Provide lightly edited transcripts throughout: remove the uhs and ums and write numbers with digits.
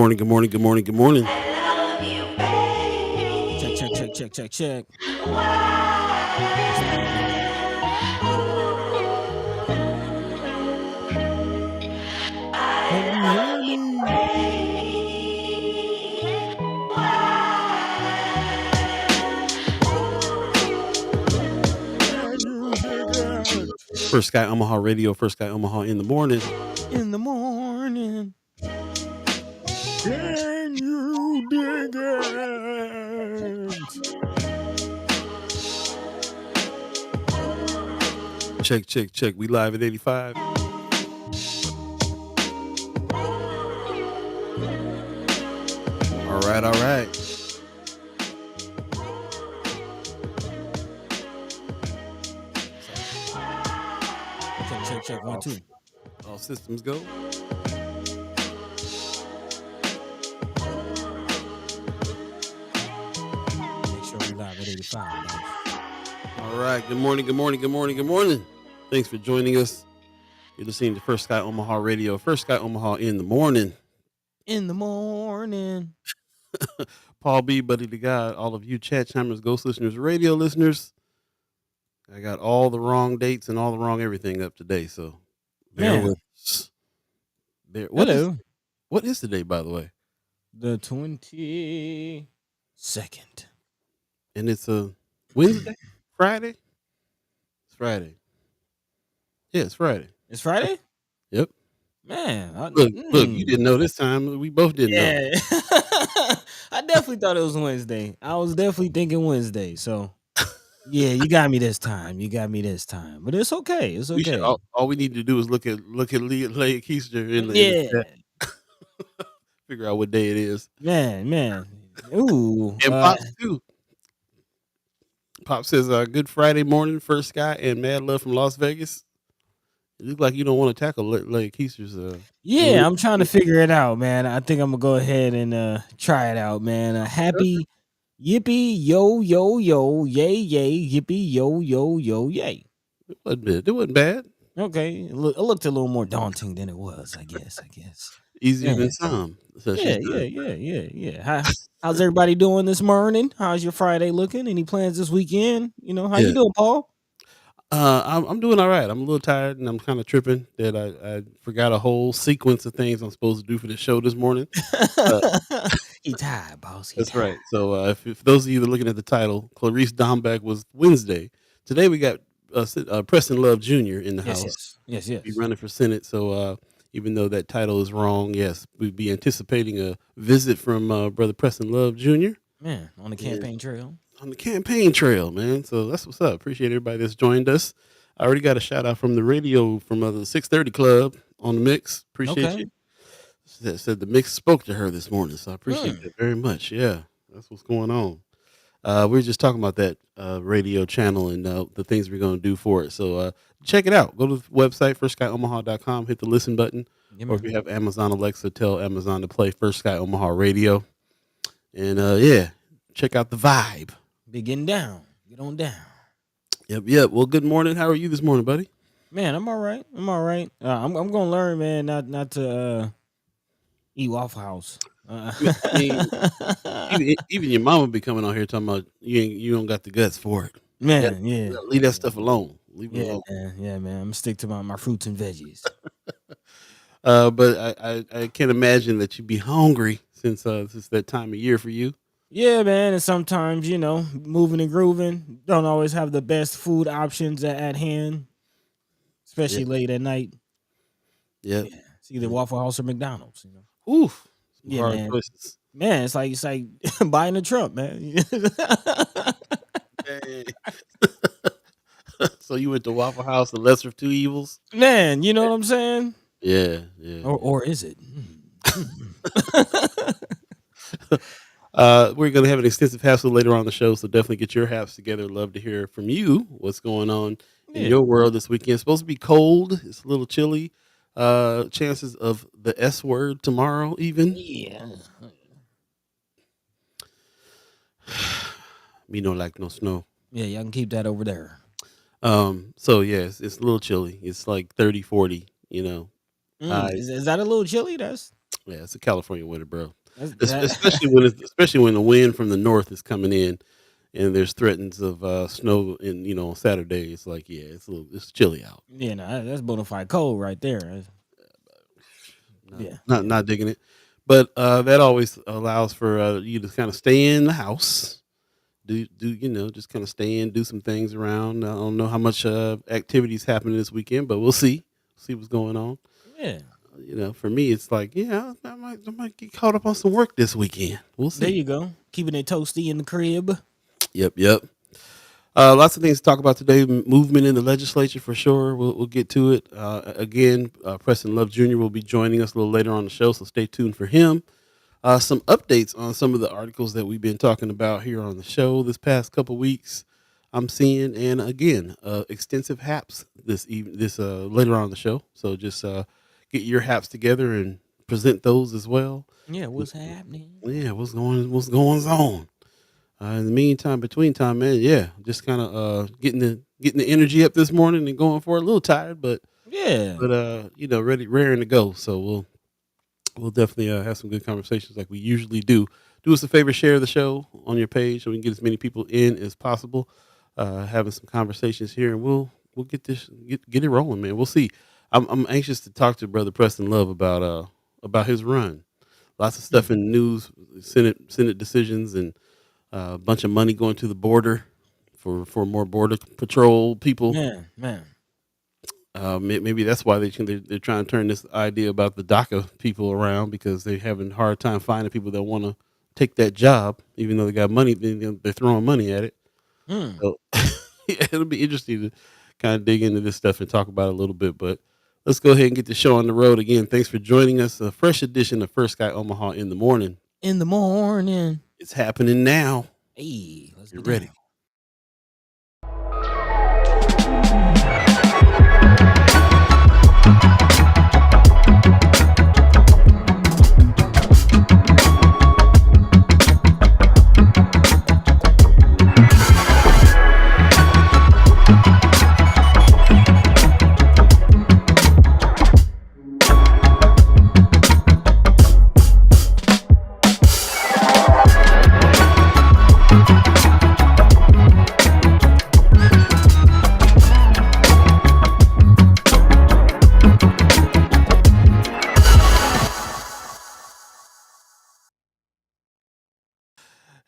morning, good morning, good morning, good morning. Check. Can you hear me? Can you dig it? First Guy Omaha Radio, First Guy Omaha in the morning. In the morning. Can you dig it? Check. We live at 85. All right. Check. 1, 2. All systems go. Make sure we live at 85. Guys. All right. Good morning. Thanks for joining us. You're listening to First Guy Omaha Radio, First Guy Omaha in the morning. In the morning. Paul B, Buddi3 Da Gawd, all of you chat chimers, ghost listeners, radio listeners. I got all the wrong dates and all the wrong everything up today, so bear with us. Hello. What is today, by the way? The 22nd. And it's a Wednesday? Friday? It's Friday. Yeah, it's Friday. It's Friday? Yep. Man. Look, you didn't know this time. We both didn't know. I definitely thought it was Wednesday. I was definitely thinking Wednesday. So, yeah, you got me this time. But it's okay. It's okay. All we need to do is look at Leah Keister in the chat. Figure out what day it is. Man. Ooh. And Pops, too. Pop says, good Friday morning, First Guy, and mad love from Las Vegas. It looks like you don't want to tackle Leah Keister's. Yeah, I'm trying to figure it out, man. I think I'm going to go ahead and try it out, man. Happy yippee, yo, yay, yippee, yo, yay. It wasn't bad. Okay. It looked a little more daunting than it was, I guess. Easier than some. So Yeah. How's everybody doing this morning? How's your Friday looking? Any plans this weekend? How you doing, Paul? I'm doing all right. I'm a little tired and I'm kind of tripping that I forgot a whole sequence of things I'm supposed to do for the show this morning. He tired, boss. That's right. So if those of you that are looking at the title, Clarice Dombeck was Wednesday. Today we got Preston Love Jr. in the house. Yes. He's running for Senate. So even though that title is wrong, yes, we'd be anticipating a visit from Brother Preston Love Jr. Man, on the campaign trail. On the campaign trail, man. So that's what's up. Appreciate everybody that's joined us. I already got a shout out from the radio from the 630 Club on the mix. Appreciate you. Said the mix spoke to her this morning, so I appreciate that very much. Yeah, that's what's going on. We were just talking about that radio channel and the things we're going to do for it. So check it out. Go to the website, firstguyomaha.com, hit the listen button. Or if you have Amazon Alexa, tell Amazon to play First Guy Omaha Radio. And check out the vibe. Be getting down. Get on down. Yep. Well, good morning. How are you this morning, buddy? Man, I'm all right. I'm going to learn, man, not to eat Waffle House. Even your mama be coming on here talking about you don't got the guts for it. Man, leave that stuff alone. Leave it alone. Man. I'm gonna stick to my fruits and veggies. But I can't imagine that you'd be hungry since it's that time of year for you. Yeah, man, and sometimes moving and grooving don't always have the best food options at hand, especially late at night. Yeah, it's either Waffle House or McDonald's. Oof. Yeah, man. Choices. Man, it's like buying a Trump, man. So you went to Waffle House, the lesser of two evils? Man, you know what I'm saying? Yeah. Or is it? We're going to have an extensive hassle later on the show, so definitely get your haps together. Love to hear from you what's going on in your world this weekend. It's supposed to be cold. It's a little chilly. Chances of the S word tomorrow even. Yeah. Me no like no snow. Yeah, y'all can keep that over there. So yeah, it's a little chilly. It's like 30, 40, Is that a little chilly? Yeah, it's a California winter, bro. That. Especially when the wind from the north is coming in and there's threats of snow in on Saturday. It's like it's chilly out. Yeah, no, that's bona fide cold right there. Not Yeah, not, yeah, not digging it, but that always allows for you to kind of stay in the house. Just kind of stay in, do some things around. I don't know how much activities happening this weekend, but we'll see what's going on. yeah. For me, it's like, I might get caught up on some work this weekend. We'll There see. you go. Keeping it toasty in the crib. Yep. Lots of things to talk about today. Movement in the legislature for sure. We'll get to it. Again, Preston Love Jr. will be joining us a little later on the show, so stay tuned for him. Some updates on some of the articles that we've been talking about here on the show this past couple weeks. I'm seeing, and again, extensive haps this later on in the show. So just get your haps together and present those as well. Yeah, what's happening? Yeah, what's going on? In the meantime, between time, man, yeah, just kind of getting the energy up this morning and going for it. A little tired, but Yeah. ready, raring to go. So we'll definitely have some good conversations like we usually do. Do us a favor, share the show on your page so we can get as many people in as possible. Having some conversations here, and we'll get it rolling, man. We'll see. I'm anxious to talk to Brother Preston Love about his run. Lots of Yeah. stuff in the news, Senate decisions, and a bunch of money going to the border for more border patrol people. Man. Maybe that's why they're trying to turn this idea about the DACA people around because they're having a hard time finding people that want to take that job, even though they got money. They're throwing money at it. Hmm. So yeah, it'll be interesting to kind of dig into this stuff and talk about it a little bit. But let's go ahead and get the show on the road again. Thanks for joining us. A fresh edition of First Guy Omaha in the morning. In the morning. It's happening now. Hey, let's You're get ready. down.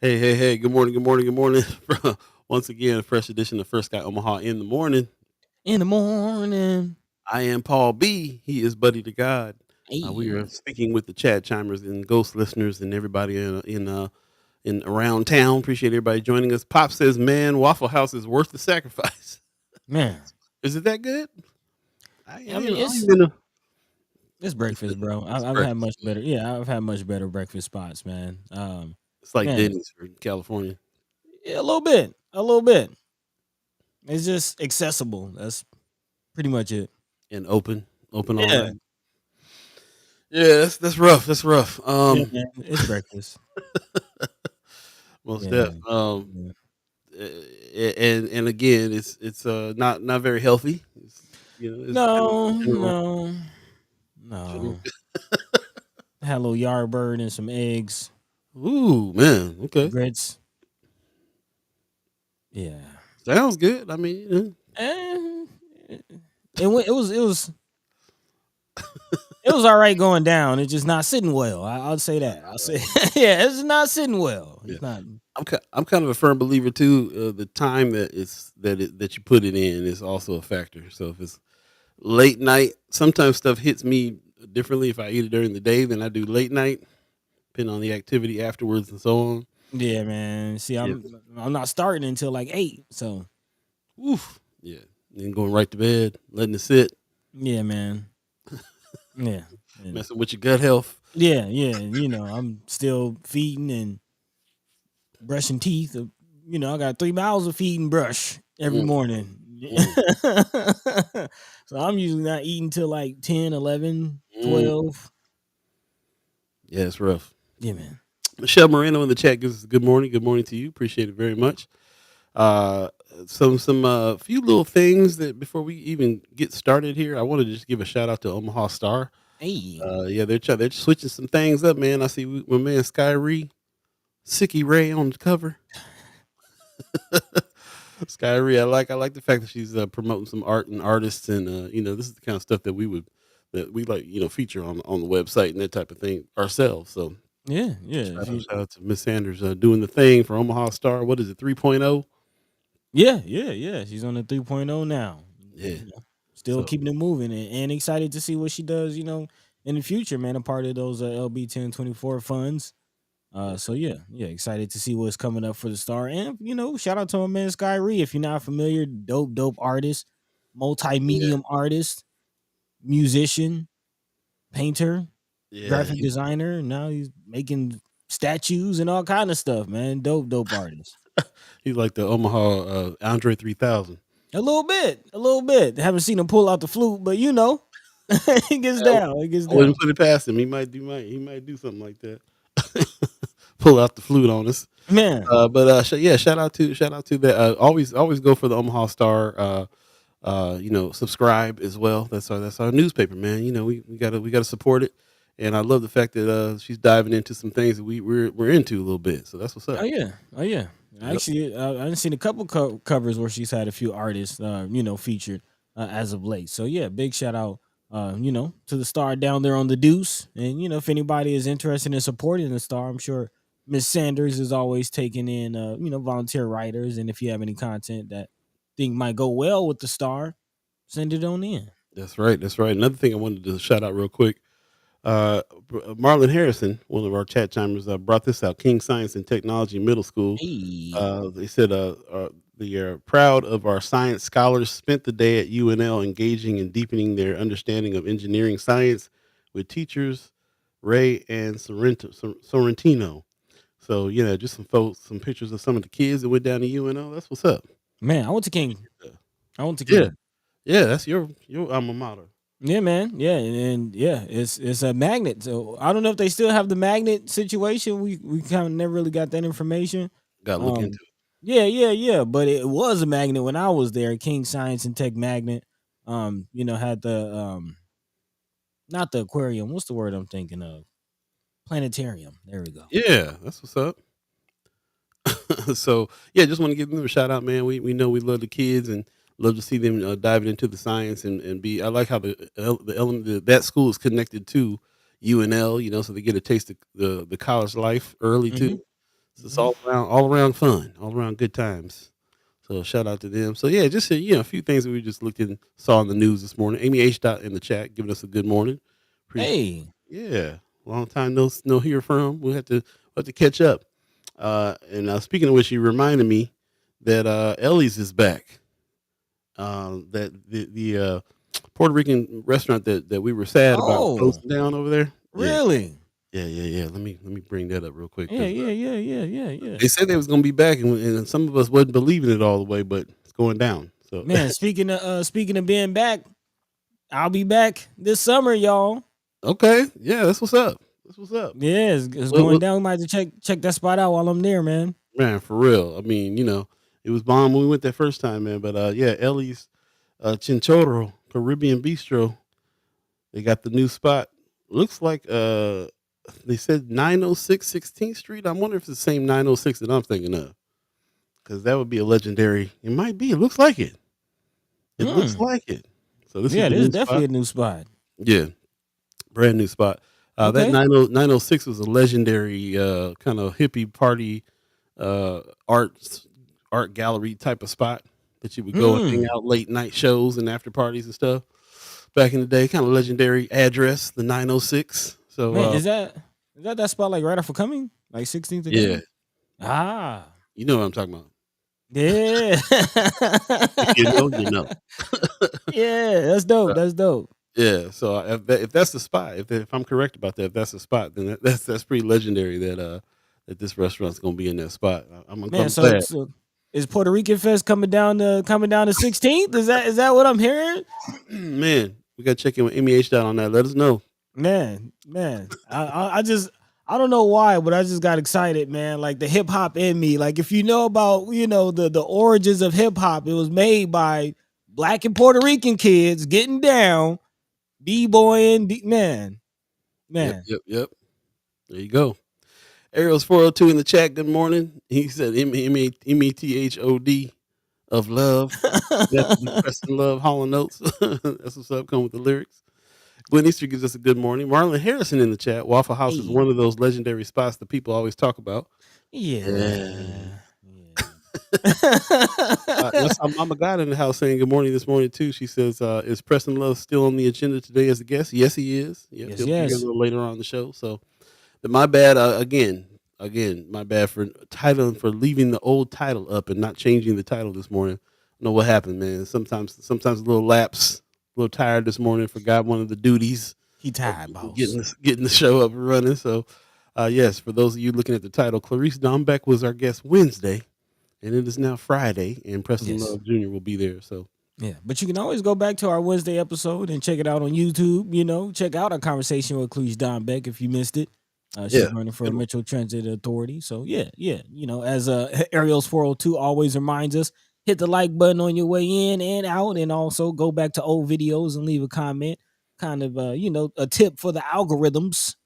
Hey. Good morning. Once again, a fresh edition of First Guy Omaha in the morning. In the morning. I am Paul B. He is Buddi3 Da Gawd. We Hey. are speaking with the chat chimers and ghost listeners and everybody in around town. Appreciate everybody joining us. Pop says, "Man, Waffle House is worth the sacrifice." Man. Is it that good? I mean, it's breakfast, bro. It's I've had much breakfast. better. Yeah, I've had much better breakfast spots, man. It's like Man, Denny's for California yeah, a little bit. A little bit. It's just accessible. That's pretty much it. and open all Yeah. night. Yeah, that's rough. That's rough. Yeah, man. It's breakfast. Most Yeah. def. Yeah. And again, it's not very healthy. It's No, general. no, no. Had a little yard bird and some eggs, Ooh, man. Okay, grits. Yeah. sounds good. I mean, And it was all right going down. It's just not sitting well. I'll say that. I'll say yeah, it's not sitting well. yeah. It's not. I'm kind of a firm believer too. The time that you put it in is also a factor. So if it's late night, sometimes stuff hits me differently if I eat it during the day than I do late night, depending on the activity afterwards and so on. Yeah, man. See, Yeah. I'm not starting until like 8. So Oof. Yeah. Then going right to bed, letting it sit, yeah, man. Yeah. Yeah. messing with your gut health. Yeah, I'm still feeding and brushing teeth. I got 3 miles of feed and brush every Mm, morning. mm, So I'm usually not eating till like 10, 11, mm. 12. Yeah, it's rough. Yeah, man. Michelle Moreno in the chat gives us a good morning. Good morning to you. Appreciate it very much. Uh, some few little things that before we even get started here, I want to just give a shout out to Omaha Star. Hey. Yeah, they're switching some things up, man. I see my man Sicky Ray on the cover. Skyrie, I like the fact that she's promoting some art and artists, and this is the kind of stuff that we like, feature on the website and that type of thing ourselves. So Yeah, yeah. shout out to Miss Sanders doing the thing for Omaha Star. What is it, 3.0? Yeah, yeah, yeah. She's on the 3.0 now. Yeah. Still So keeping it moving and excited to see what she does, in the future, man. A part of those LB 1024 funds. So yeah, yeah, excited to see what's coming up for the star. And shout out to my man Skyrie. If you're not familiar, dope artist, yeah, multi-medium artist, musician, painter, yeah, graphic designer. Now he's making statues and all kind of stuff, man. Dope artist. he's like the Omaha Andre 3000. A little bit, a little bit. Haven't seen him pull out the flute, but he gets I down. He gets I wouldn't down. put it past him. He might do something like that. Pull out the flute on us. Man. Yeah, shout out to that. Always go for the Omaha Star. Subscribe as well. That's our newspaper, man. We gotta support it, and I love the fact that she's diving into some things that we're into a little bit. So that's what's Oh up. yeah, oh yeah. Yep. Actually, I've seen a couple covers where she's had a few artists, featured as of late. So yeah, big shout out, to the star down there on the Deuce. And if anybody is interested in supporting the star, I'm sure Miss Sanders is always taking in, volunteer writers. And if you have any content that think might go well with the star, send it on in. That's right. That's right. Another thing I wanted to shout out real quick. Marlon Harrison, one of our chat chimers, brought this out. King Science and Technology Middle School. Hey, They said they are proud of our science scholars spent the day at UNL engaging and deepening their understanding of engineering science with teachers Ray and Sorrentino. So just some pictures of some of the kids that went down to UNL. That's what's up. man, I went to King. I went to Yeah, King. yeah, that's your alma mater. Yeah, man. Yeah, and yeah, it's a magnet. So I don't know if they still have the magnet situation. We kind of never really got that information. Got to look into Um, yeah. But it was a magnet when I was there. King Science and Tech Magnet. Had the not the aquarium. What's the word I'm thinking of? Planetarium. There we go. it. Yeah, that's what's up. So yeah, just want to give them a shout out, man. We know we love the kids and love to see them diving into the science and be. I like how the element that school is connected to UNL, so they get a taste of the college life early Hmm. too. So it's Hmm. all around fun, all around good times. So shout out to them. So yeah, just a few things that we just looked and saw in the news this morning. Amy H. Dot in the chat giving us a good morning. Appreciate. Hey, Yeah, long time no hear from. We'll have to catch up. And speaking of which, you reminded me that Ellie's is back. That the Puerto Rican restaurant that we were sad about oh, closing down over there. Yeah, really? yeah. Let me bring that up real quick Yeah, because yeah. they said they was gonna be back, and some of us wasn't believing it all the way, but it's going down. So Man, speaking of being back, I'll be back this summer, y'all. okay, yeah, that's what's up. That's what's up. Yeah, it's Well, going well, down. We might have to check that spot out while I'm there, man. man, for real. I mean, it was bomb when we went that first time, man. But yeah, Ellie's Chinchorro Caribbean Bistro. They got the new spot. Looks like they said 906 16th Street. I wonder if it's the same 906 that I'm thinking of. Because that would be a legendary. It might be. It looks like it. It looks Hmm. like it. So this is Yeah, the this is new definitely spot. a new spot. Yeah, brand new spot. That Okay. 906 was a legendary kind of hippie party uh, art art gallery type of spot that you would go and hang Hmm. out late night shows and after parties and stuff. Back in the day, kind of legendary address, the 906. So Man, is that spot like right off of coming? Like 16th yeah, again? Ah. you know what I'm talking about. Yeah. If you know, you know. Yeah, that's dope. Uh, That's dope. yeah, so if that's the spot, if I'm correct about that, if that's the spot, then that's pretty legendary that this restaurant's gonna be in that spot. Man, I'm so glad. so is Puerto Rican Fest coming down to 16th? Is that what I'm hearing? Man, we gotta check in with Amy H. Dot on that. Let us know. Man, I don't know why, but I just got excited, man. Like the hip hop in me. Like if you know about the origins of hip hop, it was made by Black and Puerto Rican kids getting down, D-boying, man, Yep, man. yep, yep. There you go. Ariel's 402 in the chat. Good morning. He said METHOD of love. Definitely Preston Love, Hall and Notes. That's what's up. Come with the lyrics. Gwen Easter gives us a good morning. Marlon Harrison in the chat. Waffle House is Hey, one of those legendary spots that people always talk about. Yeah. yeah, yeah. That's our Mama God in the house saying good morning this morning too. She says, "Is Preston Love still on the agenda today as a guest?" Yes, he is. Yep, Yes, he'll be here a yes. little later on in the show. So, but my bad again, my bad for titling for leaving the old title up and not changing the title this morning. I know what happened, man. Sometimes a little lapse, a little tired this morning. Forgot one of the duties He of tied, boss. getting the show up and running. So, yes, for those of you looking at the title, Clarice Dombeck was our guest Wednesday, and it is now Friday, and Preston Yes. Love Jr. will be there. So, Yeah, but you can always go back to our Wednesday episode and check it out on YouTube. Check out our conversation with Cleese Don Beck if you missed it. yeah, She's running for a good one. Metro Transit Authority. So yeah. As Ariel's 402 always reminds us, hit the like button on your way in and out, and also go back to old videos and leave a comment. Kind of a tip for the algorithms.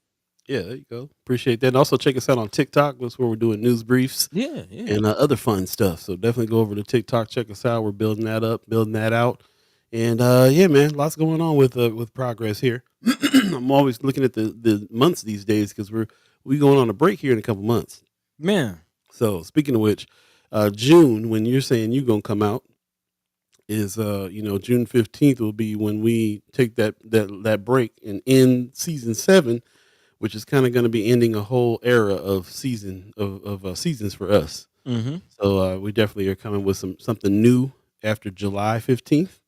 Yeah, there you go. Appreciate that. And also check us out on TikTok. That's where we're doing news briefs Yeah. and other fun stuff. So definitely go over to TikTok, check us out. We're building that up, building that out, and yeah, man, lots going on with progress here. I'm always looking at the months these days because we going on a break here in a couple months. Man. So speaking of which, June, when you're saying you're gonna come out, is June 15th will be when we take that break and end season 7, which is kind of going to be ending a whole era of seasons for us. Mm-hmm. So we definitely are coming with something new after July 15th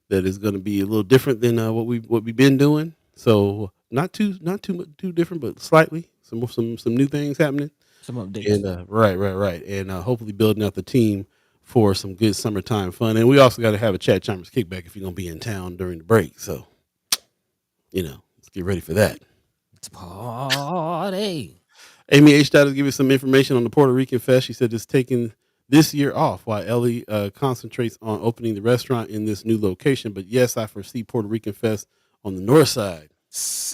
that is going to be a little different than what we've been doing. So not too different, but slightly some new things happening. Some updates. And right, and hopefully building out the team for some good summertime fun. And we also got to have a Chat Chambers kickback if you're gonna be in town during the break. So let's get ready for that. It's party. Amy H. Dot to give you some information on the Puerto Rican Fest. She said it's taking this year off while Ellie concentrates on opening the restaurant in this new location. But yes, I foresee Puerto Rican Fest on the north side.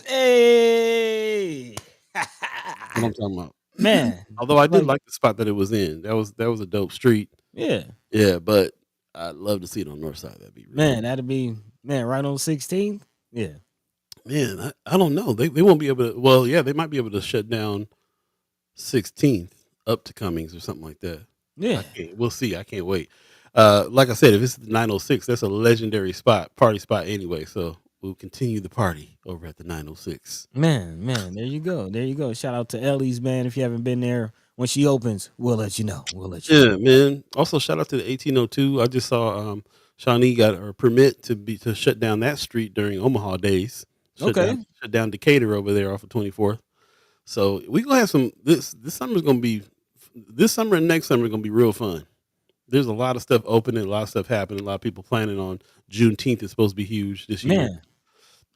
Hey. What I'm talking about. Man, Although I did like, like the spot that it was in. That was a dope street. yeah, Yeah, but I'd love to see it on the north side. That'd be real man, cool. that'd be right on 16th. Yeah, Man, I don't know. They won't be able to. Well, yeah, they might be able to shut down 16th up to Cummings or something like that. yeah, I can't. We'll see. I can't wait. Like I said, if it's the 906, that's a legendary party spot anyway. So we'll continue the party over at the 906. man. There you go. Shout out to Ellie's, man. If you haven't been there, when she opens, we'll let you know. We'll let you know. Yeah, man. Also, shout out to the 1802. I just saw Shawnee got her permit to shut down that street during Omaha days. Okay, Shut down Decatur over there off of 24th. So we gonna have some this summer's gonna be this summer and next summer are gonna be real fun. There's a lot of stuff opening, a lot of stuff happening, a lot of people planning on Juneteenth is supposed to be huge this year. man,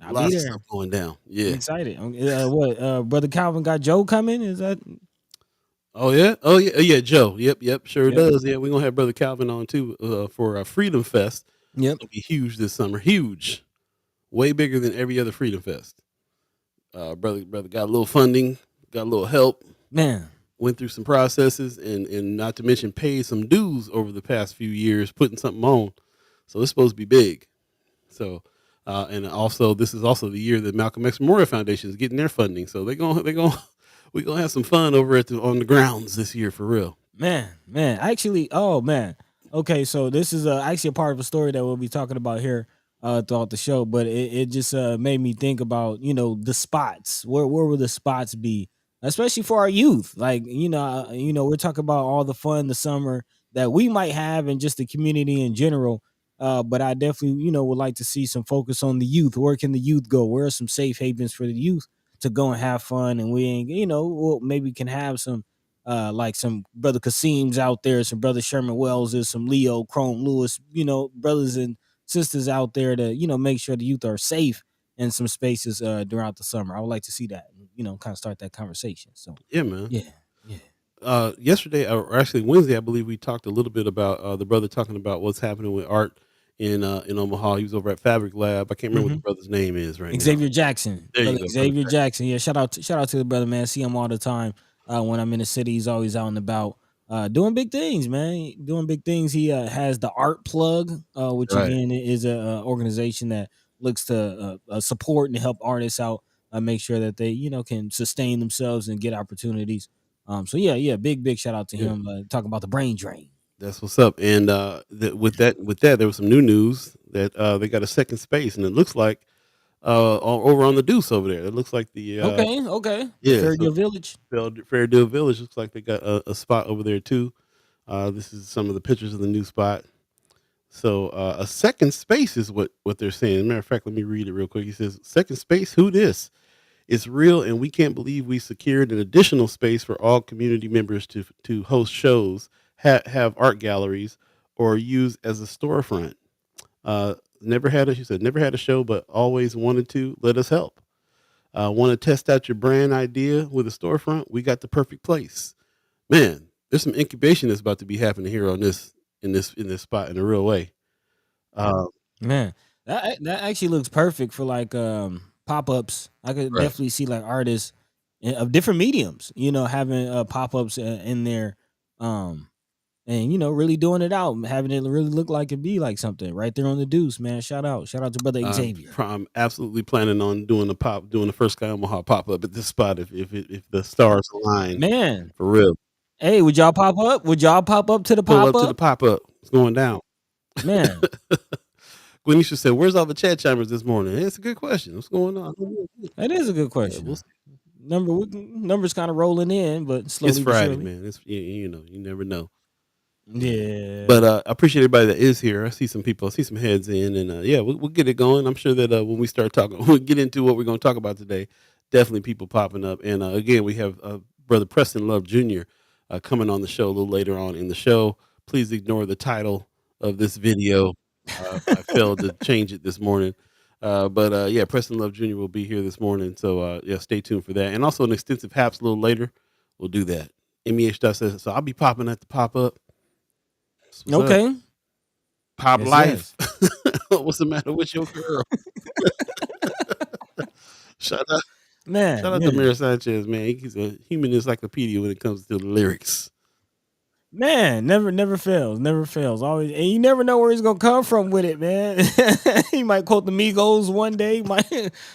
I'll be Lots of there. stuff going down. I'm Yeah. excited. What? Brother Calvin got Joe coming? Is that? Oh yeah. Oh yeah. Yeah. Joe. Yep. Sure Yep. does. Yeah. We're gonna have Brother Calvin on too for Freedom Fest. It's Yep. gonna be huge this summer. Huge. Way bigger than every other Freedom Fest. Brother got a little funding, got a little help, Man, went through some processes, and not to mention paid some dues over the past few years, putting something on. So it's supposed to be big. So, and also this is also the year that Malcolm X Memorial Foundation is getting their funding. So we're gonna have some fun over on the grounds this year for real. man. Actually, oh man. Okay, so this is actually a part of a story that we'll be talking about here throughout the show. But it just made me think about the spots. Where will the spots be, especially for our youth? Like we're talking about all the fun the summer that we might have and just the community in general. But I definitely would like to see some focus on the youth. Where can the youth go? Where are some safe havens for the youth to go and have fun? And we ain't we'll maybe can have some like some brother Kasim's out there, some brother Sherman Wells, is some Leo Chrome Lewis, brothers and sisters out there to make sure the youth are safe in some spaces throughout the summer. I would like to see that, kind of start that conversation. So Yeah, man. yeah, yeah, Yesterday or actually Wednesday, I believe we talked a little bit about the brother talking about what's happening with art in Omaha. He was over at Fabric Lab. I can't remember what the Mhm. brother's name is right now. Xavier Jackson, There you brother go, brother Xavier Jackson. Jackson. Yeah, shout out to the brother, man. See him all the time. When I'm in the city, he's always out and about, doing big things, man. Doing big things. He has the Art Plug, which Right. again is a organization that looks to support and help artists out, make sure that they can sustain themselves and get opportunities. So yeah, big shout out to Yeah. him. Talking about the brain drain. That's what's up. And with that, there was some new news that they got a second space, and it looks like over on the Deuce over there. It looks like the Okay. The yeah, so Fairdeal Village. Fairdeal Village looks like they got a spot over there too. This is some of the pictures of the new spot. So a second space is what they're saying. As a matter of fact, let me read it real quick. He says, "Second space, who this? It's real, and we can't believe we secured an additional space for all community members to host shows, have art galleries, or use as a storefront. She said, never had a show, but always wanted to. Let us help. Want to test out your brand idea with a storefront? We got the perfect place. Man, there's some incubation that's about to be happening here on this in this spot in a real way. Uh, Man, that actually looks perfect for like pop-ups. I could right. definitely see like artists of different mediums, having pop-ups in there, um and really doing it out, having it really look like it be like something right there on the Deuce, man. Shout out to brother Xavier. I'm absolutely planning on doing the first Sky Omaha pop up at this spot if the stars align Man, for real. hey, would y'all pop up? Would y'all pop up to the Pull up to the pop-up? pop up. It's going down. Man, Quenisha said, "Where's all the chat chimers this morning?" Hey, it's a good question. What's going on? that is a good Yeah, we'll question. see. Numbers kind of rolling in, but It's slowly but Friday, surely. man. You never know. Yeah. But I appreciate everybody that is here. I see some people, I see some heads in, and yeah, we'll get it going. I'm sure that when we start talking, when we get into what we're going to talk about today, definitely people popping up. And again, we have brother Preston Love Jr. Coming on the show a little later on in the show. Please ignore the title of this video. I failed to change it this morning. But yeah, Preston Love Jr. will be here this morning. So yeah, stay tuned for that. And also an extensive haps a little later. We'll do that. MEH says, so I'll be popping at the pop up. What's up? Okay. Pop Yes, life. yes. What's the matter with your girl? Shout out, shout Man, out to man. Mayor Sanchez, man. He's a human encyclopedia when it comes to the lyrics. Man, never fails, never fails. Always, and you never know where he's gonna come from with it, man. He might quote the Migos one day,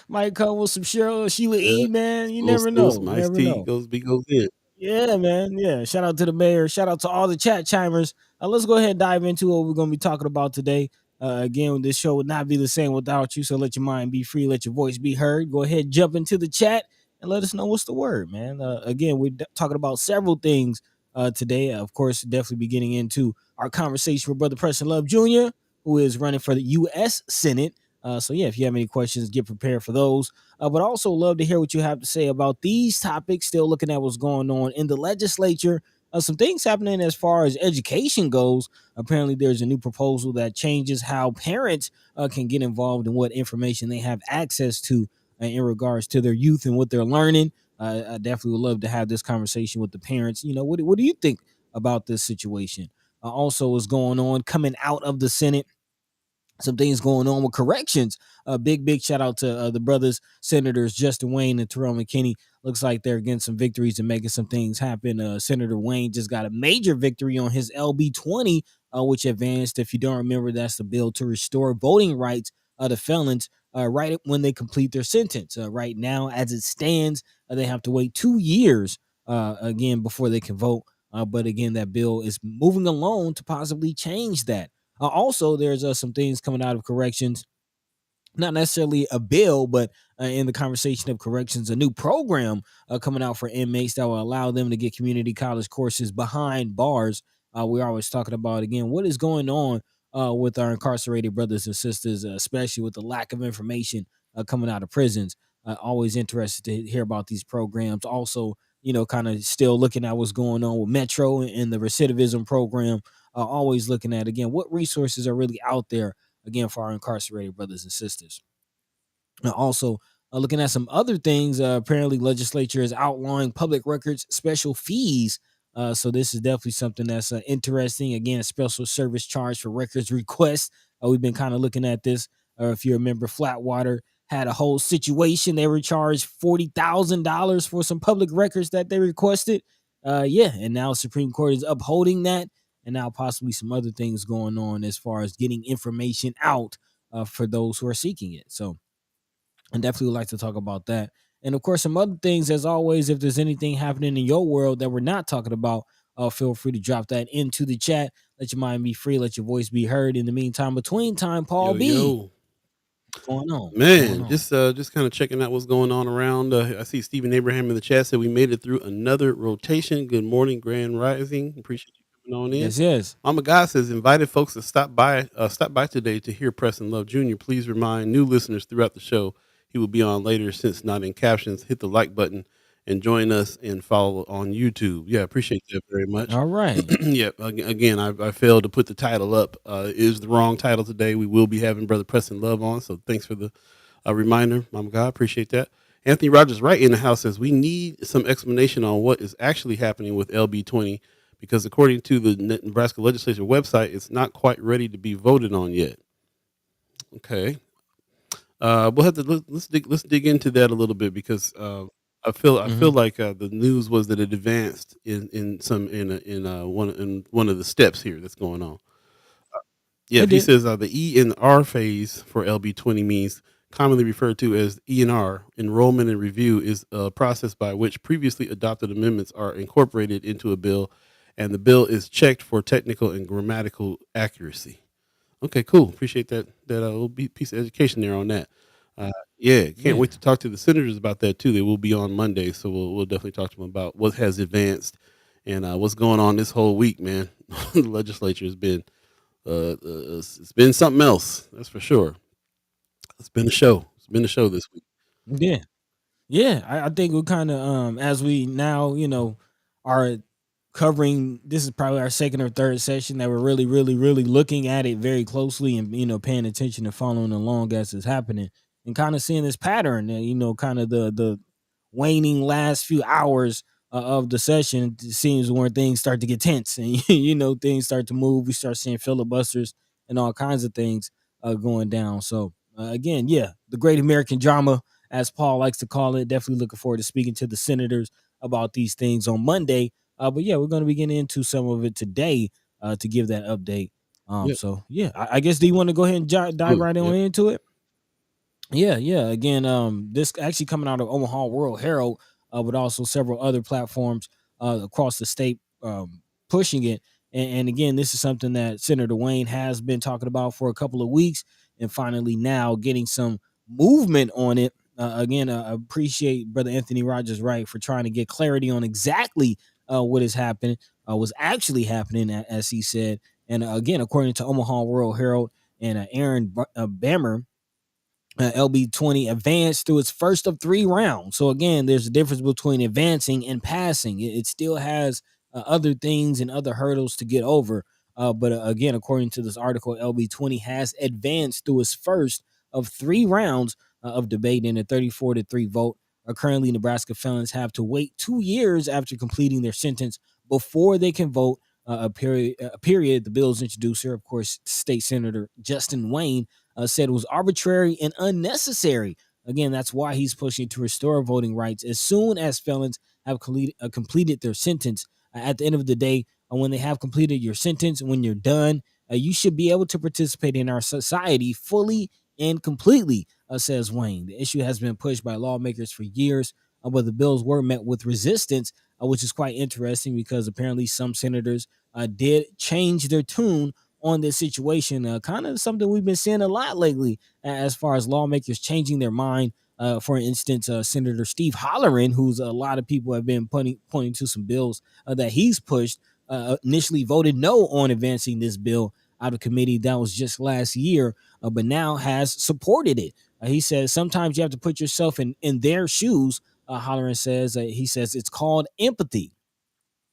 might come with some Sheila Yeah, E. Man, you little never still know, some iced never tea know. goes in. Yeah, man. Yeah. Shout out to the mayor. Shout out to all the chat chimers. Let's go ahead and dive into what we're going to be talking about today. Again, this show would not be the same without you. So let your mind be free. Let your voice be heard. Go ahead, jump into the chat and let us know what's the word, man. Again, we're talking about several things today. Of course, definitely be getting into our conversation with Brother Preston Love Jr., who is running for the U.S. Senate. So, yeah, if you have any questions, get prepared for those. But also love to hear what you have to say about these topics. Still looking at what's going on in the legislature. Some things happening as far as education goes. Apparently, there's a new proposal that changes how parents can get involved in what information they have access to in regards to their youth and what they're learning. I definitely would love to have this conversation with the parents. What do you think about this situation? Also, what's going on coming out of the Senate? Some things going on with corrections. Big shout out to the brothers, Senators Justin Wayne and Terrell McKinney. Looks like they're getting some victories and making some things happen. Senator Wayne just got a major victory on his LB 20, which advanced. If you don't remember, that's the bill to restore voting rights to felons right when they complete their sentence. Right now, as it stands, they have to wait 2 years again before they can vote. But again, that bill is moving along to possibly change that. Also, there's some things coming out of corrections, not necessarily a bill, but in the conversation of corrections, a new program coming out for inmates that will allow them to get community college courses behind bars. We're always talking about, again, what is going on with our incarcerated brothers and sisters, especially with the lack of information coming out of prisons. Always interested to hear about these programs. Also, kind of still looking at what's going on with Metro and the recidivism program. Always looking at, again, what resources are really out there, again, for our incarcerated brothers and sisters. Also, looking at some other things, apparently legislature is outlawing public records special fees. So this is definitely something that's interesting. Again, a special service charge for records requests We've been kind of looking at this. If you remember, Flatwater had a whole situation. They were charged $40,000 for some public records that they requested. Yeah, and now Supreme Court is upholding that, and now possibly some other things going on as far as getting information out for those who are seeking it. So I definitely would like to talk about that. And of course, some other things, as always, if there's anything happening in your world that we're not talking about, feel free to drop that into the chat. Let your mind be free. Let your voice be heard. In the meantime, between time, Paul Yo, B, yo. what's going on? What's going Man, on? just kind of checking out what's going on around. I see Stephen Abraham in the chat said we made it through another rotation. Good morning, Grand Rising. Appreciate you coming on in. Yes, yes. Mama God says invited folks to stop by today to hear Preston Love Jr. Please remind new listeners throughout the show he will be on later. Since not in captions, hit the like button and join us and follow on YouTube. Yeah, appreciate that very much. All right. Yeah, again, I failed to put the title up. It is the wrong title today. We will be having Brother Preston Love on, so thanks for the reminder, Mama God. Appreciate that. Anthony Rogers, right in the house, says we need some explanation on what is actually happening with LB20 because according to the Nebraska legislature website, it's not quite ready to be voted on yet. Okay, we'll have to let's dig into that a little bit because I feel Hmm. like the news was that it advanced in one of the steps here that's going on. Yeah, It he did. says the E and R phase for LB20 means commonly referred to as E and R. Enrollment and review is a process by which previously adopted amendments are incorporated into a bill, and the bill is checked for technical and grammatical accuracy. Okay, cool. Appreciate that little piece of education there on that. Yeah, can't Yeah. wait to talk to the senators about that too. They will be on Monday, so we'll definitely talk to them about what has advanced and what's going on this whole week, man. The legislature has been it's been something else, that's for sure. It's been a show. It's been a show this week. Yeah. Yeah, I think we kind of as we now are covering, this is probably our second or third session that we're really looking at it very closely and paying attention and following along as it's happening and kind of seeing this pattern, kind of the waning last few hours of the session. It seems when things start to get tense and things start to move, we start seeing filibusters and all kinds of things going down. So again, yeah, the great American drama, as Paul likes to call it. Definitely looking forward to speaking to the senators about these things on Monday. But yeah, we're going to be getting into some of it today to give that update. Yeah, So yeah, I guess, do you want to go ahead and dive absolutely. right on Yeah. into it? Yeah, yeah. Again, this actually coming out of Omaha World Herald, but also several other platforms across the state pushing it. And again, this is something that Senator Wayne has been talking about for a couple of weeks, and finally now getting some movement on it. Again, I appreciate Brother Anthony Rogers, right, for trying to get clarity on exactly what is happening, was actually happening, as he said. And again, according to Omaha World Herald and Aaron Bammer, LB20 advanced through its first of 3 rounds. So again, there's a difference between advancing and passing. It still has other things and other hurdles to get over. But again, according to this article, LB20 has advanced through its first of 3 rounds of debate in a 34-3 vote. Currently, Nebraska felons have to wait 2 years after completing their sentence before they can vote. A period. The bill's introducer, of course, State Senator Justin Wayne, said it was arbitrary and unnecessary. Again, that's why he's pushing to restore voting rights as soon as felons have completed their sentence. At the end of the day, when they have completed your sentence, when you're done, you should be able to participate in our society fully and completely, says Wayne. The issue has been pushed by lawmakers for years, but the bills were met with resistance, which is quite interesting because apparently some senators did change their tune on this situation. Kind of something we've been seeing a lot lately, as far as lawmakers changing their mind. For instance, Senator Steve Holleran, who's a lot of people have been pointing to some bills that he's pushed, initially voted no on advancing this bill out of committee. That was just last year, but now has supported it. He says sometimes you have to put yourself in their shoes. Holleran says, he says it's called empathy,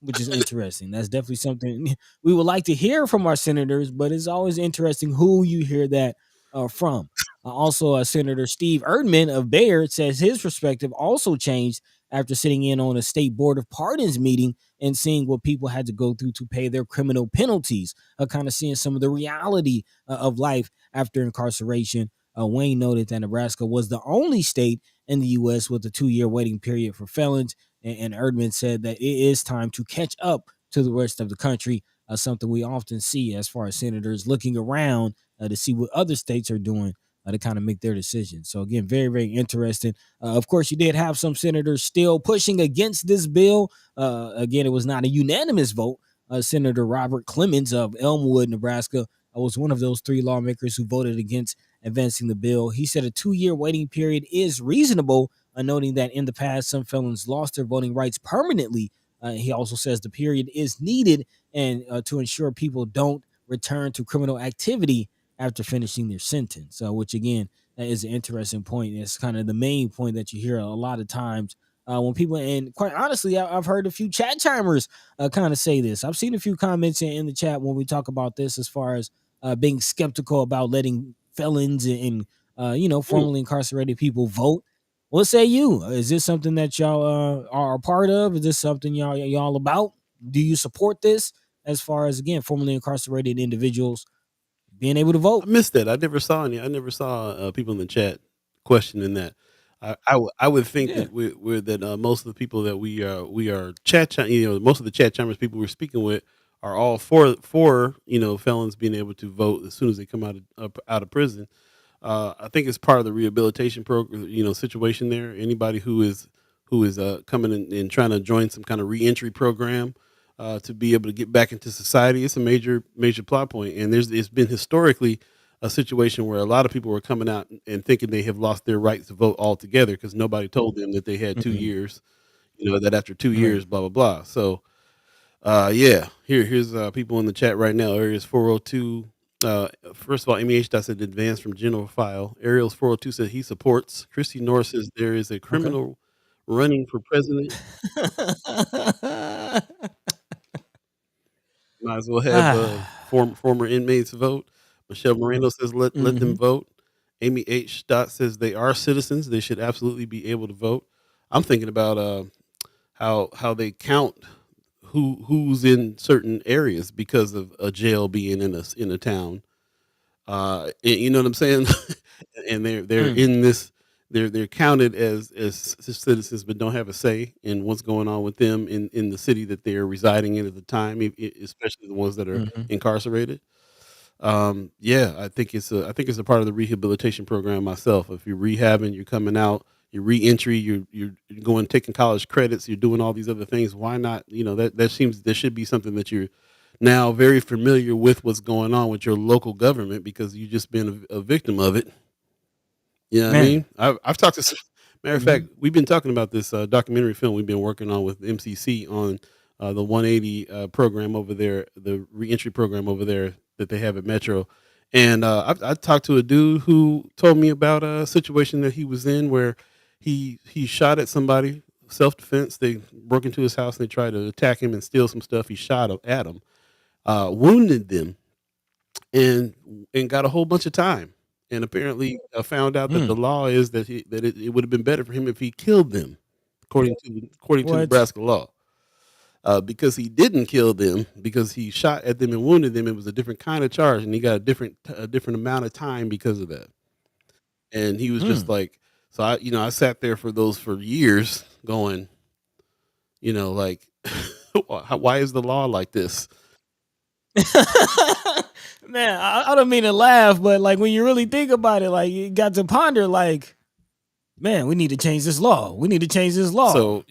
which is interesting. That's definitely something we would like to hear from our senators, but it's always interesting who you hear that from. Also, Senator Steve Erdman of Bayard says his perspective also changed after sitting in on a state board of pardons meeting and seeing what people had to go through to pay their criminal penalties, kind of seeing some of the reality of life after incarceration. Wayne noted that Nebraska was the only state in the U.S. with a 2-year waiting period for felons, and Erdman said that it is time to catch up to the rest of the country, something we often see as far as senators looking around to see what other states are doing to kind of make their decisions. So again, very, very interesting. Of course, you did have some senators still pushing against this bill. Again, it was not a unanimous vote. Senator Robert Clemens of Elmwood, Nebraska, was one of those 3 lawmakers who voted against advancing the bill. He said a 2-year waiting period is reasonable, noting that in the past, some felons lost their voting rights permanently. He also says the period is needed and to ensure people don't return to criminal activity after finishing their sentence, which again, that is an interesting point. It's kind of the main point that you hear a lot of times when people, and quite honestly, I've heard a few chat timers kind of say this. I've seen a few comments in the chat when we talk about this as far as being skeptical about letting felons and Mm. formerly incarcerated people vote. What say you? Is this something that y'all are a part of? Is this something y'all about? Do you support this as far as again formerly incarcerated individuals being able to I vote? missed that. I never saw any. I never saw people in the chat questioning that. I would think Yeah. that that most of the people that we are most of the chat chambers people we're speaking with are all for felons being able to vote as soon as they come out of prison. I think it's part of the rehabilitation program, situation there. Anybody who is coming in and trying to join some kind of reentry program to be able to get back into society, it's a major plot point. And it's been historically a situation where a lot of people were coming out and thinking they have lost their right to vote altogether because nobody told them that they had 2 Mhm. years. That after two Right. years, blah blah blah. So yeah. Here's people in the chat right now. Areas 402. First of all, MEH said advance from general file. Ariel's 402 said he supports. Christy Norris says there is a Okay. criminal running for president. Might as well have Ah. former inmates vote. Michelle Moreno says let them Mhm. vote. Amy H. Dot says they are citizens. They should absolutely be able to vote. I'm thinking about how they count who's in certain areas because of a jail being in a town. You know what I'm saying? And they're Mm. in this. They're counted as citizens, but don't have a say in what's going on with them in the city that they're residing in at the time, especially the ones that are Mhm. incarcerated. Yeah, I think it's a part of the rehabilitation program myself. If you're rehabbing, you're coming out, you're reentry, you're going taking college credits, you're doing all these other things. Why not? That seems there should be something that you're now very familiar with what's going on with your local government because you've just been a victim of it. You know what I Man. mean? I've talked to matter of fact, Mhm. we've been talking about this documentary film we've been working on with MCC on the 180 program over there, the reentry program over there that they have at Metro. And I talked to a dude who told me about a situation that he was in where he shot at somebody, self defense. They broke into his house and they tried to attack him and steal some stuff. He shot at him, wounded them, and got a whole bunch of time. And apparently, found out that the Mm. law is that it would have been better for him if he killed them, according to What? Nebraska law. Because he didn't kill them, because he shot at them and wounded them, it was a different kind of charge, and he got a different amount of time because of that. And he was just Mm. like, so I sat there for years, going, like, why is the law like this? Man, I don't mean to laugh, but like when you really think about it, like you got to ponder, like, man, we need to change this law. We need to change this law. So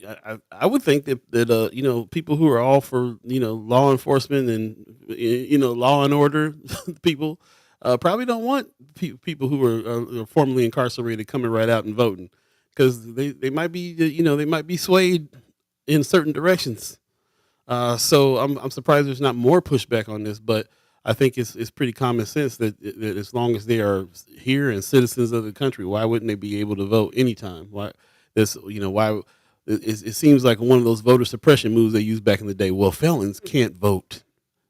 I would think that people who are all for law enforcement and law and order people probably don't want people who are formerly incarcerated coming right out and voting because they might be they might be swayed in certain directions. So I'm surprised there's not more pushback on this, but I think it's pretty common sense that as long as they are here and citizens of the country, why wouldn't they be able to vote anytime? Why this why it seems like one of those voter suppression moves they used back in the day. Well, felons can't vote.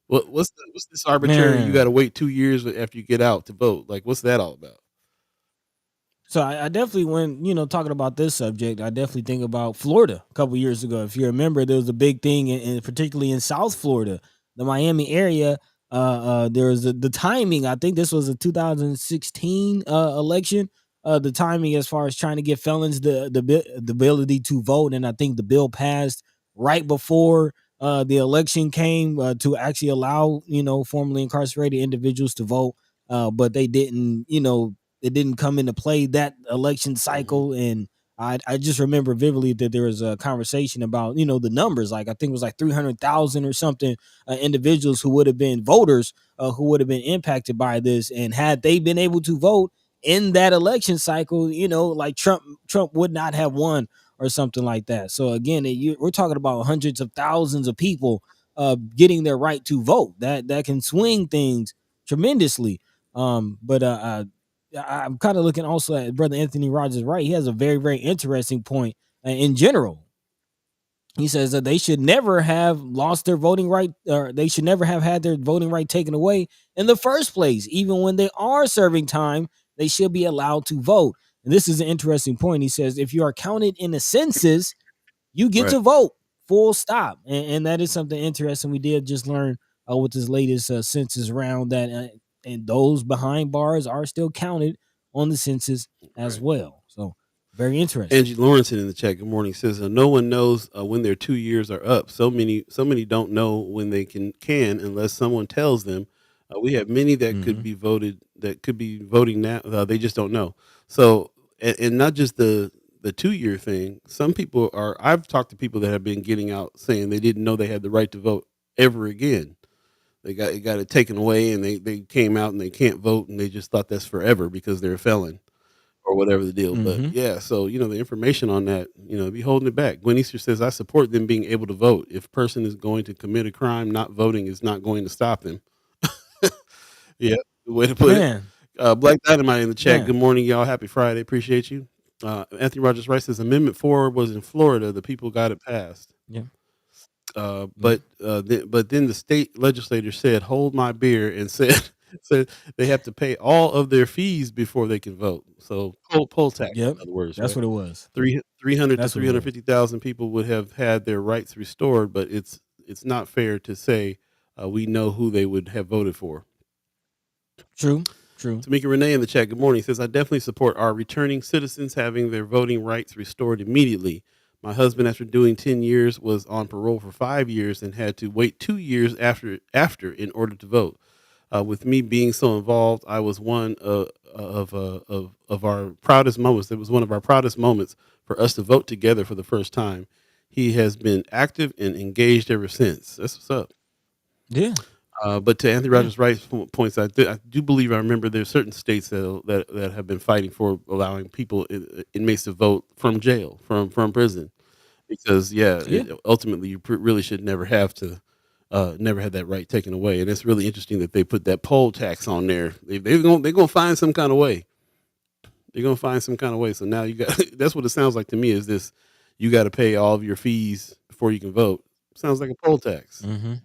What's this arbitrary? You got to Man. wait 2 years after you get out to vote. Like, what's that all about? So I definitely, when talking about this subject, I definitely think about Florida a couple years ago. If you remember, there was a big thing, particularly in South Florida, the Miami area. There was the timing. I think this was a 2016 election. The timing as far as trying to give felons the ability to vote, and I think the bill passed right before the election came to actually allow formerly incarcerated individuals to vote. But they didn't, it didn't come into play that election Mhm. cycle. And I just remember vividly that there was a conversation about the numbers, like I think it was like 300,000 or something individuals who would have been voters, who would have been impacted by this, and had they been able to vote in that election cycle, like Trump would not have won or something like that. So again, we're talking about hundreds of thousands of people getting their right to vote. That can swing things tremendously. But I'm kind of looking also at brother Anthony Rogers. Right, he has a very very interesting point in general. He says that they should never have lost their voting right, or they should never have had their voting right taken away in the first place. Even when they are serving time, they should be allowed to vote. And this is an interesting point. He says if you are counted in the census, you get Right. to vote, full stop. And that is something interesting we did just learn with this latest census round, that and those behind bars are still counted on the census as Right. well. So very interesting. Angie Lawrence in the chat, good morning, says no one knows when their 2 years are up. So many don't know when they can unless someone tells them. We have many that could Hmm. be voted that could be voting now. They just don't know. So and not just the 2 year thing. Some people are. I've talked to people that have been getting out saying they didn't know they had the right to vote ever again. They got it taken away, and they came out and they can't vote, and they just thought that's forever because they're a felon or whatever the deal. But Hmm. yeah, so the information on that, be holding it back. Gwen Easter says, I support them being able to vote. If a person is going to commit a crime, not voting is not going to stop them. Yeah, the way to put it. Man, Black Dynamite in the chat. Good man. morning, y'all. Happy Friday. Appreciate you. Anthony Rogers Rice says Amendment 4 was in Florida. The people got it passed. Yeah, yeah. But then the state legislature said, "Hold my beer," and said said they have to pay all of their fees before they can vote. So poll tax, Yep. in other words, That's right? what it was. 300 to That's what it was. 350,000 people would have had their rights restored, but it's not fair to say we know who they would have voted for. True. True. Tamika Renee in the chat, good morning, says, I definitely support our returning citizens having their voting rights restored immediately. My husband, after doing 10 years, was on parole for 5 years and had to wait 2 years after in order to vote. With me being so involved, I was one of our proudest moments. It was one of our proudest moments for us to vote together for the first time. He has been active and engaged ever since. That's what's up. Yeah. But to Anthony Yeah. Rogers' Wright's points, I do believe I remember there's certain states that have been fighting for allowing people inmates to vote from jail, from prison, because Yeah. ultimately you really should never have to never had that right taken away. And it's really interesting that they put that poll tax on there. They're gonna find some kind of way. They're gonna find some kind of way. So now you got that's what it sounds like to me. Is this you got to pay all of your fees before you can vote? Sounds like a poll tax. Hmm.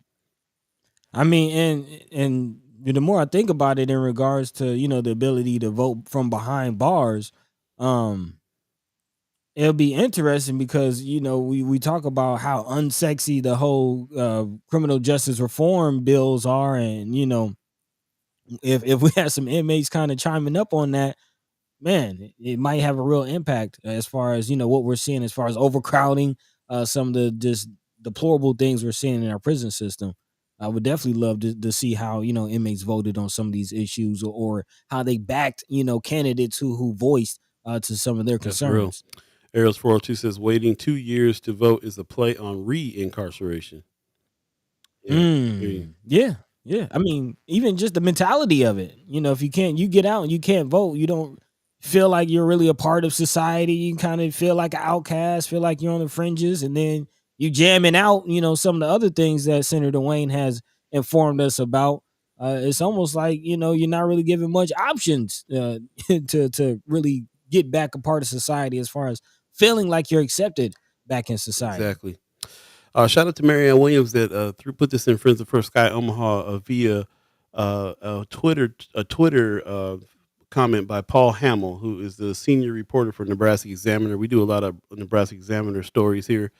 I mean, and the more I think about it in regards to the ability to vote from behind bars, um, it'll be interesting because we talk about how unsexy the whole criminal justice reform bills are, and if we had some inmates kind of chiming up on that, man, it might have a real impact as far as what we're seeing as far as overcrowding, some of the just deplorable things we're seeing in our prison system. I would definitely love to see how inmates voted on some of these issues, or how they backed candidates who voiced to some of their That's real. concerns. Ariel's 402 says waiting 2 years to vote is a play on re-incarceration. Yeah, I hear you. Yeah, yeah. I mean, even just the mentality of it. If you get out and you can't vote, you don't feel like you're really a part of society. You kind of feel like an outcast, feel like you're on the fringes, and then you jamming out. Some of the other things that Senator Wayne has informed us about. It's almost like you're not really given much options to really get back a part of society, as far as feeling like you're accepted back in society. Exactly. Shout out to Marianne Williams that put this in Friends of First Sky Omaha via a Twitter comment by Paul Hamill, who is the senior reporter for Nebraska Examiner. We do a lot of Nebraska Examiner stories here.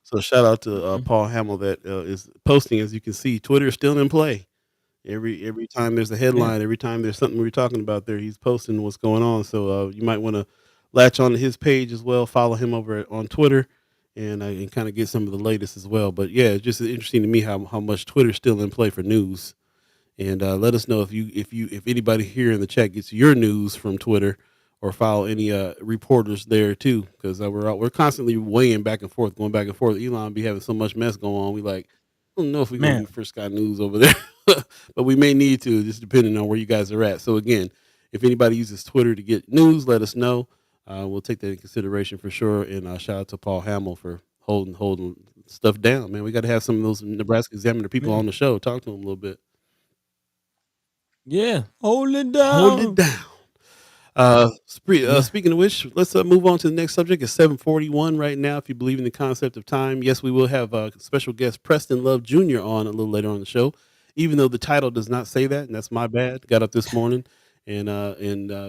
So shout out to Mhm. Paul Hamill that is posting. As you can see, Twitter is still in play. Every time there's a Yeah, headline, every time there's something we're talking about there, he's posting what's going on. So you might want to latch on to his page as well. Follow him over on Twitter, and kind of get some of the latest as well. But yeah, it's just interesting to me how much Twitter's still in play for news. And let us know if anybody here in the chat gets your news from Twitter, or follow any reporters there too, because we're constantly weighing back and forth, going back and forth. Elon be having so much mess going on. We like, I don't know if we're gonna man. do First Sky News over there, but we may need to, just depending on where you guys are at. So again, if anybody uses Twitter to get news, let us know. We'll take that in consideration for sure. And shout out to Paul Hamill for holding stuff down. Man, we got to have some of those Nebraska Examiner people Man. on the show. Talk to them a little bit. Yeah, hold it Hold it down. down. Yeah, Speaking of which, let's move on to the next subject. It's 7:41 right now. If you believe in the concept of time, yes, we will have special guest Preston Love Jr. on a little later on the show. Even though the title does not say that, and that's my bad. Got up this morning and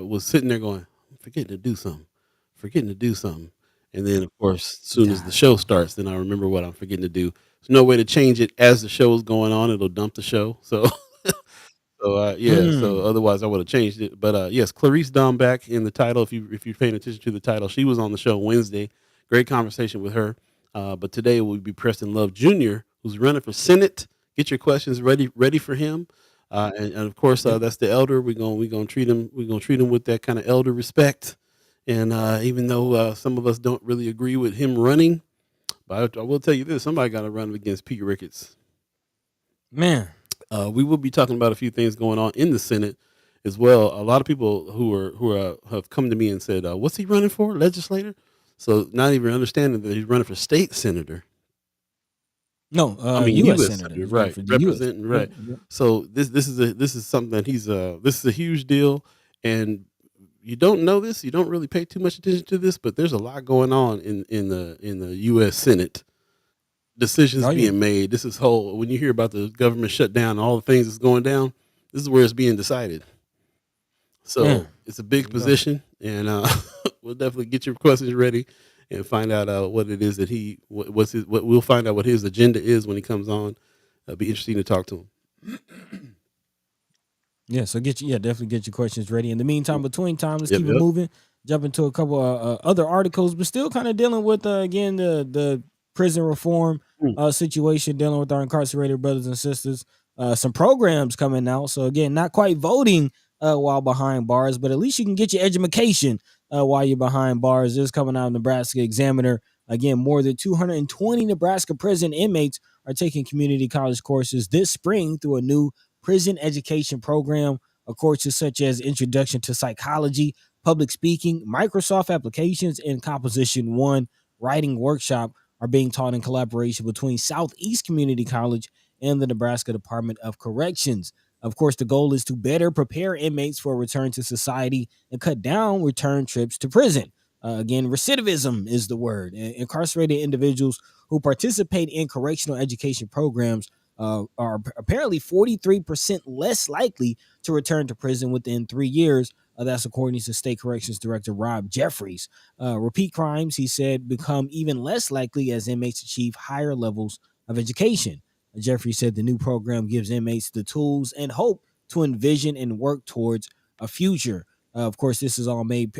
was sitting there going, "I'm forgetting to do something, forgetting to do something." And then, of course, as soon as the time. show starts, then I remember what I'm forgetting to do. There's no way to change it as the show is going on. It'll dump the show. So yeah, so Hmm. otherwise I would have changed it. But yes, Clarice Dombach in the title. If you're paying attention to the title, she was on the show Wednesday. Great conversation with her. But today will be Preston Love Jr., who's running for Senate. Get your questions ready for him. And of course, Yep. that's the elder. We're gonna treat him with that kind of elder respect. And even though some of us don't really agree with him running, but I will tell you this: somebody got to run against Pete Ricketts. Man. We will be talking about a few things going on in the Senate as well. A lot of people have come to me and said, "What's he running for? Legislator?" So not even understanding that he's running for state senator. No, I mean, U.S. U.S. senator. senator, He's running right? for the U.S. Representing, Yep. right? Yep. So this is something that this is a huge deal, and you don't know this. You don't really pay too much attention to this, but there's a lot going on in the U.S. Senate. Decisions Oh yeah. being made. This is whole when you hear about the government shutdown and all the things that's going down. This is where it's being decided. Man. So it's a There big you go. position, and we'll definitely get your questions ready and find out what it is that what's his what we'll find out what his agenda is when he comes on. It'll be interesting to talk to him. Yeah, so definitely get your questions ready. In the meantime, between time, let's Yep, keep it yep. moving. Jump into a couple other articles, but still kind of dealing with again the prison reform Mm. situation, dealing with our incarcerated brothers and sisters. Some programs coming out, so again, not quite voting while behind bars, but at least you can get your education while you're behind bars. This is coming out of Nebraska Examiner. Again, more than 220 Nebraska prison inmates are taking community college courses this spring through a new prison education program, courses such as Introduction to Psychology, Public Speaking, Microsoft Applications, and Composition 1 Writing Workshop are being taught in collaboration between Southeast Community College and the Nebraska Department of Corrections. Of course, the goal is to better prepare inmates for a return to society and cut down return trips to prison. Again, recidivism is the word. Incarcerated individuals who participate in correctional education programs are apparently 43% less likely to return to prison within 3 years. That's according to State Corrections Director Rob Jeffries. Repeat crimes, he said, become even less likely as inmates achieve higher levels of education. Jeffries said the new program gives inmates the tools and hope to envision and work towards a future. Of course, this is all made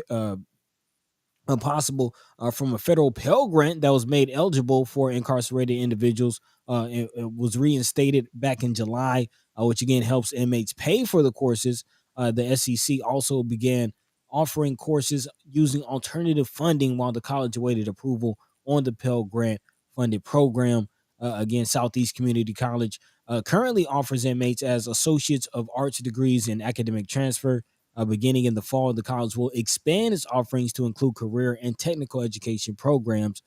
possible from a federal Pell Grant that was made eligible for incarcerated individuals. It was reinstated back in July, which again helps inmates pay for the courses. The SEC also began offering courses using alternative funding while the college awaited approval on the Pell Grant funded program. Again, Southeast Community College currently offers inmates as associates of arts degrees in academic transfer. Beginning in the fall, the college will expand its offerings to include career and technical education programs.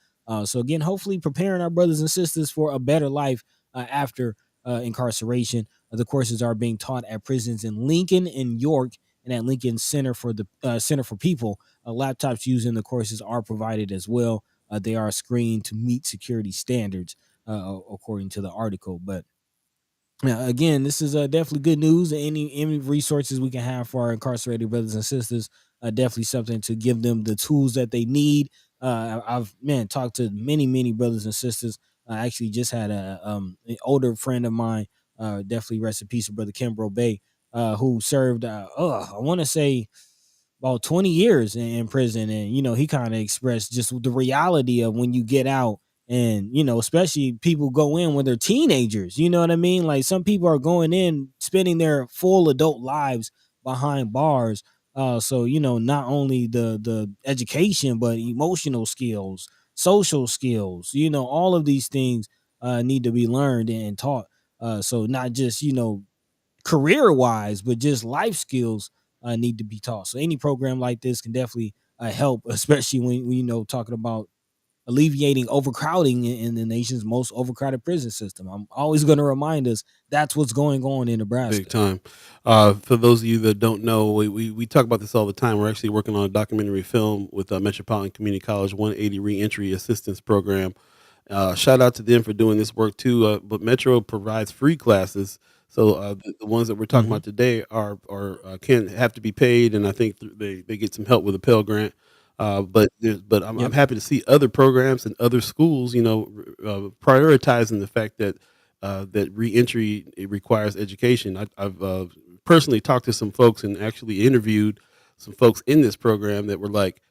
So, again, hopefully preparing our brothers and sisters for a better life after incarceration. The courses are being taught at prisons in Lincoln and York, and at Lincoln Center for the Center for People. Laptops used in the courses are provided as well. They are screened to meet security standards, according to the article. But Again, this is definitely good news. Any resources we can have for our incarcerated brothers and sisters, definitely something to give them the tools that they need. I've talked to many brothers and sisters. I actually just had an older friend of mine, definitely rest in peace, brother Kimbrough Bay, who served. I want to say about 20 years in prison, and he kind of expressed just the reality of when you get out, and especially people go in when they're teenagers, you know what I mean? Like, some people are going in spending their full adult lives behind bars. So not only the education, but emotional skills, social skills, all of these things need to be learned and taught. So not just career wise, but just life skills need to be taught. So any program like this can definitely help, especially when talking about alleviating overcrowding in the nation's most overcrowded prison system. I'm always going to remind us that's what's going on in Big Nebraska. time. For those of you that don't know, we talk about this all the time. We're actually working on a documentary film with Metropolitan Community College 180 Reentry Assistance Program. Shout out to them for doing this work too. But Metro provides free classes, so the ones that we're talking Hmm. about today are can have to be paid, and I think they get some help with a Pell Grant. But I'm Yep. happy to see other programs and other schools, prioritizing the fact that that reentry it requires education. I've personally talked to some folks and actually interviewed some folks in this program that were like,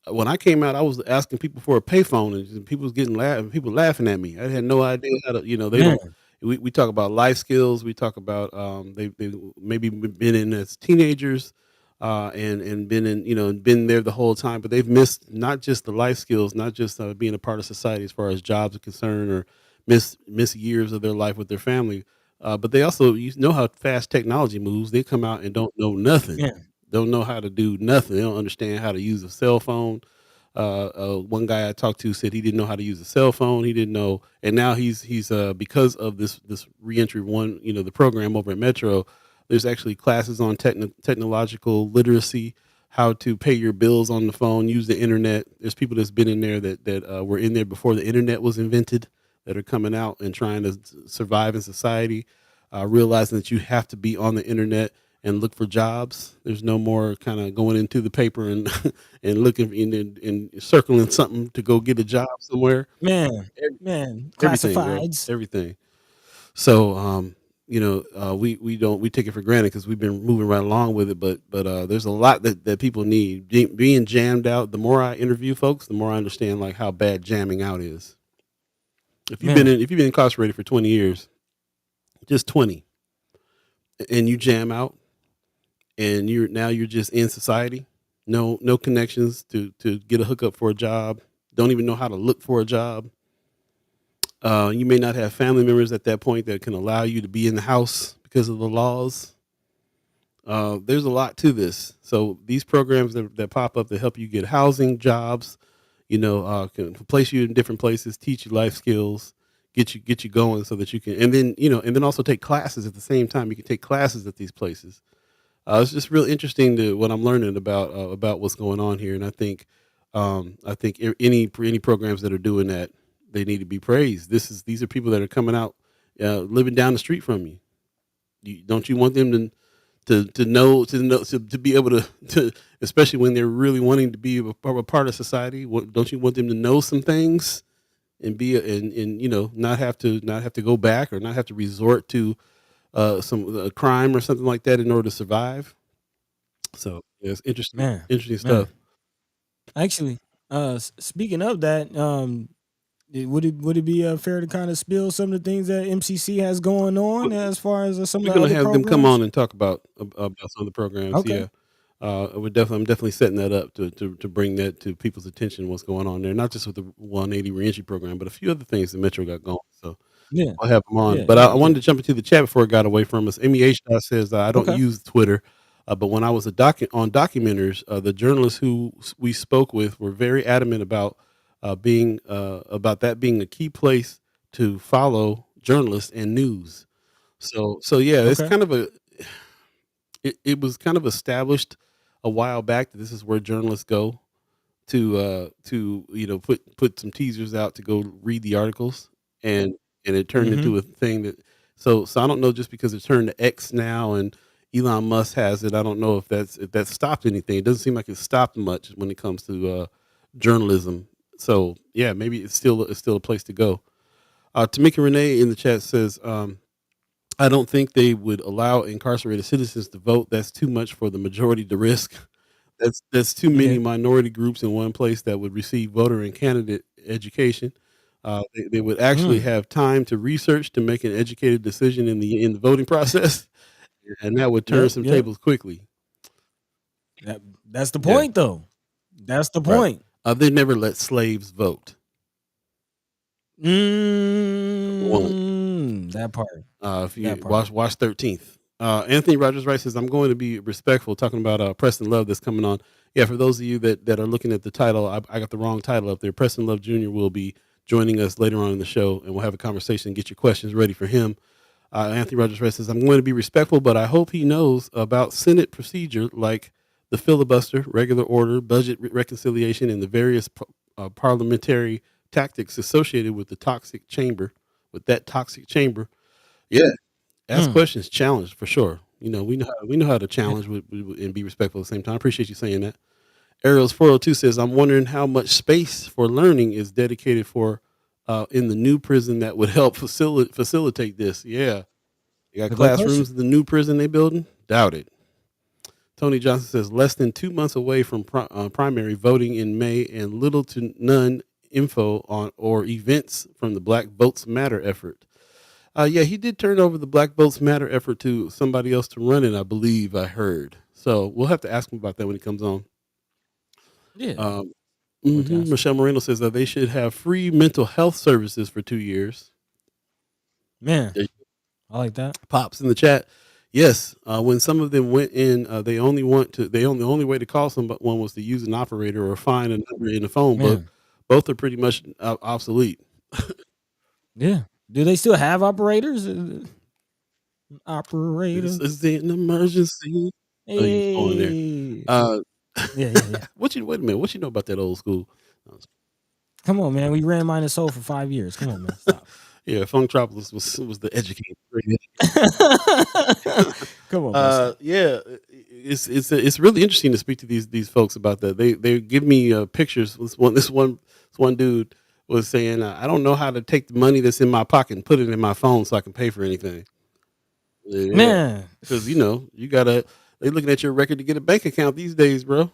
when I came out, I was asking people for a payphone, and people laughing at me. I had no idea how to, they don't. Man. We talk about life skills. We talk about they maybe been in as teenagers, and been in and been there the whole time, but they've missed not just the life skills, not just being a part of society as far as jobs are concerned, or miss years of their life with their family. But they also, how fast technology moves. They come out and don't know nothing, Yeah. don't know how to do nothing. They don't understand how to use a cell phone. One guy I talked to said he didn't know how to use a cell phone. He didn't know, and now he's because of this reentry one, the program over at Metro. There's actually classes on technological literacy, how to pay your bills on the phone, use the internet. There's people that's been in there that were in there before the internet was invented, that are coming out and trying to survive in society, realizing that you have to be on the internet and look for jobs. There's no more kind of going into the paper and and looking and circling something to go get a job somewhere. Man. Ev- Man. Everything, bro, Classifieds. everything. So, we take it for granted because we've been moving right along with it. But there's a lot that people need. Being jammed out. The more I interview folks, the more I understand like how bad jamming out is. Man. If you've been incarcerated for 20 years, just 20, and you jam out, and you're just in society, no connections to get a hookup for a job, don't even know how to look for a job. You may not have family members at that point that can allow you to be in the house because of the laws. There's a lot to this. So these programs that pop up to help you get housing, jobs, can place you in different places, teach you life skills, get you going so that you can, and then also take classes at the same time. You can take classes at these places. It's just real interesting to what I'm learning about what's going on here, and I think any programs that are doing that, they need to be praised. These are people that are coming out, living down the street from you. Don't you want them to be able to, especially when they're really wanting to be a part of society? Don't you want them to know some things and and not have to go back, or not have to resort to some crime or something like that in order to survive? So yeah, it's Man. interesting Man. stuff. Actually, speaking of that, would it be fair to kind of spill some of the things that MCC has going on But as far as some of we're the gonna other have them come programs? on and talk about some of the programs. Okay. Yeah, I'm definitely setting that up to bring that to people's attention. What's going on there? Not just with the 180 reentry program, but a few other things that Metro got going. So Yeah. I'll have them on. Yeah. But I Yeah. wanted to jump into the chat before it got away from us. Amy H. says I don't Okay. use Twitter, but when I was on Documenters, the journalists who we spoke with were very adamant being about that being a key place to follow journalists and news. So yeah, Okay. it was kind of established a while back that this is where journalists go to put some teasers out to go read the articles, and it turned Mm-hmm. into a thing that So I don't know, just because it turned to X now and Elon Musk has it. I don't know if that stopped anything. It doesn't seem like it stopped much when it comes to journalism. So yeah, maybe it's still a place to go. Tamika Renee in the chat says, I don't think they would allow incarcerated citizens to vote. That's too much for the majority to risk. That's too many Okay. minority groups in one place that would receive voter and candidate education. They would actually Mm. have time to research to make an educated decision in the voting process, and that would turn Yep. some Yep. tables quickly. That's the Yeah, point, though. That's the right. point. They never let slaves vote. For one. That part. If That you part. watch 13th. Anthony Rogers Wright says, I'm going to be respectful, talking about Preston Love that's coming on. Yeah, for those of you that are looking at the title, I got the wrong title up there. Preston Love Jr. will be joining us later on in the show, and we'll have a conversation and get your questions ready for him. Anthony Rogers Wright says, I'm going to be respectful, but I hope he knows about Senate procedure like the filibuster, regular order, budget reconciliation, and the various parliamentary tactics associated with with that toxic chamber. Yeah, ask Mm. questions, challenge for sure. We know how to Yeah. challenge and be respectful at the same time. I appreciate you saying that. Ariel's 402 says, I'm wondering how much space for learning is dedicated for in the new prison that would help facilitate this. Yeah. You got It's a great question. classrooms in the new prison they building? Doubt it. Tony Johnson says, less than 2 months away from primary voting in May, and little to none info on or events from the Black Votes Matter effort. Yeah, he did turn over the Black Votes Matter effort to somebody else to run it, I believe I heard. So we'll have to ask him about that when he comes on. Yeah. Um, Fantastic. Michelle Moreno says that they should have free mental health services for 2 years. Man, There- I like that. Pops in the chat. Yes, when some of them went in, the only way to call someone was to use an operator or find a number in the phone book. Man. Both are pretty much obsolete. Yeah. Do they still have operators? This Operator. is an emergency. Oh, you going there? Hey. Uh, Yeah, yeah, yeah. wait a minute. What you know about that old school? Come on, man. We ran Minus Soul for 5 years. Come on, man. Stop. Yeah, Funktropolis was the educated. Come on, man. Stop. Yeah, it's really interesting to speak to these folks about that. They give me pictures. This one dude was saying, I don't know how to take the money that's in my pocket and put it in my phone so I can pay for anything. Yeah, Man. because you gotta. They looking at your record to get a bank account these days, bro.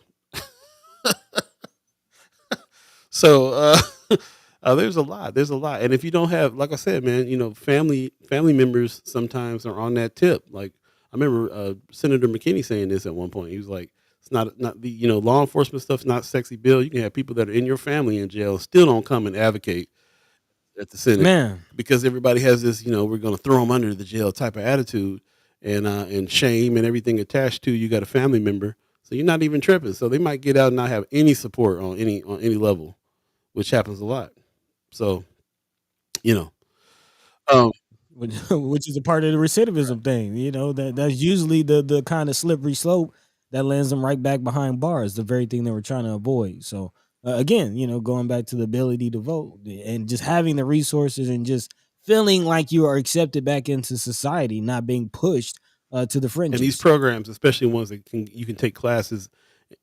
So there's a lot. There's a lot. And if you don't have, like I said, man, family members sometimes are on that tip. Like I remember Senator McKinney saying this at one point. He was like, "It's not the law enforcement stuff's not sexy, Bill. You can have people that are in your family in jail still don't come and advocate at the Senate Man. because everybody has this, we're going to throw them under the jail type of attitude and shame and everything attached to you got a family member, so you're not even tripping. So they might get out and not have any support on any level, which happens a lot. So, you know, um, Which is a part of the recidivism thing. That's usually the kind of slippery slope that lands them right back behind bars, the very thing they were trying to avoid. So again, going back to the ability to vote and just having the resources and just feeling like you are accepted back into society, not being pushed to the and these fringes. programs, especially ones that you can take classes,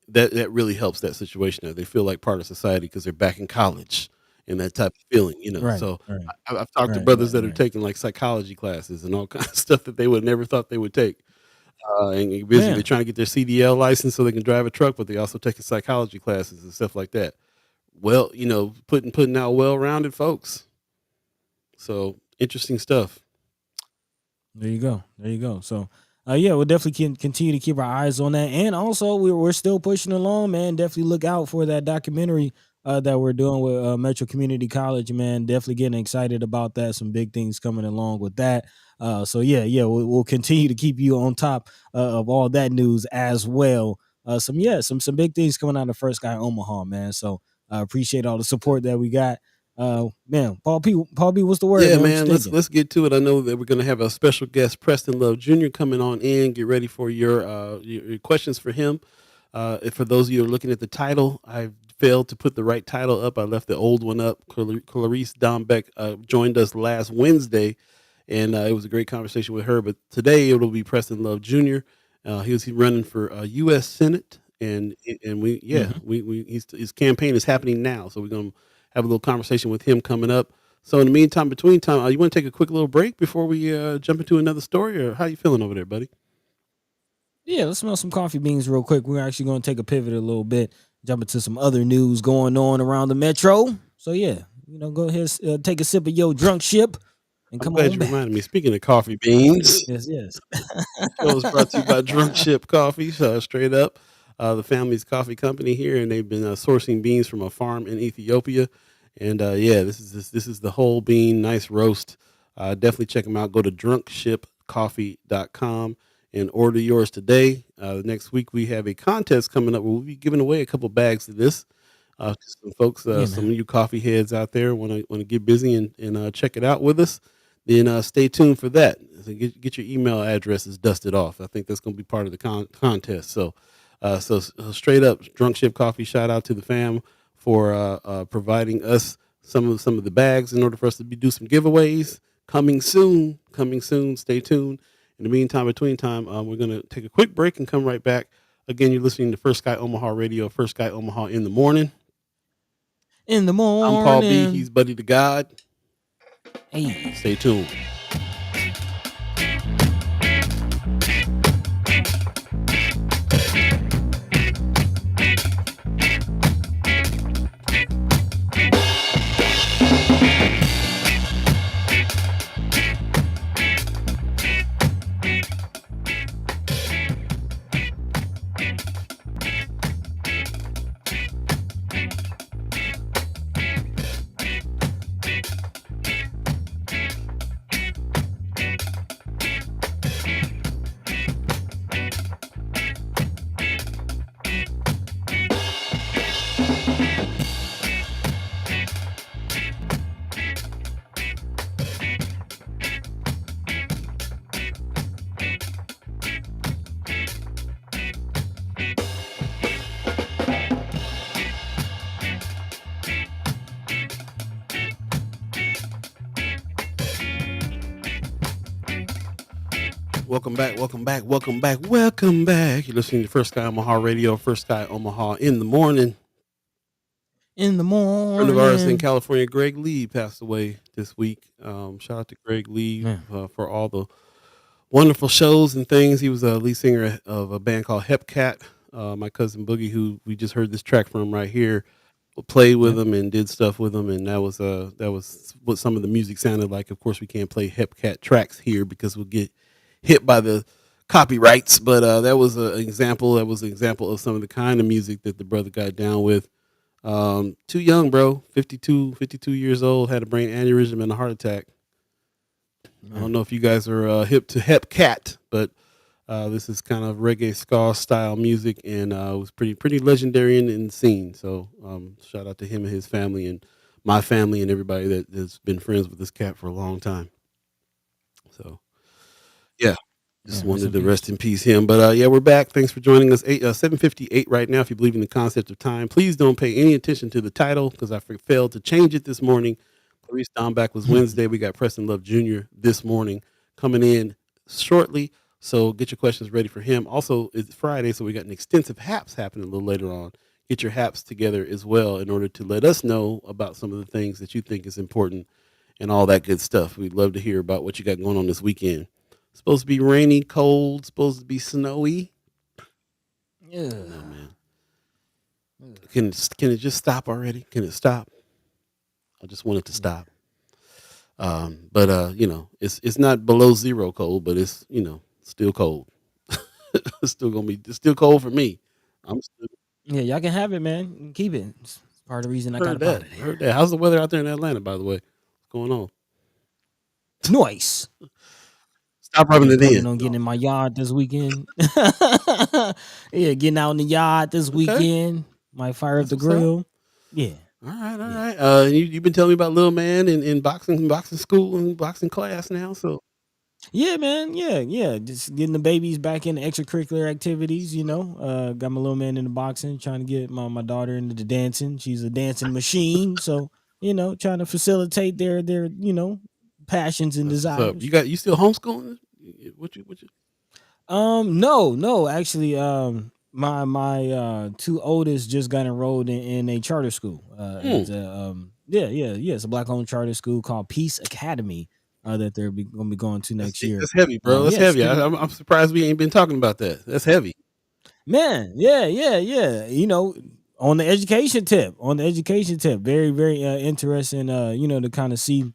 that really helps that situation. They feel like part of society because they're back in college and that type of feeling. Right, So right, I've talked to right, brothers right, that are right. taking like psychology classes and all kinds of stuff that they would never thought they would take. And busy, they're Man, trying to get their CDL license so they can drive a truck, but they also taking psychology classes and stuff like that. Well, putting out well-rounded folks. So interesting stuff. there you go. There you go. So, yeah, we'll definitely continue to keep our eyes on that, and also we're still pushing along, man. Definitely look out for that documentary that we're doing with Metro Community College, man. Definitely getting excited about that. Some big things coming along with that. So yeah, we'll continue to keep you on top of all that news as well. Some big things coming out of First Guy Omaha, man. So I appreciate all the support that we got. Man, Paul B, what's the word, Yeah, man? What you man. Let's thinking? let's get to it. I know that we're gonna have a special guest, Preston Love Jr., coming on in. Get ready for your questions for him. For those of you who are looking at the title, I failed to put the right title up. I left the old one up. Clarice Dombeck joined us last Wednesday, and it was a great conversation with her. But today it'll be Preston Love Jr. He running for U.S. Senate, and we yeah Hmm. his campaign is happening now, so we're gonna have a little conversation with him coming up. So in the meantime, between time, you want to take a quick little break before we jump into another story, or how you feeling over there, buddy? Yeah, let's smell some coffee beans real quick. We're actually going to take a pivot a little bit, jump into some other news going on around the metro. So yeah, go ahead, take a sip of your drunk ship, and I'm come glad on you back. reminded me. Speaking of coffee beans, Yes, yes. the show is brought to you by Drunk Ship Coffee, straight up. The family's coffee company here, and they've been sourcing beans from a farm in Ethiopia. And yeah, this is the whole bean, nice roast. Definitely check them out. Go to drunkshipcoffee.com and order yours today. Next week we have a contest coming up where we'll be giving away a couple bags of this. To some folks, Yeah, some man. of you coffee heads out there want to get busy and check it out with us, then stay tuned for that. So get your email addresses dusted off. I think that's going to be part of the contest. So straight up, Drunk Ship Coffee. Shout out to the fam for providing us some of the bags in order for us to do some giveaways coming soon. Coming soon. Stay tuned. In the meantime, between time, we're going to take a quick break and come right back. Again, you're listening to First Guy Omaha Radio, First Guy Omaha in the morning. In the I'm Paul B. He's morning. Buddi3 Da Gawd. Hey. Stay tuned. Welcome back, welcome back, welcome back, welcome back. You're listening to First Guy Omaha Radio, First Guy Omaha in the morning. In the Friend of ours in morning. California, Greg Lee, passed away this week. Shout out to Greg Lee Man. for all the wonderful shows and things. He was a lead singer of a band called Hepcat. My cousin Boogie, who we just heard this track from right here, played with Yep. him and did stuff with him, and that was what some of the music sounded like. Of course, we can't play Hepcat tracks here because we'll get hit by the copyrights. But that was an example. That was an example of some of the kind of music that the brother got down with. Too young, bro. 52 years old. Had a brain aneurysm and a heart attack. I don't Man. know if you guys are hip to Hepcat, but this is kind of reggae ska style music, and it was pretty legendary in the scene. So shout out to him and his family, and my family, and everybody that has been friends with this cat for a long time. So yeah, just Man, rest wanted in to rest peace. in peace him. But yeah, we're back. Thanks for joining us. 7:58 right now. If you believe in the concept of time, please don't pay any attention to the title because I failed to change it this morning. Clarice Downback was Wednesday. We got Preston Love Jr. this morning coming in shortly. So get your questions ready for him. Also, it's Friday, so we got an extensive haps happening a little later on. Get your haps together as well in order to let us know about some of the things that you think is important and all that good stuff. We'd love to hear about what you got going on this weekend. Supposed to be rainy, cold, supposed to be snowy. Yeah. I don't know, man. Can it just stop already? Can it stop? I just want it to stop. But it's not below zero cold, but it's still cold. It's still cold for me. I'm still Yeah, y'all can have it, man. You can keep it. It's part of the reason I got heard up out that. of Heard there. that. How's the weather out there in Atlanta, by the way? What's going on? Nice. Stop rubbing Yeah, it in. planning on getting No. in my yard this weekend. Yeah, getting out in the yard this Okay. weekend. Might fire up That's the what's up. grill. Yeah, All right, all yeah. right. You've been telling me about little man in boxing school and boxing class now. So Yeah, man. Yeah, yeah. Just getting the babies back into extracurricular activities, Got my little man into boxing, trying to get my daughter into the dancing. She's a dancing machine. So, trying to facilitate their passions and That's what's up. desires. You still homeschooling? What you No, actually, my two oldest just got enrolled in a charter school. Hmm. Yeah, it's a black owned charter school called Peace Academy. That they're gonna be going to next year. That's heavy, bro. That's Yeah, heavy. speaking of, I'm surprised we ain't been talking about that. That's heavy. man, yeah. On the education tip, very, very interesting. To kind of see.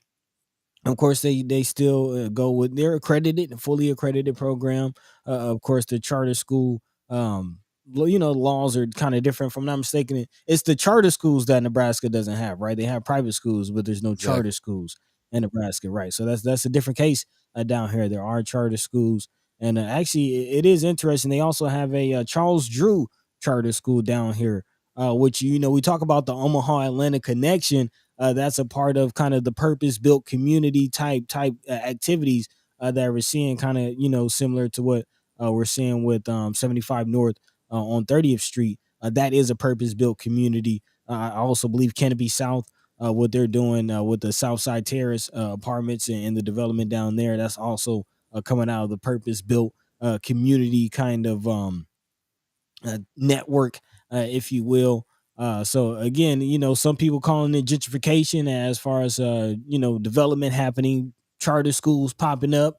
Of course, they still go with their accredited, fully accredited program. Of course, the charter school, laws are kind of different. From not mistaken, it's the charter schools that Nebraska doesn't have, right? They have private schools, but there's no charter Exactly. schools in Nebraska, right? So that's a different case down here. There are charter schools, and actually, it is interesting. They also have a Charles Drew charter school down here, which we talk about the Omaha Atlanta connection. That's a part of kind of the purpose built community type activities that we're seeing, kind of similar to what we're seeing with 75 North on 30th Street. That is a purpose built community. I also believe Canopy South, what they're doing with the Southside Terrace apartments and the development down there, that's also coming out of the purpose built community kind of network, if you will. So again, some people calling it gentrification as far as development happening, charter schools popping up.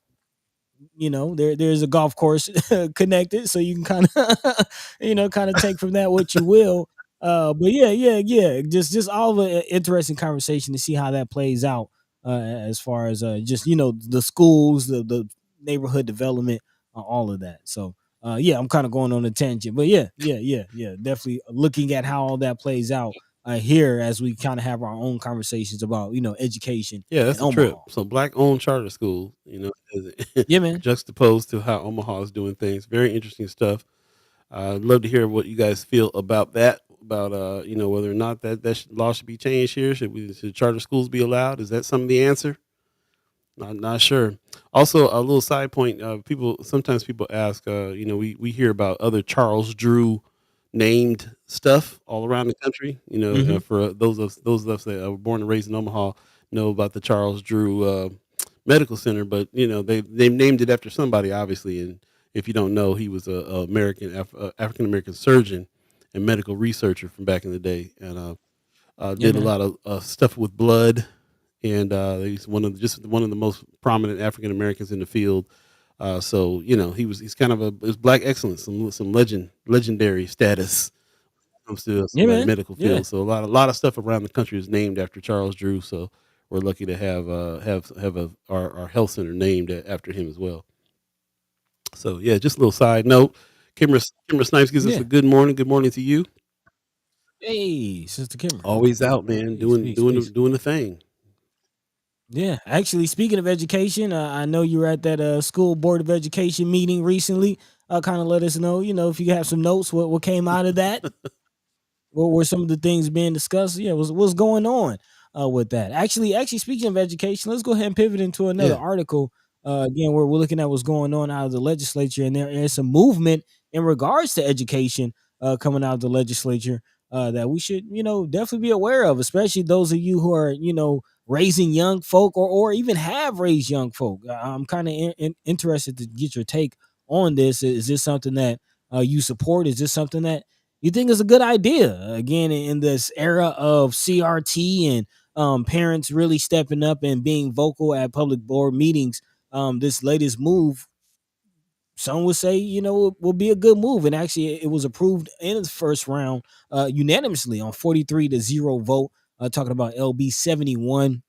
There's a golf course connected, so you can kind of kind of take from that what you will. But yeah, just all the interesting conversation to see how that plays out, as far as just the schools, the neighborhood development, all of that. So yeah, I'm kind of going on a tangent, but yeah, definitely looking at how all that plays out here as we kind of have our own conversations about education Yeah, in that's a trip. Omaha. So black owned charter school, Yeah, man. juxtaposed to how Omaha is doing things. Very interesting stuff. I'd love to hear what you guys feel about that. About whether or not law should be changed here. Should charter schools be allowed? Is that some of the answer? Not sure. Also, a little side point. People ask. We hear about other Charles Drew named stuff all around the country. Hmm. For those of us that were born and raised in Omaha, know about the Charles Drew Medical Center. But they named it after somebody, obviously. And if you don't know, he was a African American surgeon and medical researcher from back in the day, and Yeah, did a man. lot of stuff with blood, and he's one of the most prominent African Americans in the field. So he's kind of it's black excellence, some legendary status when it comes to Yeah, somebody man. medical Yeah. field. So a lot of stuff around the country is named after Charles Drew. So we're lucky to our health center named after him as well. So yeah, just a little side note. Kimber Snipes gives us a Yeah. good morning. Good morning to you. Hey, Sister Kimmer. Always out, man, Peace, peace, peace. doing the thing. Yeah, actually, speaking of education, I know you were at that school board of education meeting recently. Kind of let us know, if you have some notes, what came out of that. What were some of the things being discussed? Yeah, what's going on with that? Actually, speaking of education, let's go ahead and pivot into another Yeah. article. Again, where we're looking at what's going on out of the legislature, and there is some movement in regards to education coming out of the legislature that we should, definitely be aware of, especially those of you who are, raising young folk or even have raised young folk. I'm kind of interested to get your take on this. Is this something that you support? Is this something that you think is a good idea? Again, in this era of CRT and parents really stepping up and being vocal at public board meetings, this latest move, some would say, will be a good move. And actually, it was approved in the first round unanimously on 43-0 vote. Talking about LB 71,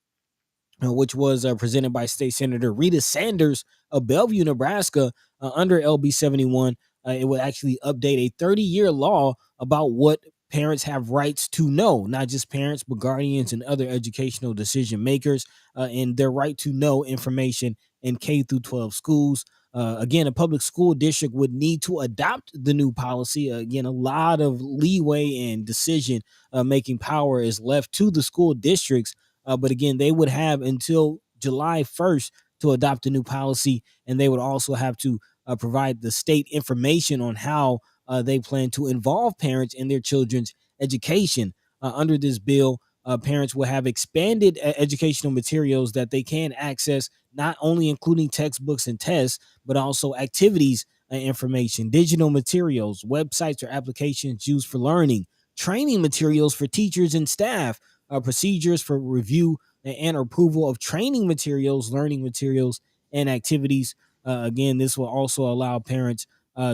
which was presented by State Senator Rita Sanders of Bellevue, Nebraska, under LB 71. It would actually update a 30-year law about what parents have rights to know, not just parents, but guardians and other educational decision makers, and their right to know information in K through 12 schools. Again, a public school district would need to adopt the new policy. Again, a lot of leeway and decision making power is left to the school districts, but again, they would have until July 1st to adopt a new policy, and they would also have to provide the state information on how they plan to involve parents in their children's education under this bill. parents will have expanded educational materials that they can access, not only including textbooks and tests, but also activities information, digital materials, websites or applications used for learning, training materials for teachers and staff, procedures for review and approval of training materials, learning materials, and activities. Again, this will also allow parents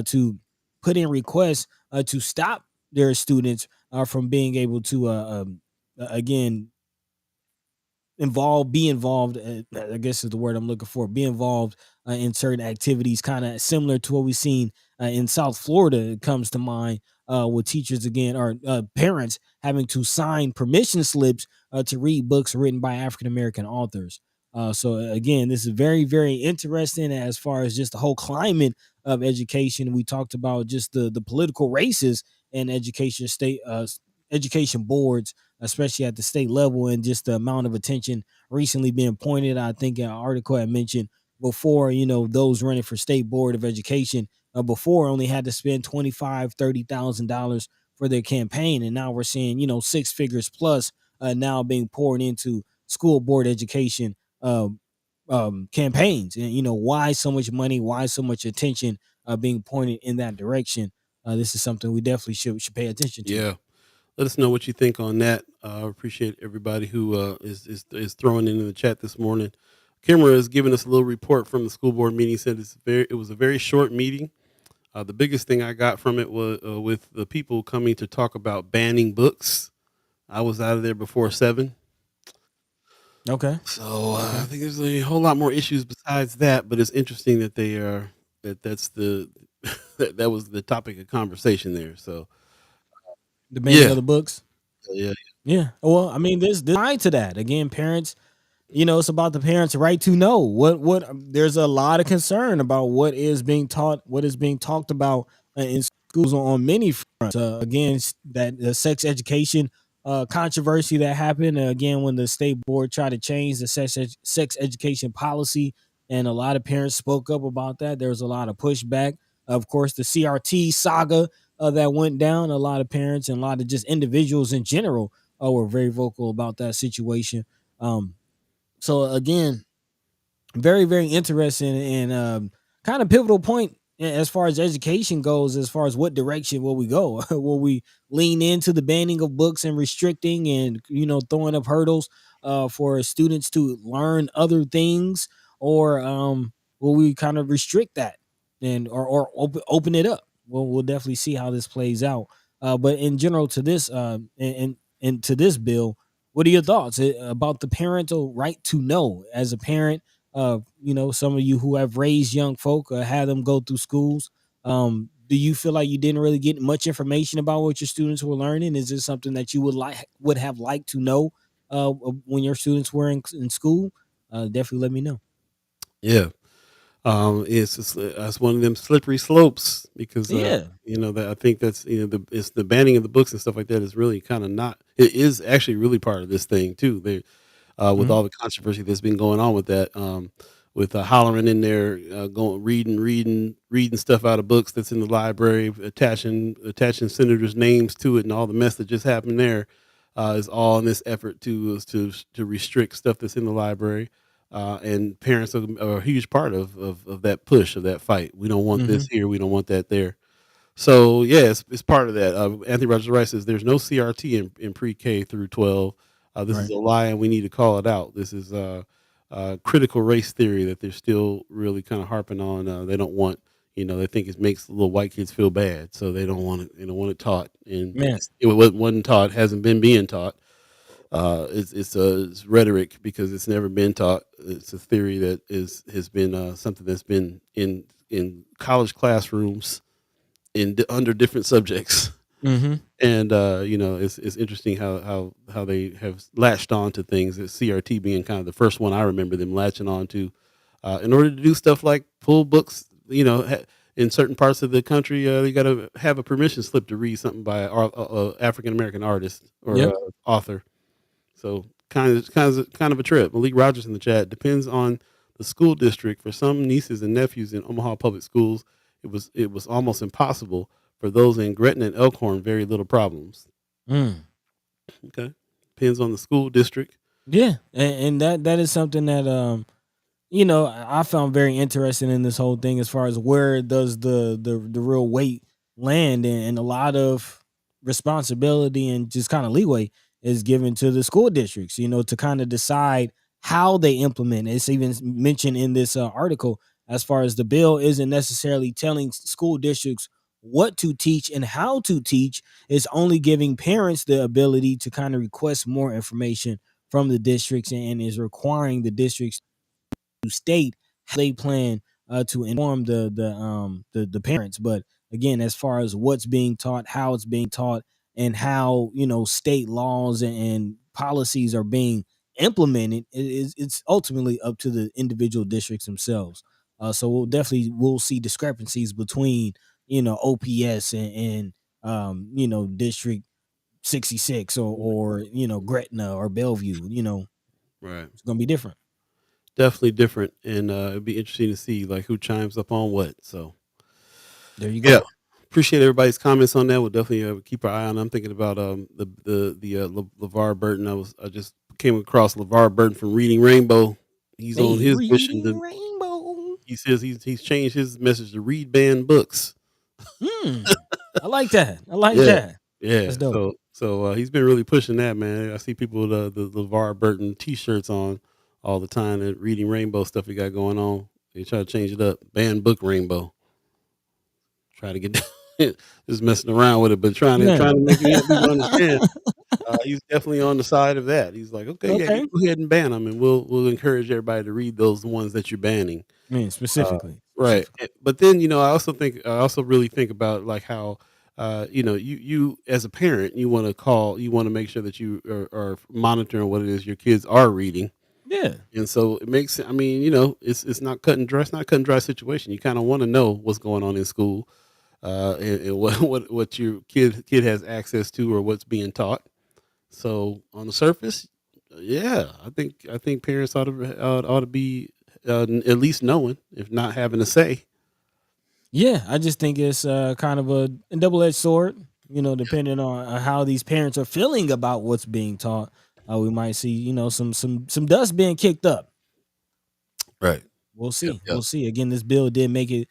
to put in requests to stop their students from being able to, again, be involved, I guess is the word I'm looking for, be involved in certain activities, kind of similar to what we've seen in South Florida. It comes to mind with teachers again, or parents having to sign permission slips to read books written by African American authors. So again, this is very, very interesting as far as just the whole climate of education. We talked about just the political races and education boards, especially at the state level, and just the amount of attention recently being pointed. I think an article I mentioned before, those running for state board of education before only had to spend 25, $30,000 for their campaign, and now we're seeing six figures plus now being poured into school board education campaigns. And why so much money, why so much attention being pointed in that direction? This is something we definitely should pay attention to. Yeah. Let us know what you think on that. I appreciate everybody who is throwing in the chat this morning. Kimra is giving us a little report from the school board meeting. Said it was a very short meeting. The biggest thing I got from it was with the people coming to talk about banning books. I was out of there before 7. Okay. So I Okay. think there's a whole lot more issues besides that, but it's interesting that they are that's the that was the topic of conversation there. So The banning yeah, of the books. yeah, Yeah. Well, I mean, this tied to that. Again, parents, it's about the parents' right to know there's a lot of concern about what is being taught, what is being talked about in schools on many fronts. Again, that the sex education controversy that happened again when the state board tried to change the sex education policy, and a lot of parents spoke up about that. There was a lot of pushback. Of course, the CRT saga that went down. A lot of parents and a lot of just individuals in general were very vocal about that situation. So again, very, very interesting and kind of pivotal point as far as education goes, as far as what direction will we go. Will we lean into the banning of books and restricting and throwing up hurdles for students to learn other things, or will we kind of restrict that and or open it up? We'll definitely see how this plays out. But in general, to this and to this bill, what are your thoughts about the parental right to know? As a parent, some of you who have raised young folk, had them go through schools, do you feel like you didn't really get much information about what your students were learning? Is this something that you would have liked to know when your students were in school? Definitely let me know. yeah. It's one of them slippery slopes because Yeah. that I think that's it's the banning of the books and stuff like that is really kind of not. It is actually really part of this thing too. They with Mhm. all the controversy that's been going on with that, with hollering in there, going reading stuff out of books that's in the library, attaching senators' names to it, and all the mess that just happened there is all in this effort to restrict stuff that's in the library. And parents are a huge part of that push of that fight. We don't want this Mhm. here. We don't want that there. So yeah, it's part of that. Anthony Rogers Rice says there's no CRT in pre-K through 12. This is Right. a lie, and we need to call it out. This is critical race theory that they're still really kind of harping on. They don't want, they think it makes little white kids feel bad, so they don't want it. They don't want it taught, and Man. it wasn't taught, hasn't been being taught. It's rhetoric because it's never been taught. It's a theory that has been something that's been in college classrooms under different subjects. Mhm. And it's interesting how they have latched on to things. CRT being kind of the first one I remember them latching on to, in order to do stuff like pull books. In certain parts of the country, you got to have a permission slip to read something by a African American artist or Yep. author. So kind of a trip. Malik Rogers in the chat depends on the school district. For some nieces and nephews in Omaha public schools, it was almost impossible. For those in Gretna and Elkhorn, very little problems. Mm. Okay. depends on the school district. Yeah, and that is something that I found very interesting in this whole thing as far as where does the real weight land, and a lot of responsibility and just kind of leeway is given to the school districts, to kind of decide how they implement. It's even mentioned in this article as far as the bill isn't necessarily telling school districts what to teach and how to teach. It's only giving parents the ability to kind of request more information from the districts, and is requiring the districts to state how they plan to inform the parents. But again, as far as what's being taught, how it's being taught, and how state laws and policies are being implemented, it's ultimately up to the individual districts themselves. So we'll see discrepancies between OPS and District 66 or Gretna or Bellevue. Right. It's gonna be different. Definitely different, and it'd be interesting to see like who chimes up on what. So There you yeah, go. appreciate everybody's comments on that. We'll definitely keep our eye on. I'm thinking about LeVar Burton. I just came across LeVar Burton from Reading Rainbow. He's on Hey, his mission reading to. rainbow. He says he's changed his message to read banned books. Hmm. I like that. I like Yeah, that. yeah. That's dope. So he's been really pushing that, man. I see people with the LeVar Burton T-shirts on all the time. And Reading Rainbow stuff he got going on. They try to change it up. Ban book Rainbow. Try to get just messing around with it, but trying to Man. make people understand. He's definitely on the side of that. He's like, okay, yeah, Okay. go ahead and ban them, and we'll encourage everybody to read those ones that you're banning. Man, Uh, specifically. right. Specifically. But then, I also really think about like how, you as a parent, you want to make sure that you are monitoring what it is your kids are reading. Yeah. And so it makes, I mean, it's not cut and dry. It's not cut and dry situation. You kind of want to know what's going on in school, and what your kid has access to or what's being taught. So on the surface, yeah, I think parents ought to be at least knowing, if not having a say. Yeah. I just think it's kind of a double-edged sword, depending on how these parents are feeling about what's being taught. We might see, some dust being kicked up. Right. We'll Yep. see. Yep. We'll see. Again, this bill did make it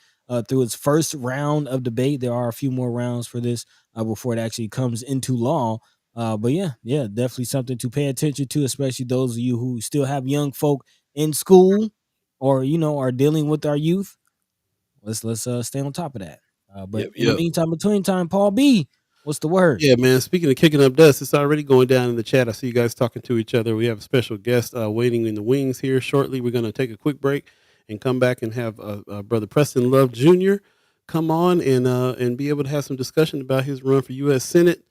through its first round of debate. There are a few more rounds for this before it actually comes into law. But yeah, definitely something to pay attention to, especially those of you who still have young folk in school or are dealing with our youth. Let's stay on top of that. But Yep. in the Yep. meantime, between time, Paul B, what's the word? Yeah, man. Speaking of kicking up dust, it's already going down in the chat. I see you guys talking to each other. We have a special guest waiting in the wings here shortly. We're going to take a quick break and come back and have brother Preston Love Jr. come on and be able to have some discussion about his run for U.S. Senate.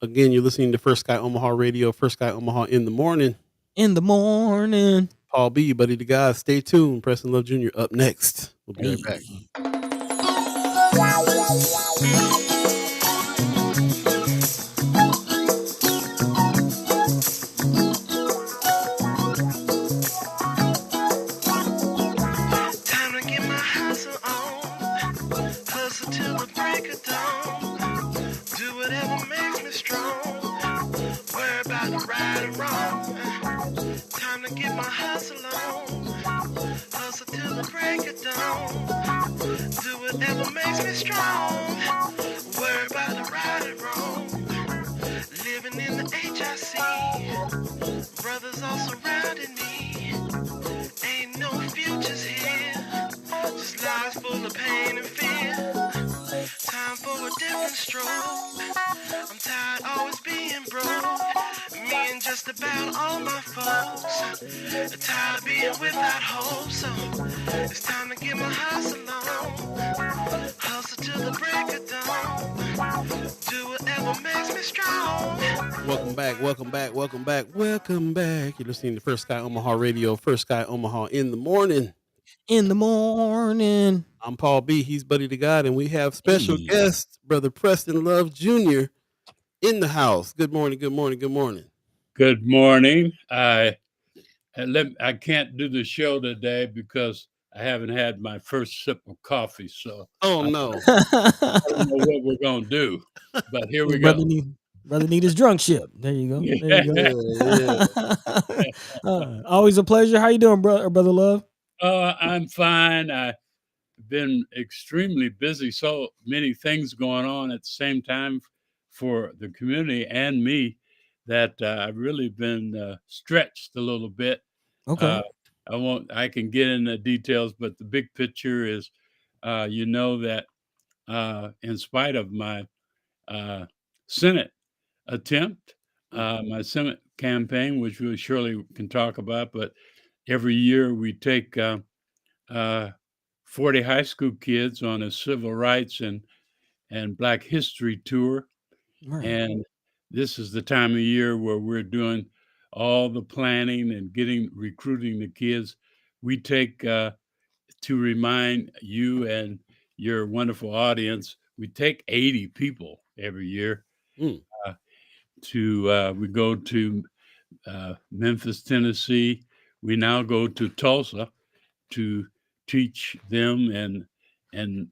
Again, you're listening to First Sky Omaha Radio, First Sky Omaha in the morning. In the morning. Paul B, Buddi3 Da Gawd. Stay tuned. Preston Love Jr. up next. We'll be right back. Hey. Time to get my hustle on. Hustle till the break of dawn. Do whatever makes me strong. Worry about the right or wrong. Time to get my hustle on. Hustle till the break of dawn. Do whatever makes me strong. Worry about the right or wrong. Living in the HIC. Brothers all surrounding me. Ain't no futures here. Just lives full of pain and fear. Time for a different stroke. I'm tired always being broke. Me and just about all my folks. Tired of being without hope. So it's time to get my hustle on. Hustle till the break of dawn. Do whatever makes me strong. Welcome back. Welcome back. Welcome back. Welcome back. You're listening to First Sky Omaha Radio, First Sky Omaha in the morning. In the morning. I'm Paul B. He's Buddi3 Da Gawd, and we have special Hey. guest, brother Preston Love Jr. in the house. Good morning. Good morning. Good morning. Good morning. I can't do the show today because I haven't had my first sip of coffee, so Oh no. I don't know what we're gonna do. But here we Brother go. Brother need his drunk ship. There you go. There you Yeah, yeah. go. Always a pleasure. How you doing, brother Love? I'm fine. I've been extremely busy. So many things going on at the same time for the community and me that I've really been stretched a little bit. Okay. Uh, I can get in the details, but the big picture is, that in spite of my uh, Senate attempt, my Senate campaign, which we surely can talk about, but every year we take uh, 40 high school kids on a civil rights and Black history tour. Right. And this is the time of year where we're doing all the planning and recruiting the kids. We take to remind you and your wonderful audience, we take 80 people every year. Mm. We go to Memphis, Tennessee. We now go to Tulsa to teach them and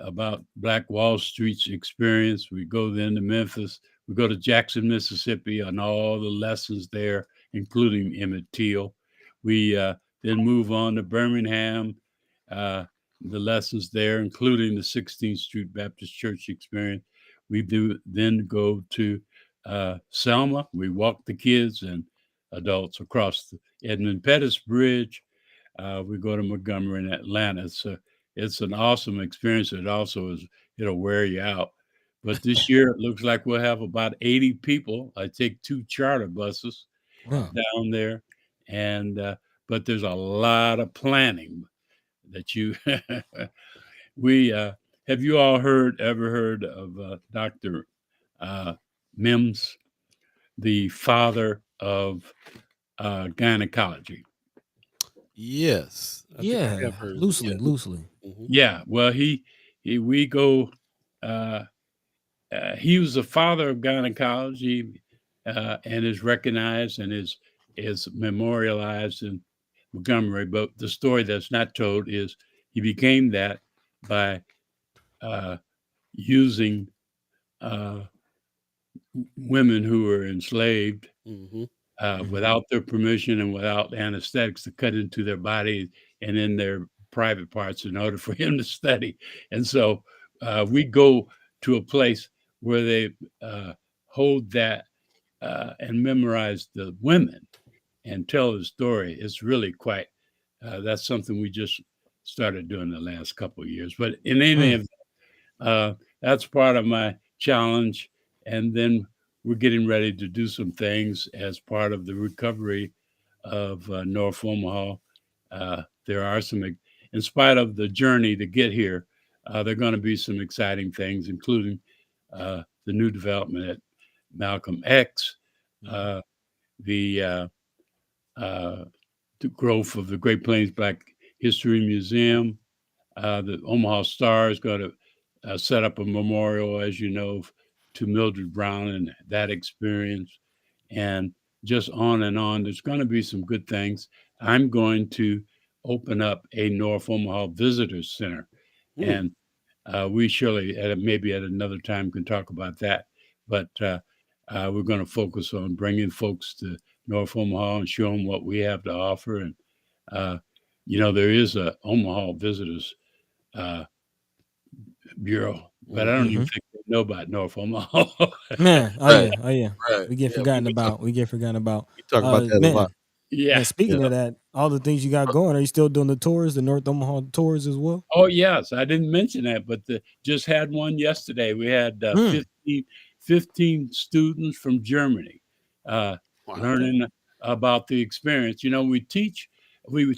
about Black Wall Street's experience. We go then to Memphis. We go to Jackson, Mississippi, on all the lessons there, including Emmett Till. We then move on to Birmingham, uh, the lessons there, including the 16th Street Baptist Church experience. We do then go to Selma. We walk the kids and adults across the Edmund Pettus Bridge. We go to Montgomery and Atlanta. It's an awesome experience. It'll wear you out. But this year it looks like we'll have about 80 people. I take 2 charter buses Wow. down there, and but there's a lot of planning that you we have you all ever heard of Dr. Mims, the father of gynecology? Yes. I think I Yeah. have heard. Loosely, Yeah. loosely. Mhm. Yeah, well, we go. Uh, he was the father of gynecology, and is recognized and is memorialized in Montgomery. But the story that's not told is he became that by uh, using uh, women who were enslaved Mhm. Mhm. without their permission and without anesthetics to cut into their body and in their private parts in order for him to study. And so we go to a place where they hold that and memorize the women and tell the story. It's really quite, that's something we just started doing the last couple of years. But in any Mm. event, that's part of my challenge. And then we're getting ready to do some things as part of the recovery of North Omaha. There are in spite of the journey to get here, there are going to be some exciting things, including the new development at Malcolm X, Mhm. uh, the uh, the growth of the Great Plains Black History Museum. The Omaha Star is going to set up a memorial, as you know, to Mildred Brown and that experience, and just on and on. There's going to be some good things. I'm going to open up a North Omaha Visitors Center, Mm. and we surely, maybe at another time, can talk about that. But we're going to focus on bringing folks to North Omaha and show them what we have to offer. And uh, there is a Omaha Visitors uh, Bureau, but I don't Mhm. even Mhm. think they know about North Omaha. Man, oh Right. yeah, oh yeah. Right. We get Yeah. forgotten We talk. about. We get forgotten about. We talk about that a lot. Man, Yeah. man. Speaking Yeah. of that, all the things you got going, are you still doing the tours, the North Omaha tours as well? Oh, yes. I didn't mention that, but just had one yesterday. We had Mm. 15 students from Germany uh, Wow. Okay. learning about the experience. We teach, we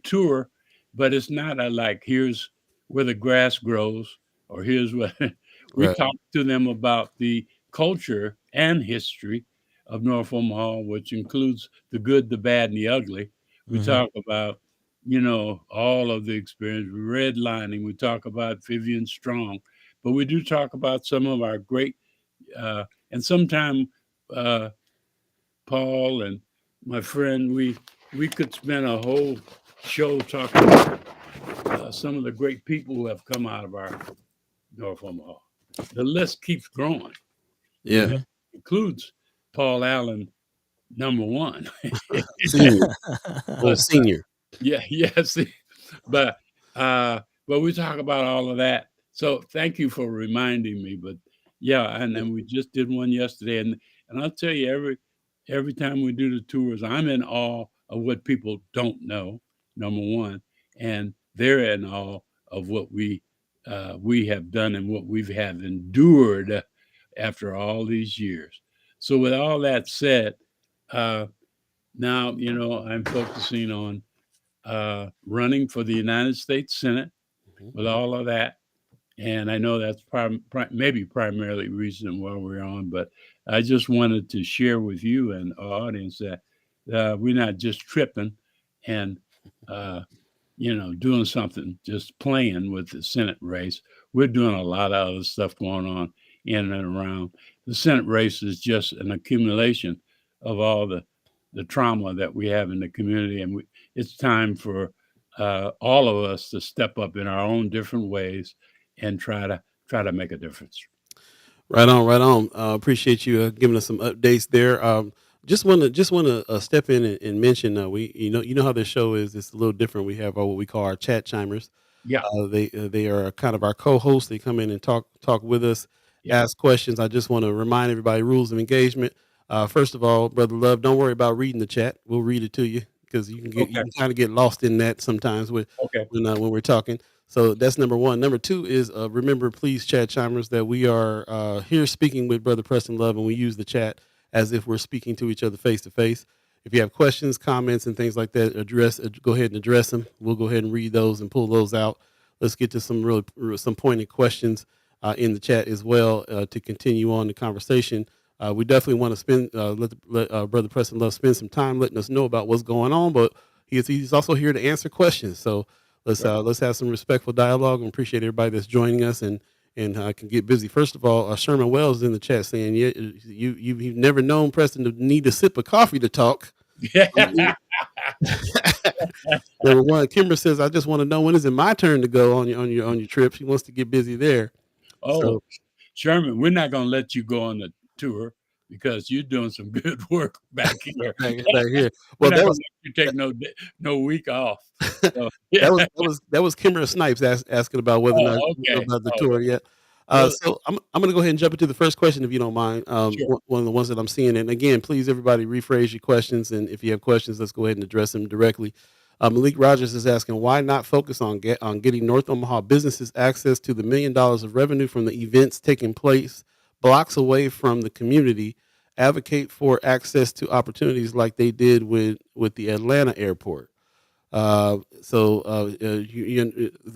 tour, but it's not like here's where the grass grows or here's what we Right. talk to them about the culture and history of North Omaha, which includes the good, the bad, and the ugly. We Mhm. talk about all of the experience, redlining. We talk about Vivian Strong, but we do talk about some of our great, and sometimes uh, Paul and my friend, we could spend a whole show talking about some of the great people who have come out of our North Omaha. The list keeps growing. Yeah. includes Paul Allen, number one. Senior. Oh, But senior. yeah, yes, but but we talk about all of that. So thank you for reminding me. But yeah, and Yeah. then we just did one yesterday, and I'll tell you every time we do the tours, I'm in awe of what people don't know. Number one, and they're in awe of what we have done and what we've have endured after all these years. So with all that said, uh, now I'm focusing on running for the United States Senate Mhm. with all of that. And I know that's maybe primarily reason why we're on, but I just wanted to share with you and our audience that we're not just tripping and uh, doing something, just playing with the Senate race. We're doing a lot of other stuff going on in and around. The Senate race is just an accumulation of all the trauma that we have in the community, and it's time for all of us to step up in our own different ways and try to make a difference. Right on, right on. Appreciate you giving us some updates there. Just want to step in and mention we you know how this show is. It's a little different. We have what we call our chat chimers. Yeah, They are kind of our co-hosts. They come in and talk with us, yeah. ask questions. I just want to remind everybody rules of engagement. First of all, brother Love, don't worry about reading the chat. We'll read it to you because you Okay, can kind of get lost in that sometimes okay. when we're talking. So that's number one. Number two is remember, please, chat chimers, that we are here speaking with Brother Preston Love, and we use the chat as if we're speaking to each other face to face. If you have questions, comments, and things like that, go ahead and address them. We'll go ahead and read those and pull those out. Let's get to some pointed questions in the chat as well to continue on the conversation. We definitely want to let Brother Preston Love spend some time letting us know about what's going on, but he's also here to answer questions. So let's have some respectful dialogue and appreciate everybody that's joining us and can get busy. First of all, Sherman Wells is in the chat saying, "Yeah, you've never known Preston to need a sip of coffee to talk." Yeah. Number one, Kimber says, "I just want to know when is it my turn to go on your trip." She wants to get busy there. Oh, So Sherman, we're not going to let you go on the tour because you're doing some good work back here. back here, We're well, not that going was to let you take no week off. So, that yeah. was Kimber Snipes asking about whether or not Oh, you know okay. about the Oh, tour yet. well, So I'm gonna go ahead and jump into the first question if you don't mind. sure. One of the ones that I'm seeing, and again, please everybody rephrase your questions, and if you have questions, let's go ahead and address them directly. Malik Rogers is asking why not focus on getting North Omaha businesses access to the $1 million of revenue from the events taking place blocks away from the community. Advocate for access to opportunities like they did with the Atlanta airport. The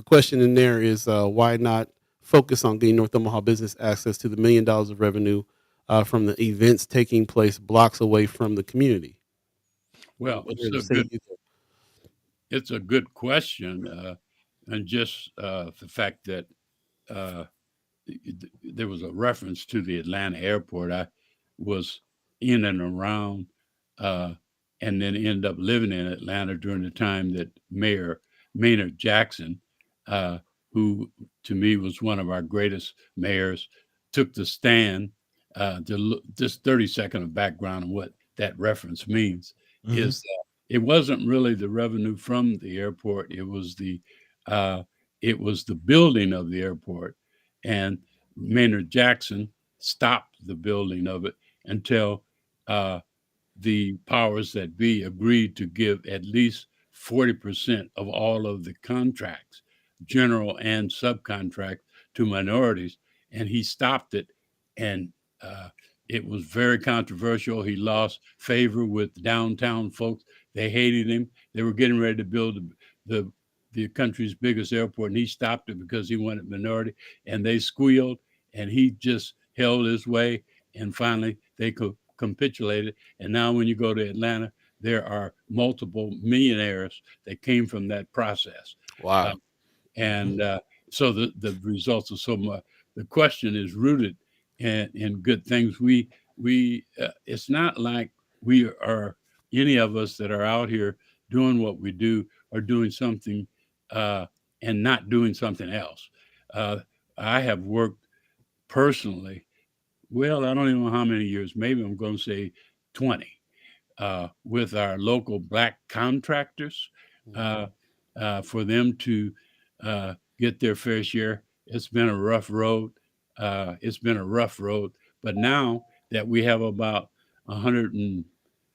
question in there is why not focus on getting North Omaha business access to the $1 million of revenue from the events taking place blocks away from the community? Well, What are the same? it's a good question, and just the fact that uh, there was a reference to the Atlanta airport. I was in and around, uh, and then ended up living in Atlanta during the time that Mayor Maynard Jackson, uh, who to me was one of our greatest mayors, took the stand. Just 30-second of background on what that reference means Hmm. is that it wasn't really the revenue from the airport. Uh, it was the building of the airport, and Maynard Jackson stopped the building of it until uh, the powers that be agreed to give at least 40% of all of the contracts, general and subcontract, to minorities. And he stopped it. And uh, it was very controversial. He lost favor with downtown folks. They hated him. They were getting ready to build the, the country's biggest airport, and he stopped it because he wanted minority. And they squealed, and he just held his way. And finally, they capitulated. And now, when you go to Atlanta, there are multiple millionaires that came from that process. Wow. Uh, and so the results are so much. The question is rooted in good things. We it's not like we are any of us that are out here doing what we do are doing something uh, and not doing something else. Uh, I have worked personally well, I don't even know how many years. Maybe I'm going to say 20. With our local black contractors, uh, Mhm, for them to get their fair share. It's been a rough road. It's been a rough road. But now that we have about 100 and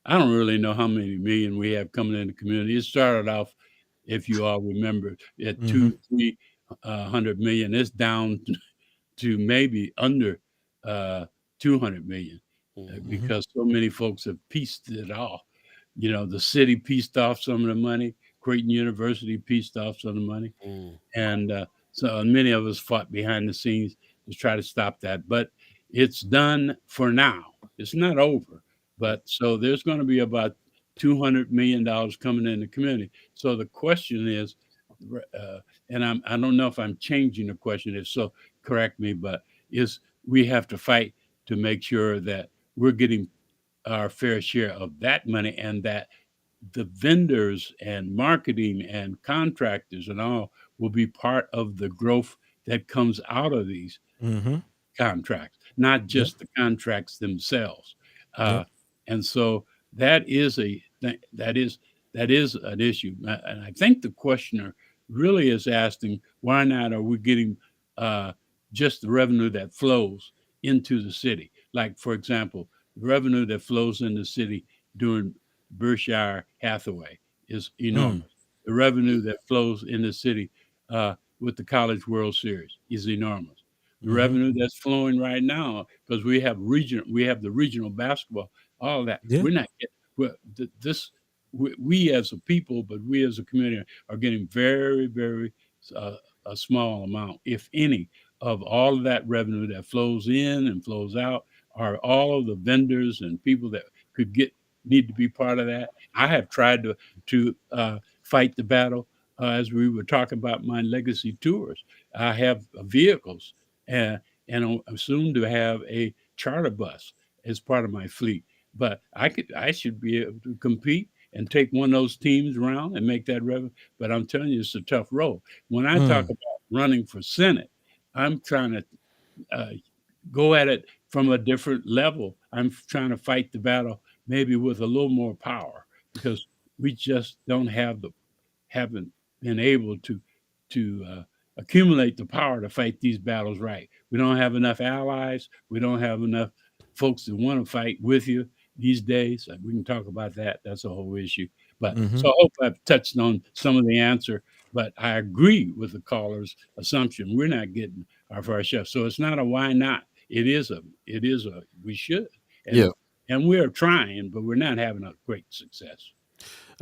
I don't really know how many million we have coming in the community. It started off, if you all remember, at Mm-hmm. 300 million. It's down to maybe under uh, 200 million mhm, Mm-hmm. because so many folks have pieced it off. The city pieced off some of the money. Creighton University pieced off some of the money. mm, And so many of us fought behind the scenes to try to stop that. But it's done for now. It's not over. But so there's going to be about $200 million coming in the community. So the question is, uh, and I don't know if I'm changing the question. If so, correct me. But is we have to fight to make sure that we're getting our fair share of that money and that the vendors and marketing and contractors and all will be part of the growth that comes out of these Mm-hmm. contracts, not Yep. just the contracts themselves. Uh, Yep. and so that is that is an issue. And I think the questioner really is asking why not are we getting uh, just the revenue that flows into the city? Like, for example, the revenue that flows in the city during Berkshire Hathaway is Mm. enormous. The revenue that flows in the city with the College World Series is enormous. The Mm-hmm. revenue that's flowing right now because we have the regional basketball, all that. Yeah. We're not getting this. We as a people, but we as a community are getting very, very uh, a small amount, if any, of all of that revenue that flows in and flows out. Are all of the vendors and people that could get need to be part of that. I have tried to fight the battle as we were talking about my legacy tours. I have vehicles and I'm soon to have a charter bus as part of my fleet. But I should be able to compete and take one of those teams around and make that revenue. But I'm telling you, it's a tough road. When I talk Mm. about running for Senate, I'm trying to uh, go at it from a different level. I'm trying to fight the battle maybe with a little more power because we just don't have the haven't been able to accumulate the power to fight these battles right. We don't have enough allies. We don't have enough folks that want to fight with you these days. We can talk about that. That's a whole issue. But Mm-hmm. so I hope I've touched on some of the answer. But I agree with the caller's assumption. We're not getting our fair share. So it's not a why not. It is a we should. yeah. And we're trying, but we're not having a great success.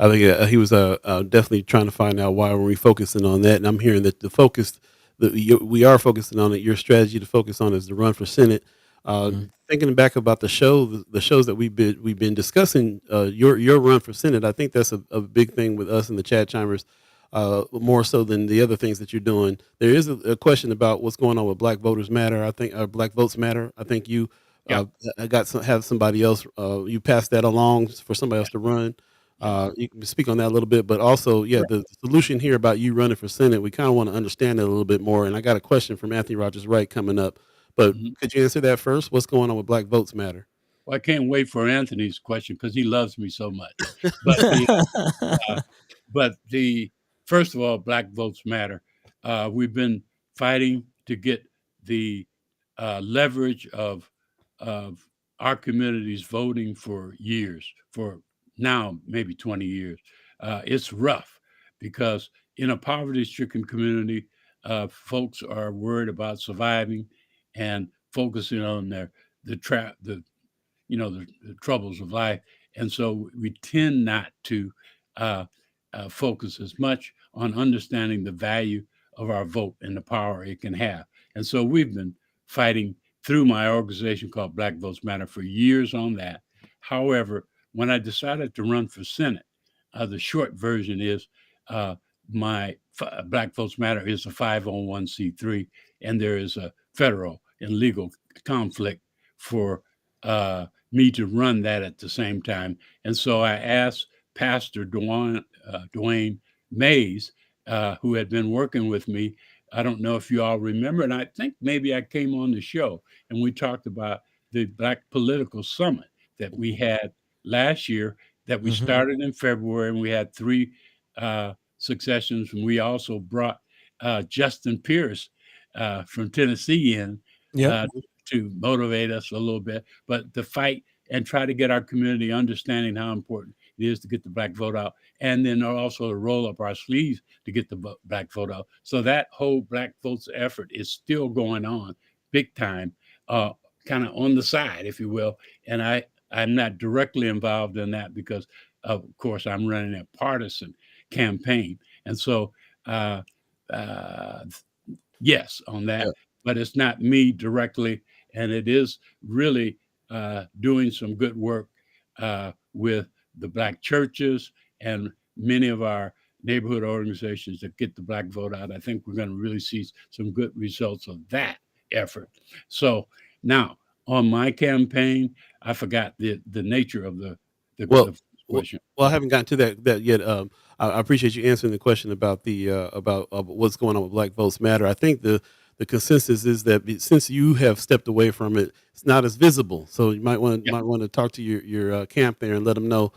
I think he was definitely trying to find out why were we focusing on that, and I'm hearing that the focus that we are focusing on it. Your strategy to focus on is to run for Senate. Mm-hmm. Thinking back about the shows that we've been discussing, your run for Senate. I think that's a big thing with us in the chat chambers, more so than the other things that you're doing. There is a question about what's going on with Black Voters Matter. I think Black Votes Matter. I think you Yeah. uh, have somebody else. You passed that along for somebody else Yes. to run. Yes. You can speak on that a little bit, but also, yeah, the solution here about you running for Senate, we kind of want to understand it a little bit more. And I got a question from Anthony Rogers Wright coming up, but Mhm. could you answer that first? What's going on with Black Votes Matter? Well, I can't wait for Anthony's question because he loves me so much. But uh, the first of all, Black votes matter. We've been fighting to get the leverage of our communities voting for years, for now maybe 20 years. It's rough because in a poverty-stricken community, folks are worried about surviving and focusing on the troubles of life, and so we tend not to uh, focus as much on understanding the value of our vote and the power it can have. And so we've been fighting through my organization called Black Votes Matter for years on that. However, when I decided to run for Senate, the short version is uh, my Black Votes Matter is a 501c3, and there is a federal and legal conflict for me to run that at the same time. And so I asked Pastor Dwayne Mays, who had been working with me. I don't know if you all remember, and I think maybe I came on the show and we talked about the Black Political Summit that we had last year, that we Mm-hmm. started in February, and we had three successions. And we also brought Justin Pierce from Tennessee in Yep. uh, to motivate us a little bit, but to fight and try to get our community understanding how important it is to get the black vote out, and then also to roll up our sleeves to get the black vote out. So that whole black votes effort is still going on big time, uh, kind of on the side, if you will. And I'm not directly involved in that because, of course, I'm running a partisan campaign. And so, uh, uh, yes, on Yeah. that, but it's not me directly. And it is really doing some good work with the black churches and many of our neighborhood organizations that get the black vote out. I think we're going to really see some good results of that effort. So now on my campaign, I forgot the nature of Well, the well, question. I haven't gotten to that yet. I appreciate you answering the question about the about what's going on with Black Votes Matter. I think the consensus is that since you have stepped away from it, it's not as visible. So you Yeah, might want to talk to your camp there and let them know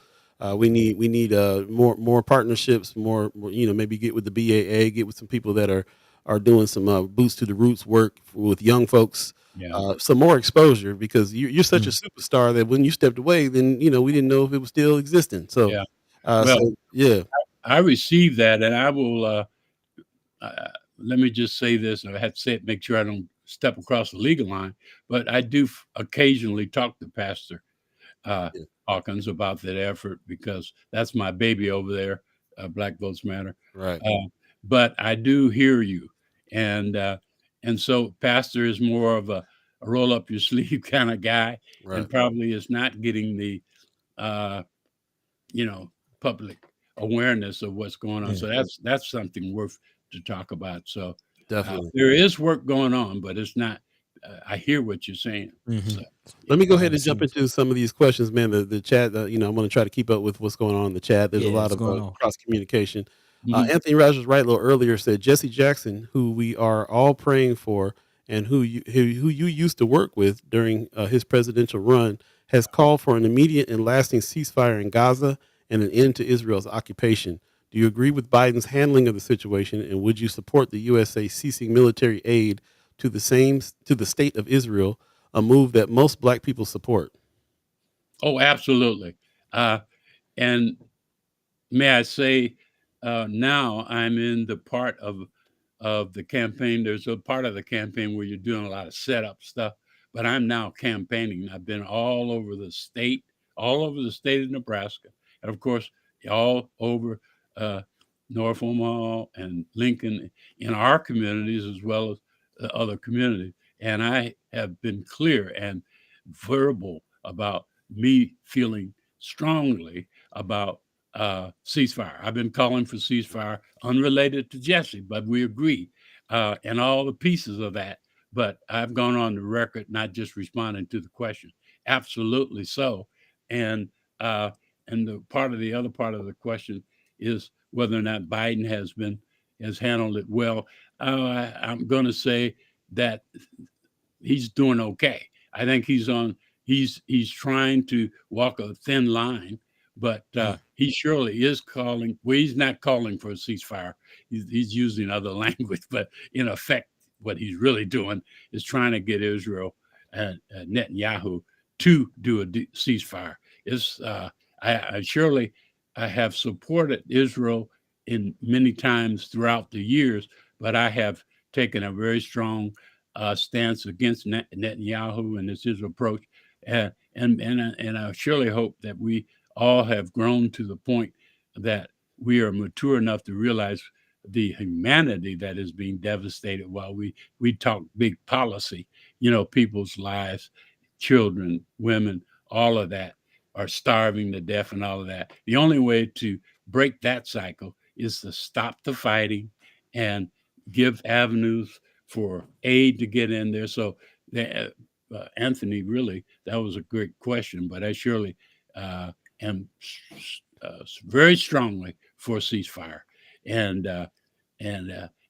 we need more partnerships, maybe get with the BAA, get with some people that are doing some boots to the roots work with young folks, yeah. some more exposure because you're such a Mm. superstar that when you stepped away, then we didn't know if it was still existing. So, Yeah. Well, yeah, I received that, and I will. Let me just say this, and I have to say it, make sure I don't step across the legal line. But I do occasionally talk to Pastor uh, yeah, Hawkins about that effort because that's my baby over there. Black Votes Matter. right, Uh, but I do hear you, and uh, and so Pastor is more of a roll up your sleeve kind of guy, and right, probably is not getting the uh, you know, public awareness of what's going on. Yeah. So that's something worth to talk about. So definitely. there is work going on, but it's not. I hear what you're saying. Mm-hmm. So Let me go Yeah. ahead and jump into some of these questions, man. The chat, I'm going to try to keep up with what's going on in the chat. There's a Yeah. lot It's of going on. cross communication. mhm. Anthony Rogers Wright a little earlier said Jesse Jackson, who we are all praying for, and who you used to work with during his presidential run, has called for an immediate and lasting ceasefire in Gaza and an end to Israel's occupation. Do you agree with Biden's handling of the situation, and would you support the USA ceasing military aid to the state of Israel, a move that most black people support? Oh, absolutely. Uh, and may I say, now I'm in the part of the campaign. There's a part of the campaign where you're doing a lot of setup stuff, but I'm now campaigning. I've been all over the state of Nebraska, and of course, all over uh, North Omaha and Lincoln in our communities as well as the other communities. And I have been clear and verbal about me feeling strongly about ceasefire. I've been calling for ceasefire unrelated to Jesse, but we agree, and all the pieces of that. But I've gone on the record, not just responding to the question. Absolutely so. And uh, and the other part of the question is whether or not Biden has handled it well. I'm going to say that he's doing okay. I think he's trying to walk a thin line, but Mm. he surely is calling. Well, he's not calling for a ceasefire. He's using other language, but in effect, what he's really doing is trying to get Israel and Netanyahu to do a ceasefire. It's I surely I have supported Israel in many times throughout the years, but I have taken a very strong stance against Netanyahu and his approach, and I surely hope that we all have grown to the point that we are mature enough to realize the humanity that is being devastated while we talk big policy. People's lives, children, women, all of that are starving to death and all of that. The only way to break that cycle is to stop the fighting and give avenues for aid to get in there. So, Anthony, really, that was a great question, but I surely am very strongly for ceasefire, and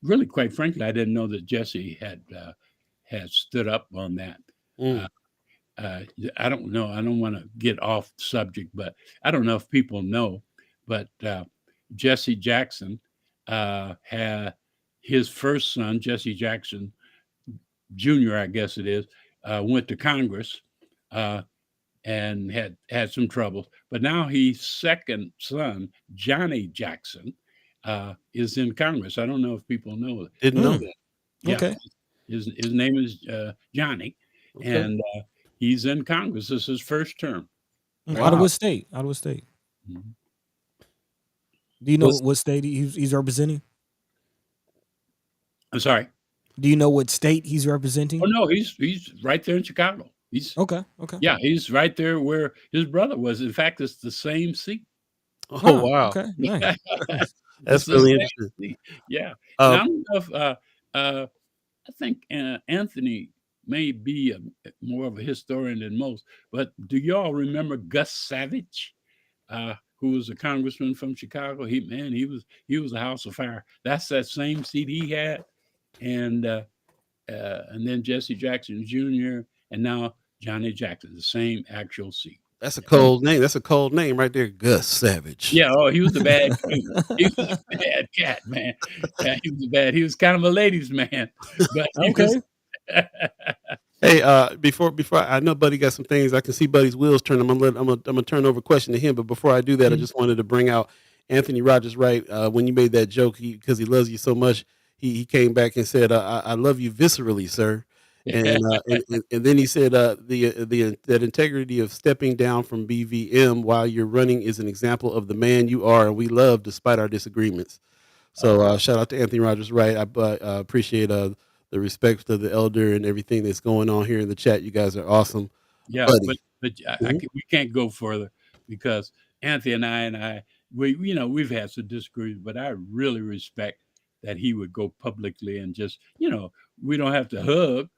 really, quite frankly, I didn't know that Jesse had stood up on that. Uh, Mm, I don't know. I don't want to get off subject, but I don't know if people know, but Jesse Jackson had his first son, Jesse Jackson Jr., I guess it is, went to Congress uh, and had some troubles. But now his second son, Johnny Jackson, is in Congress. I don't know if people know it. Didn't know Mm, that. Yeah, okay. his name is Johnny, Okay. and he's in Congress. This is his first term. Out of Wow. what state? Out of what state? Mhm. Do you know Was what state he's representing? I'm sorry. Do you know what state he's Oh representing? no, he's right there in Chicago. He's Okay, okay. Yeah, he's right there where his brother was. In fact, it's the same seat. oh Oh, wow. okay, nice. It's That's the really same interesting. seat. Yeah, and Uh, I don't know if I think Anthony may be more of a historian than most, but do y'all remember Gus Savage, who was a congressman from Chicago? He was a house of fire. That's that same seat he had, and and then Jesse Jackson Jr. and now Johnny Jackson, the same actual seat. that's a Oh, cold name. That's a cold name right there, Gus Savage. Yeah, oh, he was a bad king. He was a bad cat, man. Yeah, he was bad. He was kind of a ladies' man, but he was. okay. Hey, before I know Buddy got some things. I can see Buddy's wheels turning. I'm gonna turn over a question to him. But before I do that, I Mhm. just wanted to bring out Anthony Rogers. Right, when you made that joke, because he loves you so much, he came back and said, I love you viscerally, sir." And then he said, the that integrity of stepping down from BVM while you're running is an example of the man you are, and we love despite our disagreements. So shout out to Anthony Rogers. Right, I appreciate the respect to the elder and everything that's going on here in the chat. You guys are awesome, Yeah, but buddy. Mhm. we can't go further because Anthony and I we've had some disagreements, but I really respect that he would go publicly and just we don't have to hug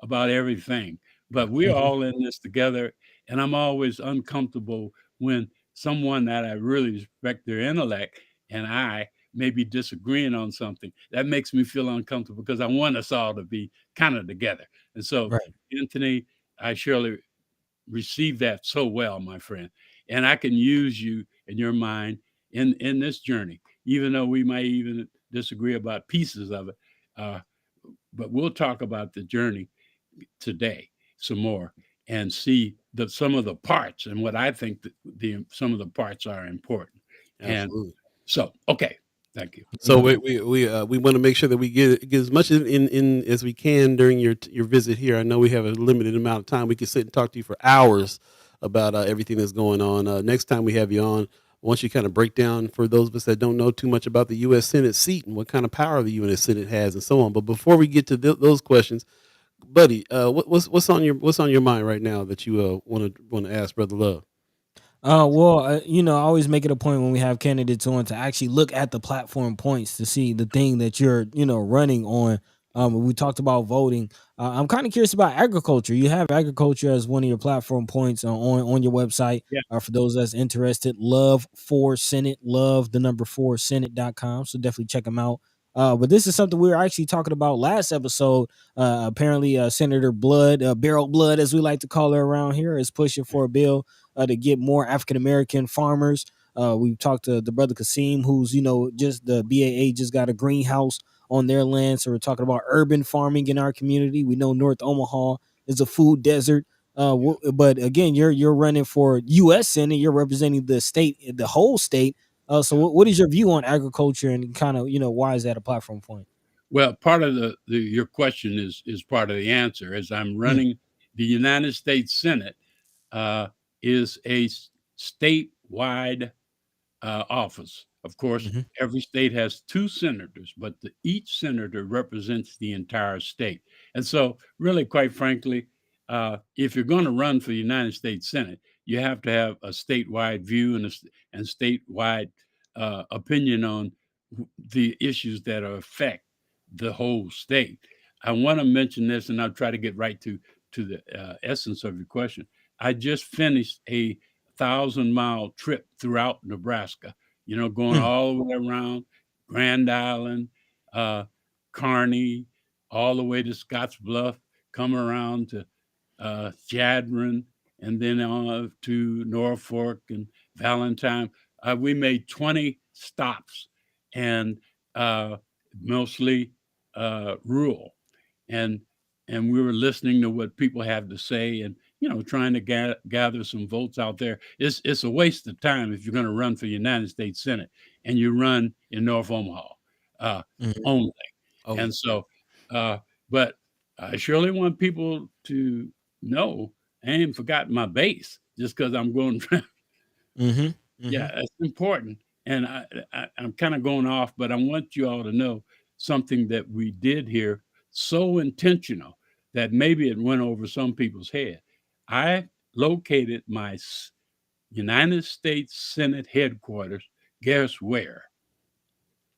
about everything, but we're Mhm. all in this together, and I'm always uncomfortable when someone that I really respect their intellect and I may be disagreeing on something. That makes me feel uncomfortable because I want us all to be kind of together, and so Right. Anthony. I surely received that so well, my friend. And I can use you in your mind in this journey, even though we might even disagree about pieces of it. Uh, but we'll talk about the journey today some more and see some of the parts and what I think some of the parts are important. And Absolutely. so, okay, thank you. So Mhm. we want to make sure that we get as much in as we can during your visit here. I know we have a limited amount of time. We could sit and talk to you for hours about everything that's going on. Next time we have you on, once you kind of break down for those of us that don't know too much about the U.S. Senate seat and what kind of power the U.S. Senate has and so on. But before we get to those questions, buddy, what's on your mind right now that you want to ask Brother Love? Well, I always make it a point when we have candidates on to actually look at the platform points to see the thing that you're, running on. We talked about voting. I'm kind of curious about agriculture. You have agriculture as one of your platform points on your website. Yeah. For those that's interested, love for Senate, love the number 4Senate.com. So definitely check them out. But this is something we were actually talking about last episode. Apparently, Senator Blood, Barrel Blood, as we like to call her around here, is pushing for a bill to get more African American farmers. We've talked to the brother Kasim, who's just the BAA just got a greenhouse on their land, so we're talking about urban farming in our community. We know North Omaha is a food desert. But again, you're running for U.S. Senate. You're representing the state, the whole state. So what is your view on agriculture and kind of why is that a platform point? Well, part of your question is part of the answer. As I'm Mm, running the United States Senate, uh, is a statewide office. Of course, mhm. every state has two senators, but each senator represents the entire state. And so, really, quite frankly, if you're going to run for the United States Senate, you have to have a statewide view and statewide opinion on the issues that affect the whole state. I want to mention this, and I'll try to get right to the essence of your question. I just finished a 1,000-mile trip throughout Nebraska, going Mm, all the way around Grand Island, uh, Kearney, all the way to Scotts Bluff, come around to Jadron, and then to Norfolk and Valentine. We made 20 stops, and uh, mostly rural, and and we were listening to what people have to say, and trying to gather some votes out there. It's a waste of time if you're going to run for the United States Senate and you run in North Omaha Mhm. only. Oh, yeah. And so, uh, but I surely want people to know I ain't forgotten my base just because I'm going. Mhm. Mhm. Yeah, it's important. And I'm kind of going off, but I want you all to know something that we did here, so intentional that maybe it went over some people's head. I located my United States Senate headquarters, guess where?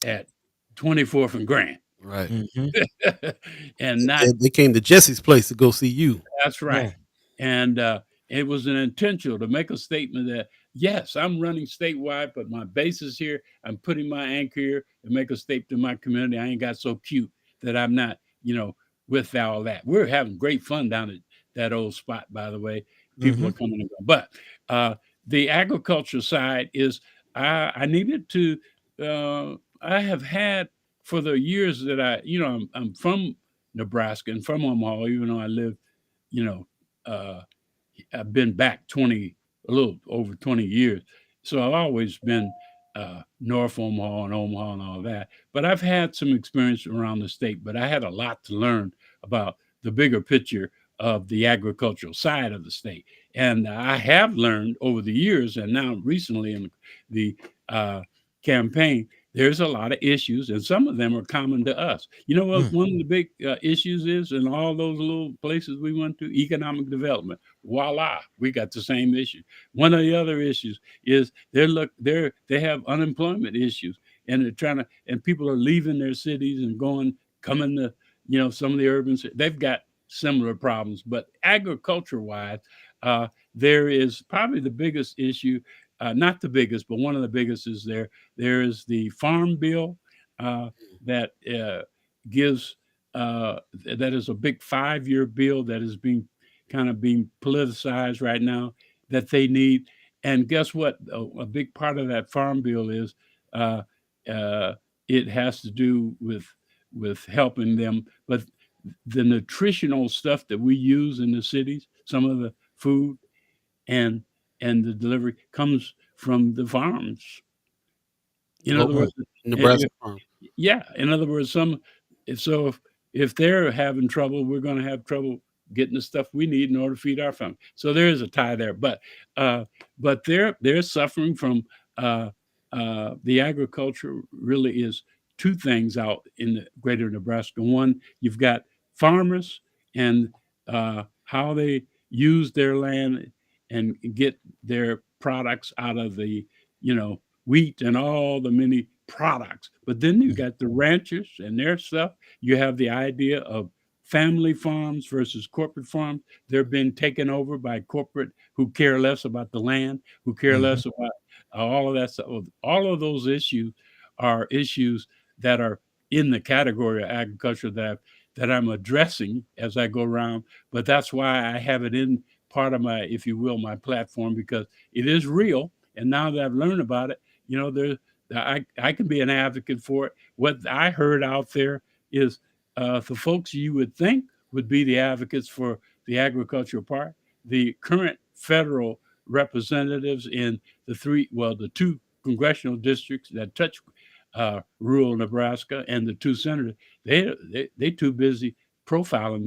At 24th and Grand. Right. Mhm. And not They came to Jesse's place to go see you. That's right. Yeah. And it was an intentional to make a statement that, yes, I'm running statewide, but my base is here. I'm putting my anchor here and make a statement to my community. I ain't got so cute that I'm not, with all that. We're having great fun down at that old spot, by the way. People are Mhm. coming and going. But the agriculture side is I needed to, I have had for the years that I'm from Nebraska and from Omaha, even though I live you know, uh, I've been back a little over 20 years. So I've always been North Omaha and Omaha and all that. But I've had some experience around the state, but I had a lot to learn about the bigger picture of the agricultural side of the state. And I have learned over the years, and now recently in the campaign, there's a lot of issues, and some of them are common to us. You know what? Mm. One of the big issues is in all those little places we went to, economic development. Voila, we got the same issue. One of the other issues is they have unemployment issues, and they're trying to, and people are leaving their cities and coming to some of the urban. They've got similar problems, but agriculture wise, there is probably the biggest issue. Not the biggest, but one of the biggest is there is the farm bill uh, that gives that is a big 5-year bill that is being politicized right now that they need. And guess what? A big part of that farm bill is uh, uh, it has to do with helping them, but the nutritional stuff that we use in the cities, some of the food and the delivery comes from the farms. In other Okay. words, Nebraska farm. yeah, in other words, so if they're having trouble, we're gonna have trouble getting the stuff we need in order to feed our family. So there is a tie there, uh, but they're suffering from the agriculture really is two things out in the greater Nebraska. One, you've got farmers and how they use their land and get their products out of the wheat and all the many products. But then you Mhm. got the ranchers and their stuff. You have the idea of family farms versus corporate farms. They're being taken over by corporate who care less about the land, who care Mhm. less about all of that stuff. All of those issues are issues that are in the category of agriculture that I'm addressing as I go around. But that's why I have it in part of my, if you will, my platform because it is real. And now that I've learned about it, there I can be an advocate for it. What I heard out there is the folks you would think would be the advocates for the agricultural part, the current federal representatives in the two congressional districts that touch rural Nebraska, and the two senators, they too busy profiling.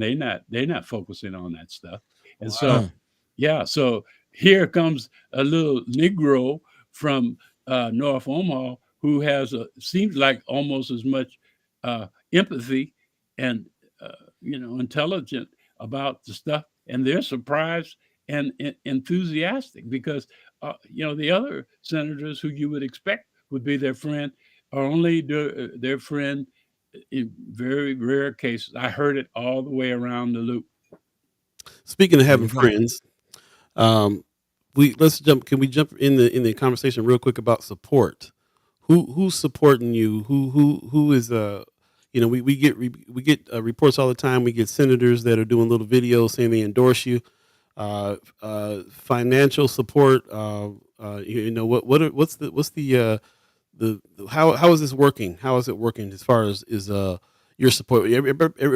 They not focusing on that stuff, and so Wow. Mm. yeah, so here comes a little Negro from North Omaha who seems like almost as much empathy and intelligent about the stuff, and they're surprised and enthusiastic because the other senators who you would expect would be their friend are only their friend in very rare cases. I heard it all the way around the loop. Speaking of There having you go. friends, um, we let's jump. Can we jump in the conversation real quick about support? Who's supporting you? Who is we get reports all the time. We get senators that are doing little videos saying they endorse you. Financial support. What's the how is this working? How is it working as far as is your support?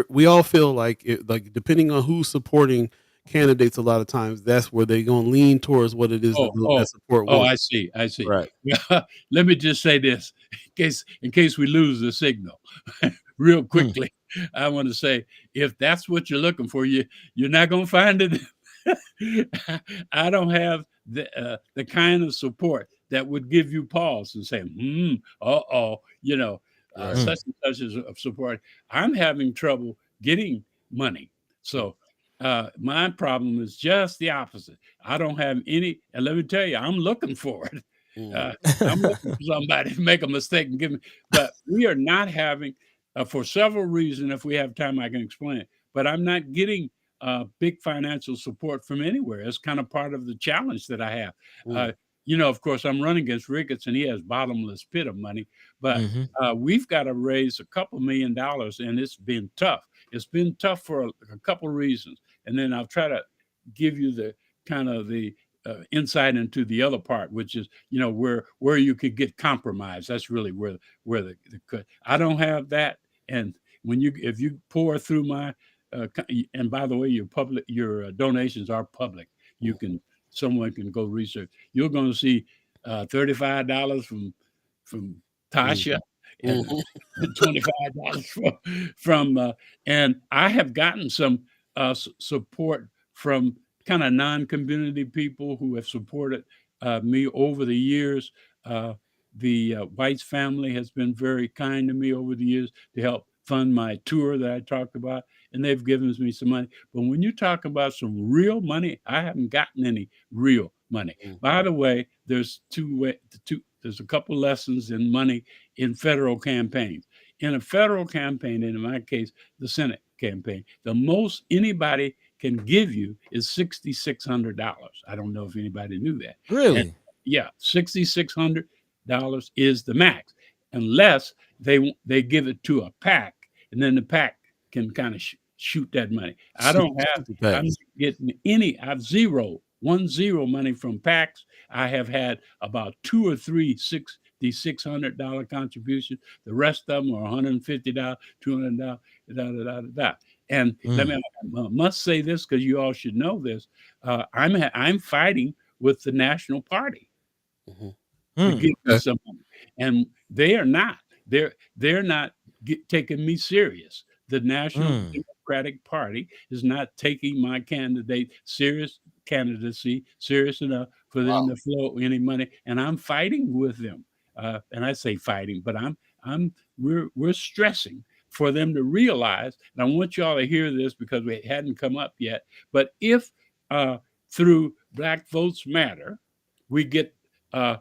We all feel like like depending on who's supporting candidates, a lot of times that's where they're going to lean towards what it is that Oh, oh, that support oh, wants. I see, I see. Right. Yeah, let me just say this in case we lose the signal real Hmm. quickly. I want to say, if that's what you're looking for, you're not gonna find it. I don't have the kind of support that would give you pause and say, uh-oh, Right. Hmm. such and such is of support. I'm having trouble getting money. So my problem is just the opposite. I don't have any, and let me tell you, I'm looking for it. Mm-hmm. Uh, I'm looking for somebody to make a mistake and give me, but we are not having, for several reasons. If we have time, I can explain it. But I'm not getting big financial support from anywhere. It's kind of part of the challenge that I have. Mm-hmm. Of course, I'm running against Ricketts, and he has bottomless pit of money. But Hmm. we've got to raise a couple $1 million, and it's been tough. It's been tough for a couple reasons, and then I'll try to give you the kind of the insight into the other part, which is where you could get compromised. That's really where the cut. I don't have that, and if you pour through my and by the way, your donations are public. You can Someone can go research. You're going to see $35 from Tasha and Mm-hmm. $25 from and I have gotten some support from kind of non-community people who have supported me over the years. Uh, the White's family has been very kind to me over the years to help fund my tour that I talked about, and they've given me some money. But when you talk about some real money, I haven't gotten any real money. By the way, there's a couple lessons in money in federal campaigns. In a federal campaign, and in my case, the Senate campaign, the most anybody can give you is $6,600. I don't know if anybody knew that. And Really? yeah, $6,600 is the max, unless they give it to a PAC, and then the PAC can kind of shoot that money. I don't have. Super I'm not PACs. getting any. I've zero, 1-0 money from PACs. I have had about two or three $6,600 contributions. The rest of them are $150, $200, da da da da da. And let me Mm. I must say this because you all should know this. I'm fighting with the National Party Mhm. to Mm. give me Okay. some money, and they are not. They're not taking me serious. The National Mm. Democratic Party is not taking my candidacy serious enough for them Wow. to flow any money, and I'm fighting with them. And I say fighting, but I'm we're stressing for them to realize. And I want y'all to hear this because it hadn't come up yet. But if through Black Votes Matter, we get a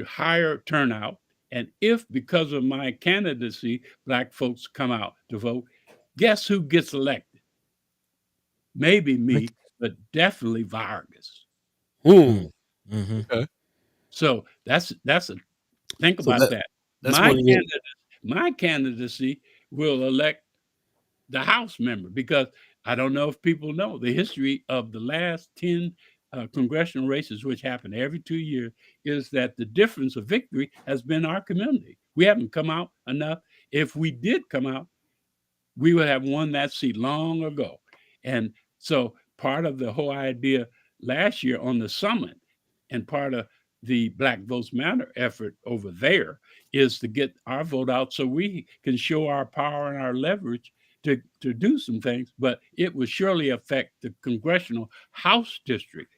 higher turnout. And if because of my candidacy, Black folks come out to vote, guess who gets elected? Maybe me, Rick. but definitely Vargas. Hmm. Mm. Hmm. Okay. So that's a think So about that. that's My one of your. candidacy will elect the House member because I don't know if people know the history of the last 10 congressional races, which happen every 2 years, is that the difference of victory has been our community. We haven't come out enough. If we did come out, we would have won that seat long ago. And so part of the whole idea last year on the summit and part of the Black Votes Matter effort over there is to get our vote out so we can show our power and our leverage to do some things, but it would surely affect the congressional House district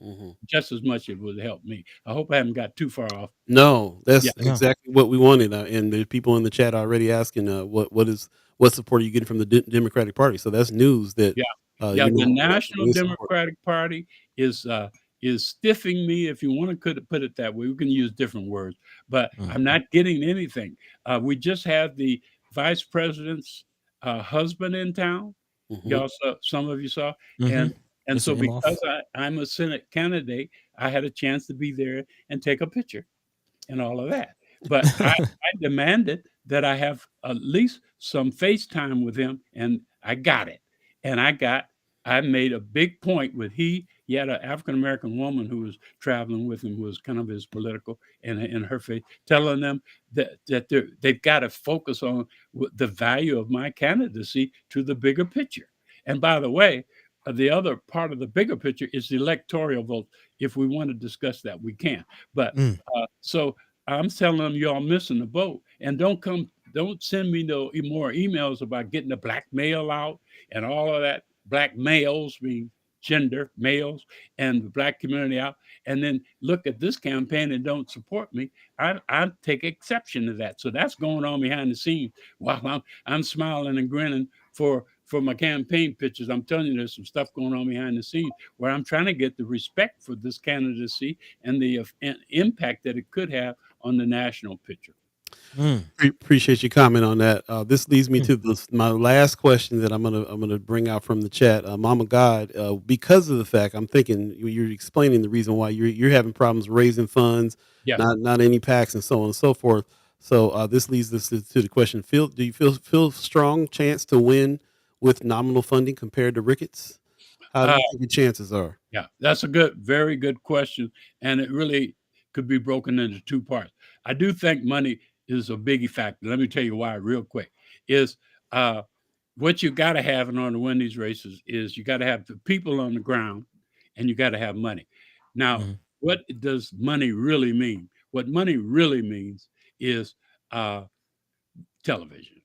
Mhm. just as much as it would help me. I hope I haven't got too far off. No, Yeah, that's No. exactly what we wanted, and there's people in the chat already asking, what support are you getting from the Democratic Party? So that's news that, yeah. Yeah, the we're actually National getting support. Democratic Party is stiffing me, if you want to put it that way. We can use different words, but Mm. I'm not getting anything. We just had the vice president's husband in town. Mhm. Y'all saw, some of you saw, Hmm. and Mr. so because Imhoff. I'm a Senate candidate, I had a chance to be there and take a picture and all of that. But I demanded that I have at least some FaceTime with him, and I got it. And I made a big point with he had an African American woman who was traveling with him, who was kind of his political and in her face, telling them that they've got to focus on the value of my candidacy to the bigger picture. And by the way, the other part of the bigger picture is the electoral vote. If we want to discuss that, we can. But Mm. so I'm telling them y'all missing the boat, and don't send me no more emails about getting the black mail out and all of that. Black males being gender males and the black community out, and then look at this campaign and don't support me. I take exception to that. So that's going on behind the scenes while I'm smiling and grinning for my campaign pictures. I'm telling you, there's some stuff going on behind the scenes where I'm trying to get the respect for this candidacy and the impact that it could have on the national picture. Mm. Appreciate your comment on that. This leads me Mm. to my last question that I'm gonna bring out from the chat. Mama God, because of the fact I'm thinking you're explaining the reason why you're having problems raising funds, Yeah. not any packs and so on and so forth. So this leads us to the question: do you feel strong chance to win with nominal funding compared to Ricketts? How do Uh, you think your chances are? Yeah, that's a very good question, and it really could be broken into two parts. I do think money is a biggie factor. Let me tell you why, real quick. Is uh, what you got to have in order to win these races is you got to have the people on the ground, and you got to have money. Now, Mhm. what does money really mean? What money really means is uh, television.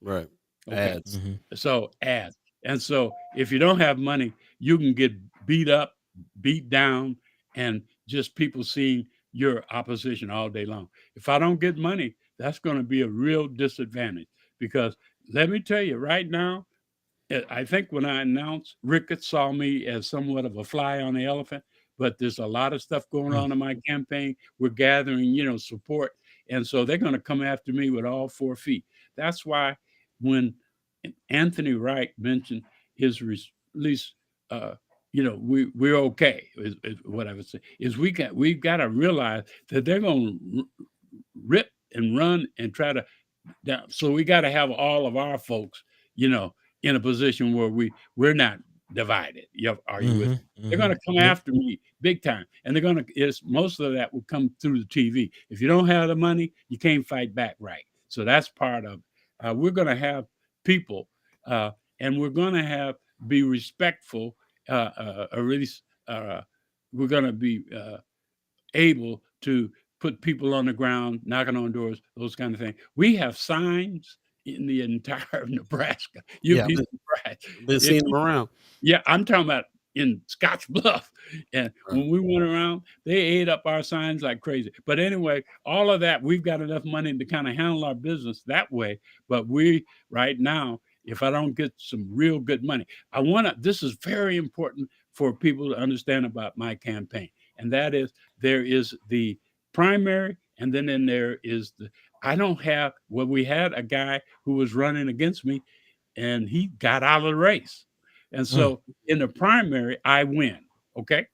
Right. Okay. Ads. Mhm. So ads. And so if you don't have money, you can get beat up, beat down, and just people seeing your opposition all day long. If I don't get money, that's going to be a real disadvantage because let me tell you right now, I think when I announced, Ricketts saw me as somewhat of a fly on the elephant, but there's a lot of stuff going Mm. on in my campaign. We're gathering, support. And so they're going to come after me with all 4 feet. That's why when Anthony Wright mentioned his release, uh, we're okay, is what I would say, is we've got to realize that they're going to rip and run and try to down. So we got to have all of our folks, you know, in a position where we're not divided. Are you with Mhm. me? They're going Mhm. to come Yep. after me big time, and they're going to. It's most of that will come through the TV. If you don't have the money, you can't fight back right. So that's part of. We're going to have people, uh, and we're going to have be respectful. Or at least we're going to be able to put people on the ground, knocking on doors, those kind of things. We have signs in the entire of Nebraska. You'd Yeah, be surprised. been If seeing them around. Yeah, I'm talking about in Scotch Bluff. And Right. when we went around, they ate up our signs like crazy. But anyway, all of that, we've got enough money to kind of handle our business that way. But right now, if I don't get some real good money, this is very important for people to understand about my campaign. And that is, there is the primary, and then there is I don't have, well, we had a guy who was running against me and he got out of the race. And Mm. so in the primary, I win. Okay.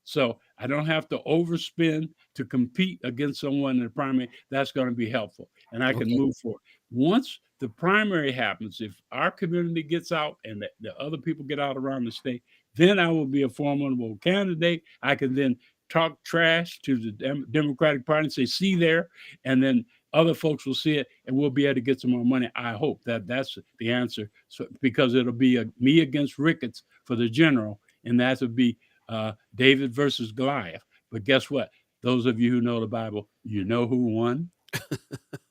So I don't have to overspend to compete against someone in the primary. That's going to be helpful. And I can Okay. move forward. Once the primary happens, if our community gets out and the other people get out around the state, then I will be a formidable candidate. I can then talk trash to the Democratic Party and say, see there. And then other folks will see it and we'll be able to get some more money. I hope that's the answer. So because it'll be me against Ricketts for the general, and that would be David versus Goliath. But guess what? Those of you who know the Bible, you know who won.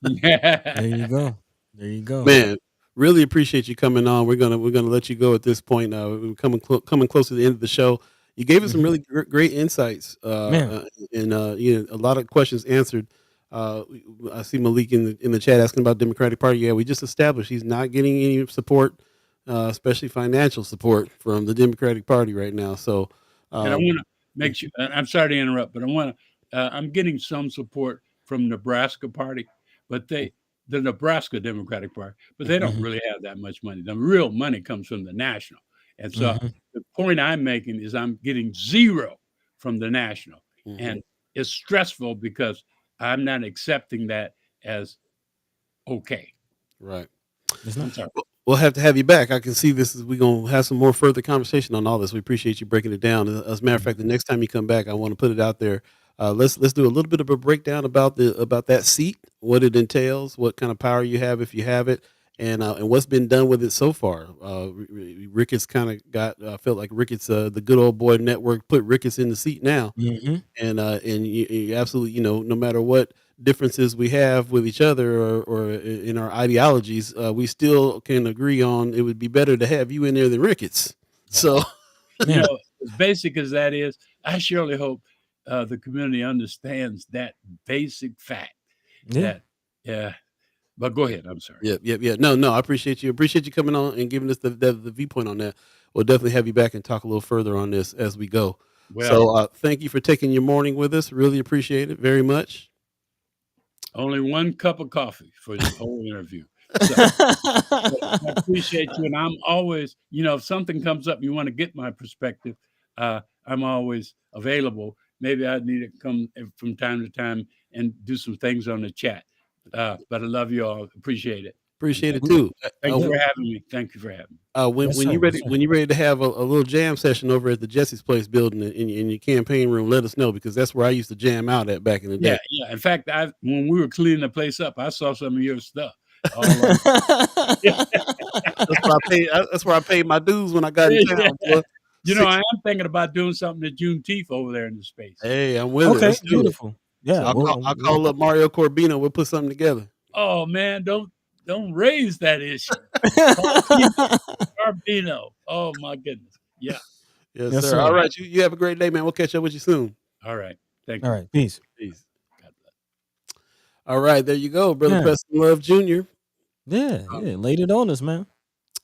There you go. There you go. Man, really appreciate you coming on. We're gonna let you go at this point. We're coming close to the end of the show. You gave us some Mhm. really great insights, Man. and a lot of questions answered. I see Malik in the chat asking about Democratic Party. Yeah, we just established he's not getting any support, especially financial support from the Democratic Party right now. So, And I uh, want to make sure, I'm sorry to interrupt, but I'm getting some support from Nebraska Party, but the Nebraska Democratic Party, but they don't Mhm. really have that much money. The real money comes from the national. And so Mhm. the point I'm making is I'm getting zero from the national. mhm. And it's stressful because I'm not accepting that as okay. Right. I'm sorry. We'll have to have you back. I can see this is we're gonna have some more further conversation on all this. We appreciate you breaking it down. As a matter of fact, the next time you come back, I want to put it out there. Let's do a little bit of a breakdown about that seat, what it entails, what kind of power you have if you have it, and what's been done with it so far. Ricketts kind of got felt like Ricketts, the good old boy network, put Ricketts in the seat now, Mm-hmm. and you absolutely, no matter what differences we have with each other or in our ideologies, we still can agree on it would be better to have you in there than Ricketts. So, You know, as basic as that is, I surely hope the community understands that basic fact. Yeah. That, but go ahead. I'm sorry. yeah. No, I appreciate you. Appreciate you coming on and giving us the viewpoint on that. We'll definitely have you back and talk a little further on this as we go. Well, So, thank you for taking your morning with us. Really appreciate it very much. only one cup of coffee for the whole interview. So, I appreciate you, and I'm always, if something comes up, you want to get my perspective, I'm always available. Maybe I need to come from time to time and do some things on the chat. But I love you all. Appreciate it. Appreciate it too. Thank you for having me. Thank you for having me. When Yes, when sir. you ready Yes, sir. when you're ready to have a little jam session over at the Jesse's Place building in your campaign room, let us know because that's where I used to jam out at back in the day. Yeah. In fact, when we were cleaning the place up, I saw some of your stuff. All over. That's where I paid my dues when I got in town. Boy. I am thinking about doing something at Juneteenth over there in the space. Hey, I'm with it. Okay, Let's do it. beautiful. Yeah, I'll call up Mario Corbino. We'll put something together. Oh man, don't raise that issue. Corbino. Oh my goodness. Yeah. Yes, sir. All right, you have a great day, man. We'll catch up with you soon. All right. Thank you. All right, peace. God bless. All right, there you go, Brother Preston Love Jr. Yeah, laid it on us, man.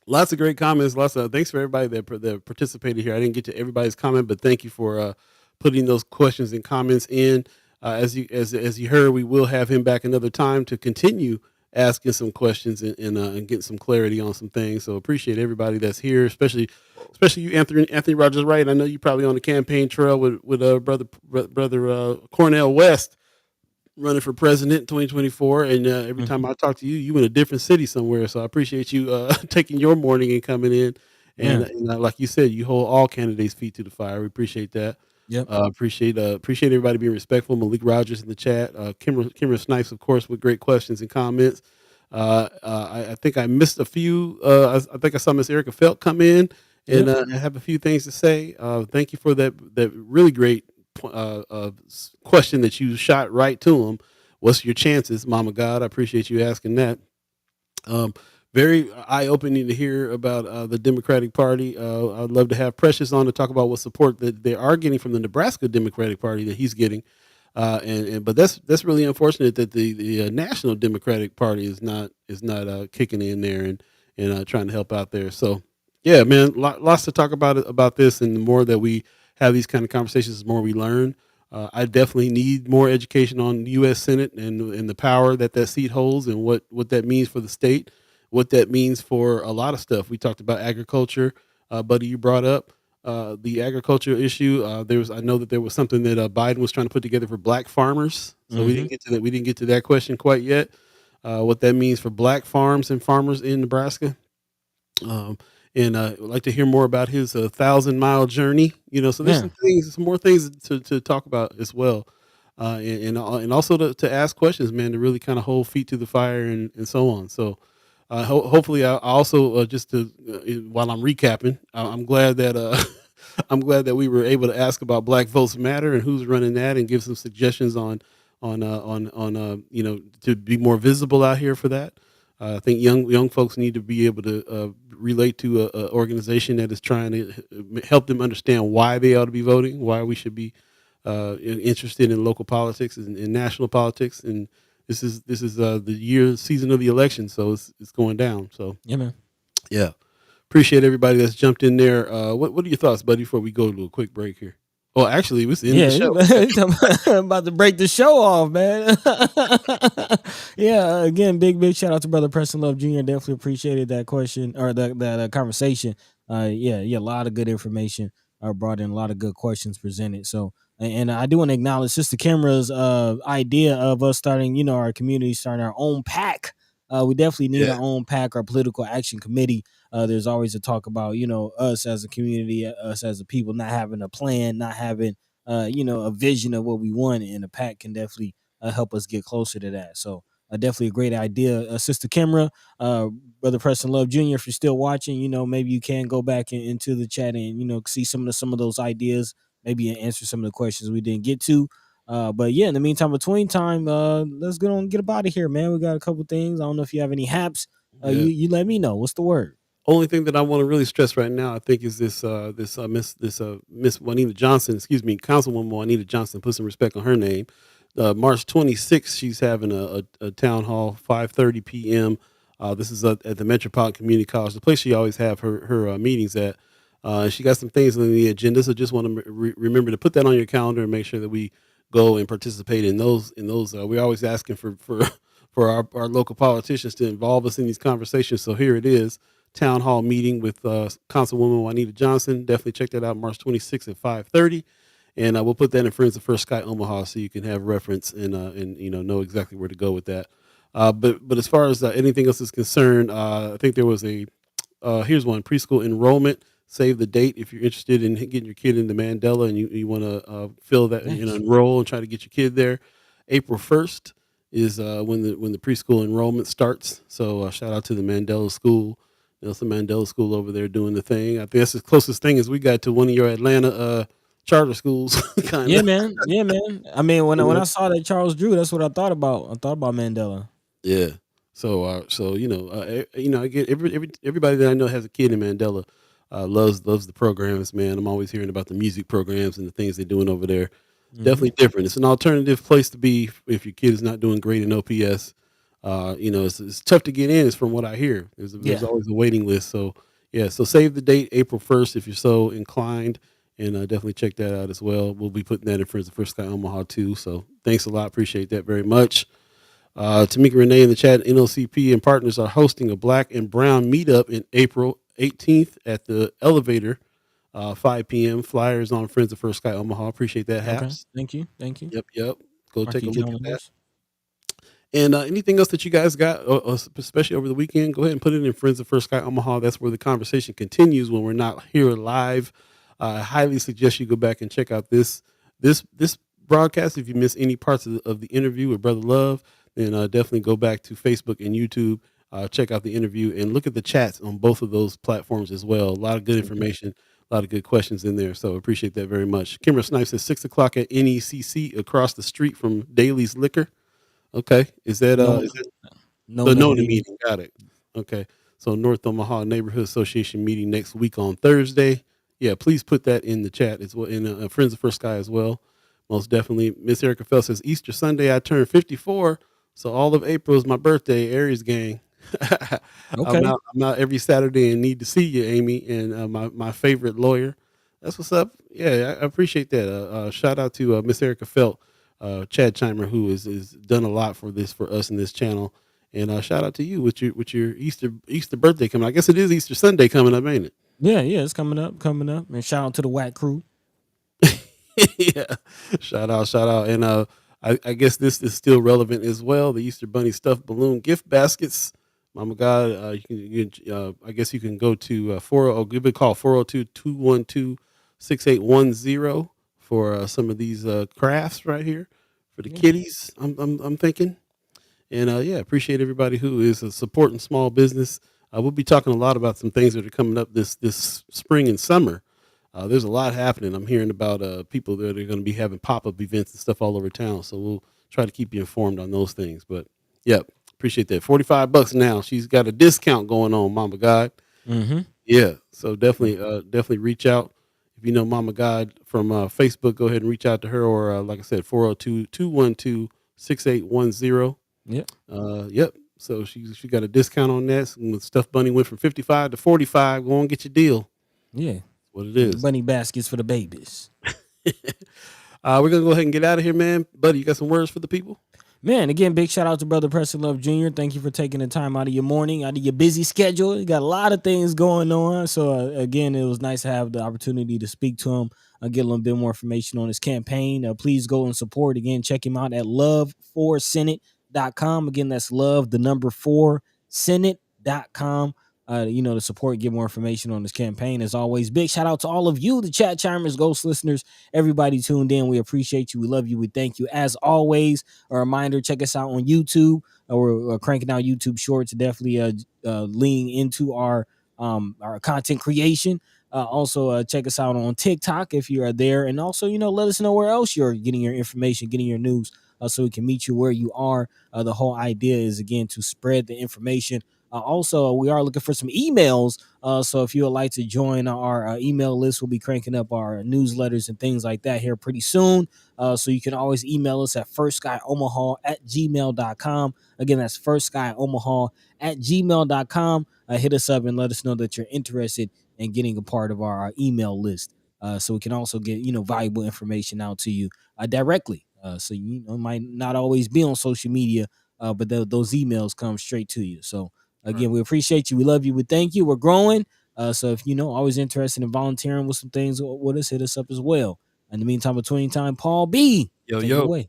Lots of great comments. Thanks for everybody that participated here. I didn't get to everybody's comment, but thank you for putting those questions and comments in. As you heard, we will have him back another time to continue asking some questions and getting some clarity on some things. So appreciate everybody that's here, especially you, Anthony Rogers Wright. I know you probably on the campaign trail with brother Cornel West running for president in 2024. And every time I talk to you in a different city somewhere. So I appreciate you taking your morning and coming in. And, like you said, you hold all candidates' feet to the fire. We appreciate that. Yep. Appreciate everybody being respectful. Malik Rogers in the chat. Kimra Snipes, of course, with great questions and comments. I think I missed a few. I think I saw Miss Erica Felt come in and have a few things to say. Thank you for that really great question that you shot right to him. What's your chances, Mama God? I appreciate you asking that. Very eye-opening to hear about the Democratic Party. I'd love to have Precious on to talk about what support that they are getting from the Nebraska Democratic Party that he's getting. But that's really unfortunate that the National Democratic Party is not kicking in there and trying to help out there. So yeah, man, lots to talk about this, and the more that we have these kind of conversations, the more we learn. I definitely need more education on the U.S. Senate and the power that seat holds and what that means for the state. What that means for a lot of stuff. We talked about agriculture. Buddy, you brought up the agriculture issue. I know that there was something that Biden was trying to put together for black farmers. So we didn't get to that. We didn't get to that question quite yet. What that means for black farms and farmers in Nebraska. And I'd like to hear more about his 1,000-mile journey. So there's some more things to talk about as well. And also to ask questions, man, to really kind of hold feet to the fire and so on. So. Hopefully, I also while I'm recapping, I'm glad that we were able to ask about Black Votes Matter and who's running that, and give some suggestions on to be more visible out here for that. I think young folks need to be able to relate to a organization that is trying to help them understand why they ought to be voting, why we should be interested in local politics and national politics. And this is the season of the election, so it's going down. So yeah, man. Yeah, appreciate everybody that's jumped in there. What are your thoughts, buddy? Before we go to a quick break here. Oh, actually, we're in the show. About to break the show off, man. Yeah, again, big shout out to Brother Preston Love Jr. Definitely appreciated that question or that conversation. A lot of good information brought in, a lot of good questions presented. So. And I do want to acknowledge Sister Kimra's idea of us starting, our community, starting our own PAC We definitely need Yeah. our own PAC, our political action committee. There's always a talk about, us as a community, us as a people, not having a plan, not having, a vision of what we want, and a PAC can definitely help us get closer to that. So definitely a great idea. Sister Kimra, Brother Preston Love Jr., if you're still watching, maybe you can go back into the chat and, see some of those ideas, maybe answer some of the questions we didn't get to. But yeah, in the meantime, between time, let's get up out of here, man. We got a couple things. I don't know if you have any haps. Yeah. You let me know. What's the word? Only thing that I want to really stress right now, I think, is this Miss Juanita Johnson, excuse me, Councilwoman Juanita Johnson. Put some respect on her name. March 26th, she's having a town hall, 5:30 p.m. This is at the Metropolitan Community College, the place she always have her meetings at. She got some things on the agenda, so just want to remember to put that on your calendar and make sure that we go and participate in those. We're always asking for for our local politicians to involve us in these conversations. So here it is. Town hall meeting with Councilwoman Juanita Johnson. Definitely check that out, March 26th at 5:30, and we'll put that in Friends of First Sky Omaha so you can have reference and know exactly where to go with that. But as far as anything else is concerned, I think there was here's one: preschool enrollment. Save the date if you're interested in getting your kid into Mandela and you want to fill that, Nice. enroll and try to get your kid there. April 1st is when the preschool enrollment starts. So shout out to the Mandela School. Nelson Mandela School over there doing the thing. I think that's the closest thing as we got to one of your Atlanta charter schools. Kind of. Yeah, man. Yeah, man. I mean, when I saw that Charles Drew, that's what I thought about. I thought about Mandela. Yeah. So I get everybody that I know has a kid in Mandela. Loves the programs, man. I'm always hearing about the music programs and the things they're doing over there. Definitely different. It's an alternative place to be if your kid is not doing great in OPS. It's tough to get in. Is from what I hear. There's always a waiting list. So yeah, so save the date, April 1st, if you're so inclined, and definitely check that out as well. We'll be putting that in Friends of First Sky Omaha too. So thanks a lot. Appreciate that very much. Tamika Renee in the chat, NLCP and partners are hosting a Black and Brown meetup in April 18th at the Elevator, 5 p.m. Flyers on Friends of First Sky Omaha. Appreciate that, Haps. Okay. Thank you. Yep. Go take a Marquis look at Jones. that. And anything else that you guys got, especially over the weekend, go ahead and put it in Friends of First Sky Omaha. That's where the conversation continues when we're not here live. I highly suggest you go back and check out this broadcast. If you miss any parts of the interview with Brother Love, then definitely go back to Facebook and YouTube. Check out the interview and look at the chats on both of those platforms as well. A lot of good information, a lot of good questions in there. So appreciate that very much. Kimber Snipes at 6 o'clock at NECC across the street from Daly's Liquor. Okay. Is that the meeting? Got it. Okay. So North Omaha Neighborhood Association meeting next week on Thursday. Yeah, please put that in the chat as well, in Friends of First Sky as well. Most definitely. Miss Erica Fell says Easter Sunday I turned 54, so all of April is my birthday. Aries gang. Okay. I'm out every Saturday and need to see you, Amy, and my favorite lawyer. That's what's up. Yeah, I appreciate that. Shout out to Miss Erica Felt, Chad Chimer, who is done a lot for us in this channel. And shout out to you with your Easter birthday coming. I guess it is Easter Sunday coming up, ain't it? Yeah, it's coming up. And shout out to the Whack crew. Yeah, shout out. And I guess this is still relevant as well. The Easter Bunny stuffed balloon gift baskets. Mama God, I guess you can go to give a call 402-212-6810 for some of these crafts right here for the kiddies. I'm thinking, and appreciate everybody who is supporting small business. We'll be talking a lot about some things that are coming up this spring and summer. There's a lot happening. I'm hearing about people that are going to be having pop-up events and stuff all over town. So we'll try to keep you informed on those things. But appreciate that. $45 now. She's got a discount going on, Mama God. Yeah. So definitely reach out. If you know Mama God from Facebook, go ahead and reach out to her, or like I said, 402-212-6810. Yep. So she got a discount on that. And Stuffed Bunny went from 55 to 45. Go on, get your deal. Yeah. What it is. Bunny baskets for the babies. We're going to go ahead and get out of here, man. Buddy, you got some words for the people? Man, again, big shout out to Brother Preston Love Jr. Thank you for taking the time out of your morning, out of your busy schedule. You got a lot of things going on. So, again, it was nice to have the opportunity to speak to him, get a little bit more information on his campaign. Please go and support. Again, check him out at Love for Senate. Senate.com. Again, that's love, the number 4, Senate.com. To support, get more information on this campaign. As always, big shout out to all of you, the chat chimers, ghost listeners, everybody tuned in. We appreciate you. We love you. We thank you. As always, a reminder, check us out on YouTube. We're cranking out YouTube shorts. Definitely lean into our content creation. Also, check us out on TikTok if you are there. And also, let us know where else you're getting your information, getting your news, so we can meet you where you are. The whole idea is, again, to spread the information. Also, we are looking for some emails. So if you would like to join our email list, we'll be cranking up our newsletters and things like that here pretty soon. So you can always email us at firstskyOmaha@gmail.com. Again, that's firstskyOmaha@gmail.com. Hit us up and let us know that you're interested in getting a part of our email list. So we can also get, valuable information out to you directly. So, might not always be on social media, but those emails come straight to you. So, again, we appreciate you. We love you. We thank you. We're growing. So if always interested in volunteering with some things with us, hit us up as well. In the meantime, between time, Paul B. Take it away.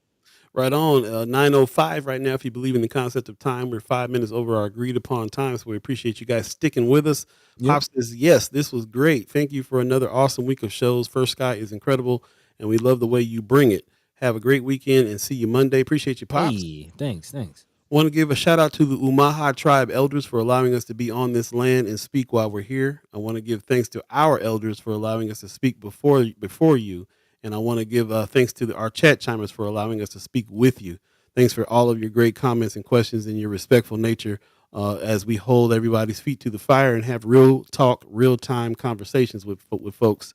Right on. 9:05 right now. If you believe in the concept of time, we're 5 minutes over our agreed upon time. So we appreciate you guys sticking with us. Yep. Pop says, yes, this was great. Thank you for another awesome week of shows. First Sky is incredible, and we love the way you bring it. Have a great weekend and see you Monday. Appreciate you, Pops. Hey, thanks. Want to give a shout out to the Omaha tribe elders for allowing us to be on this land and speak while we're here. I want to give thanks to our elders for allowing us to speak before you. And I want to give thanks to our chat chimers for allowing us to speak with you. Thanks for all of your great comments and questions and your respectful nature as we hold everybody's feet to the fire and have real talk, real-time conversations with folks.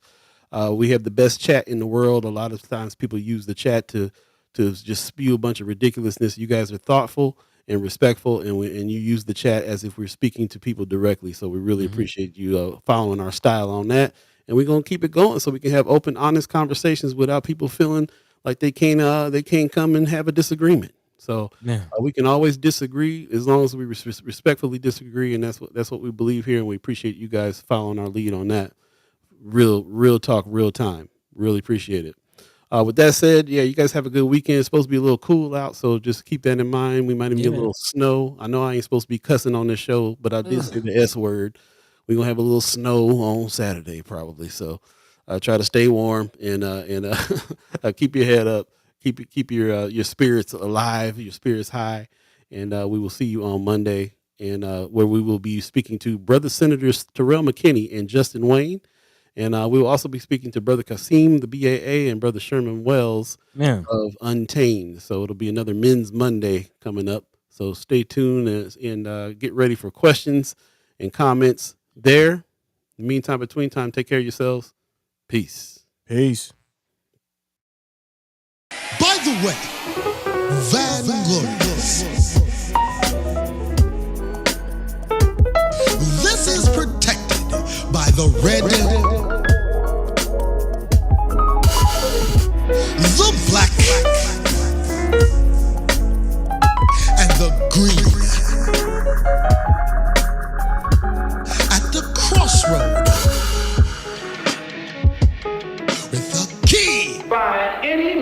We have the best chat in the world. A lot of times people use the chat to just spew a bunch of ridiculousness. You guys are thoughtful and respectful, and you use the chat as if we're speaking to people directly. So we really appreciate you following our style on that. And we're going to keep it going so we can have open, honest conversations without people feeling like they can't come and have a disagreement. So we can always disagree as long as we respectfully disagree. And that's what we believe here. And we appreciate you guys following our lead on that. Real talk, real time. Really appreciate it. With that said, you guys have a good weekend. It's supposed to be a little cool out, so just keep that in mind. We might even get a little snow. I know I ain't supposed to be cussing on this show, but I did say the S word. We're going to have a little snow on Saturday probably, so try to stay warm and keep your head up, keep your spirits alive, your spirits high, and we will see you on Monday, and where we will be speaking to Brother Senators Terrell McKinney and Justin Wayne. And we will also be speaking to Brother Kasim, the BAA, and Brother Sherman Wells of Untamed. So it'll be another Men's Monday coming up. So stay tuned and get ready for questions and comments there. In the meantime, between time, take care of yourselves. Peace. Peace. By the way, Vanglorious. This is protected by the red, the black, and the green. At the crossroad, with the key. By any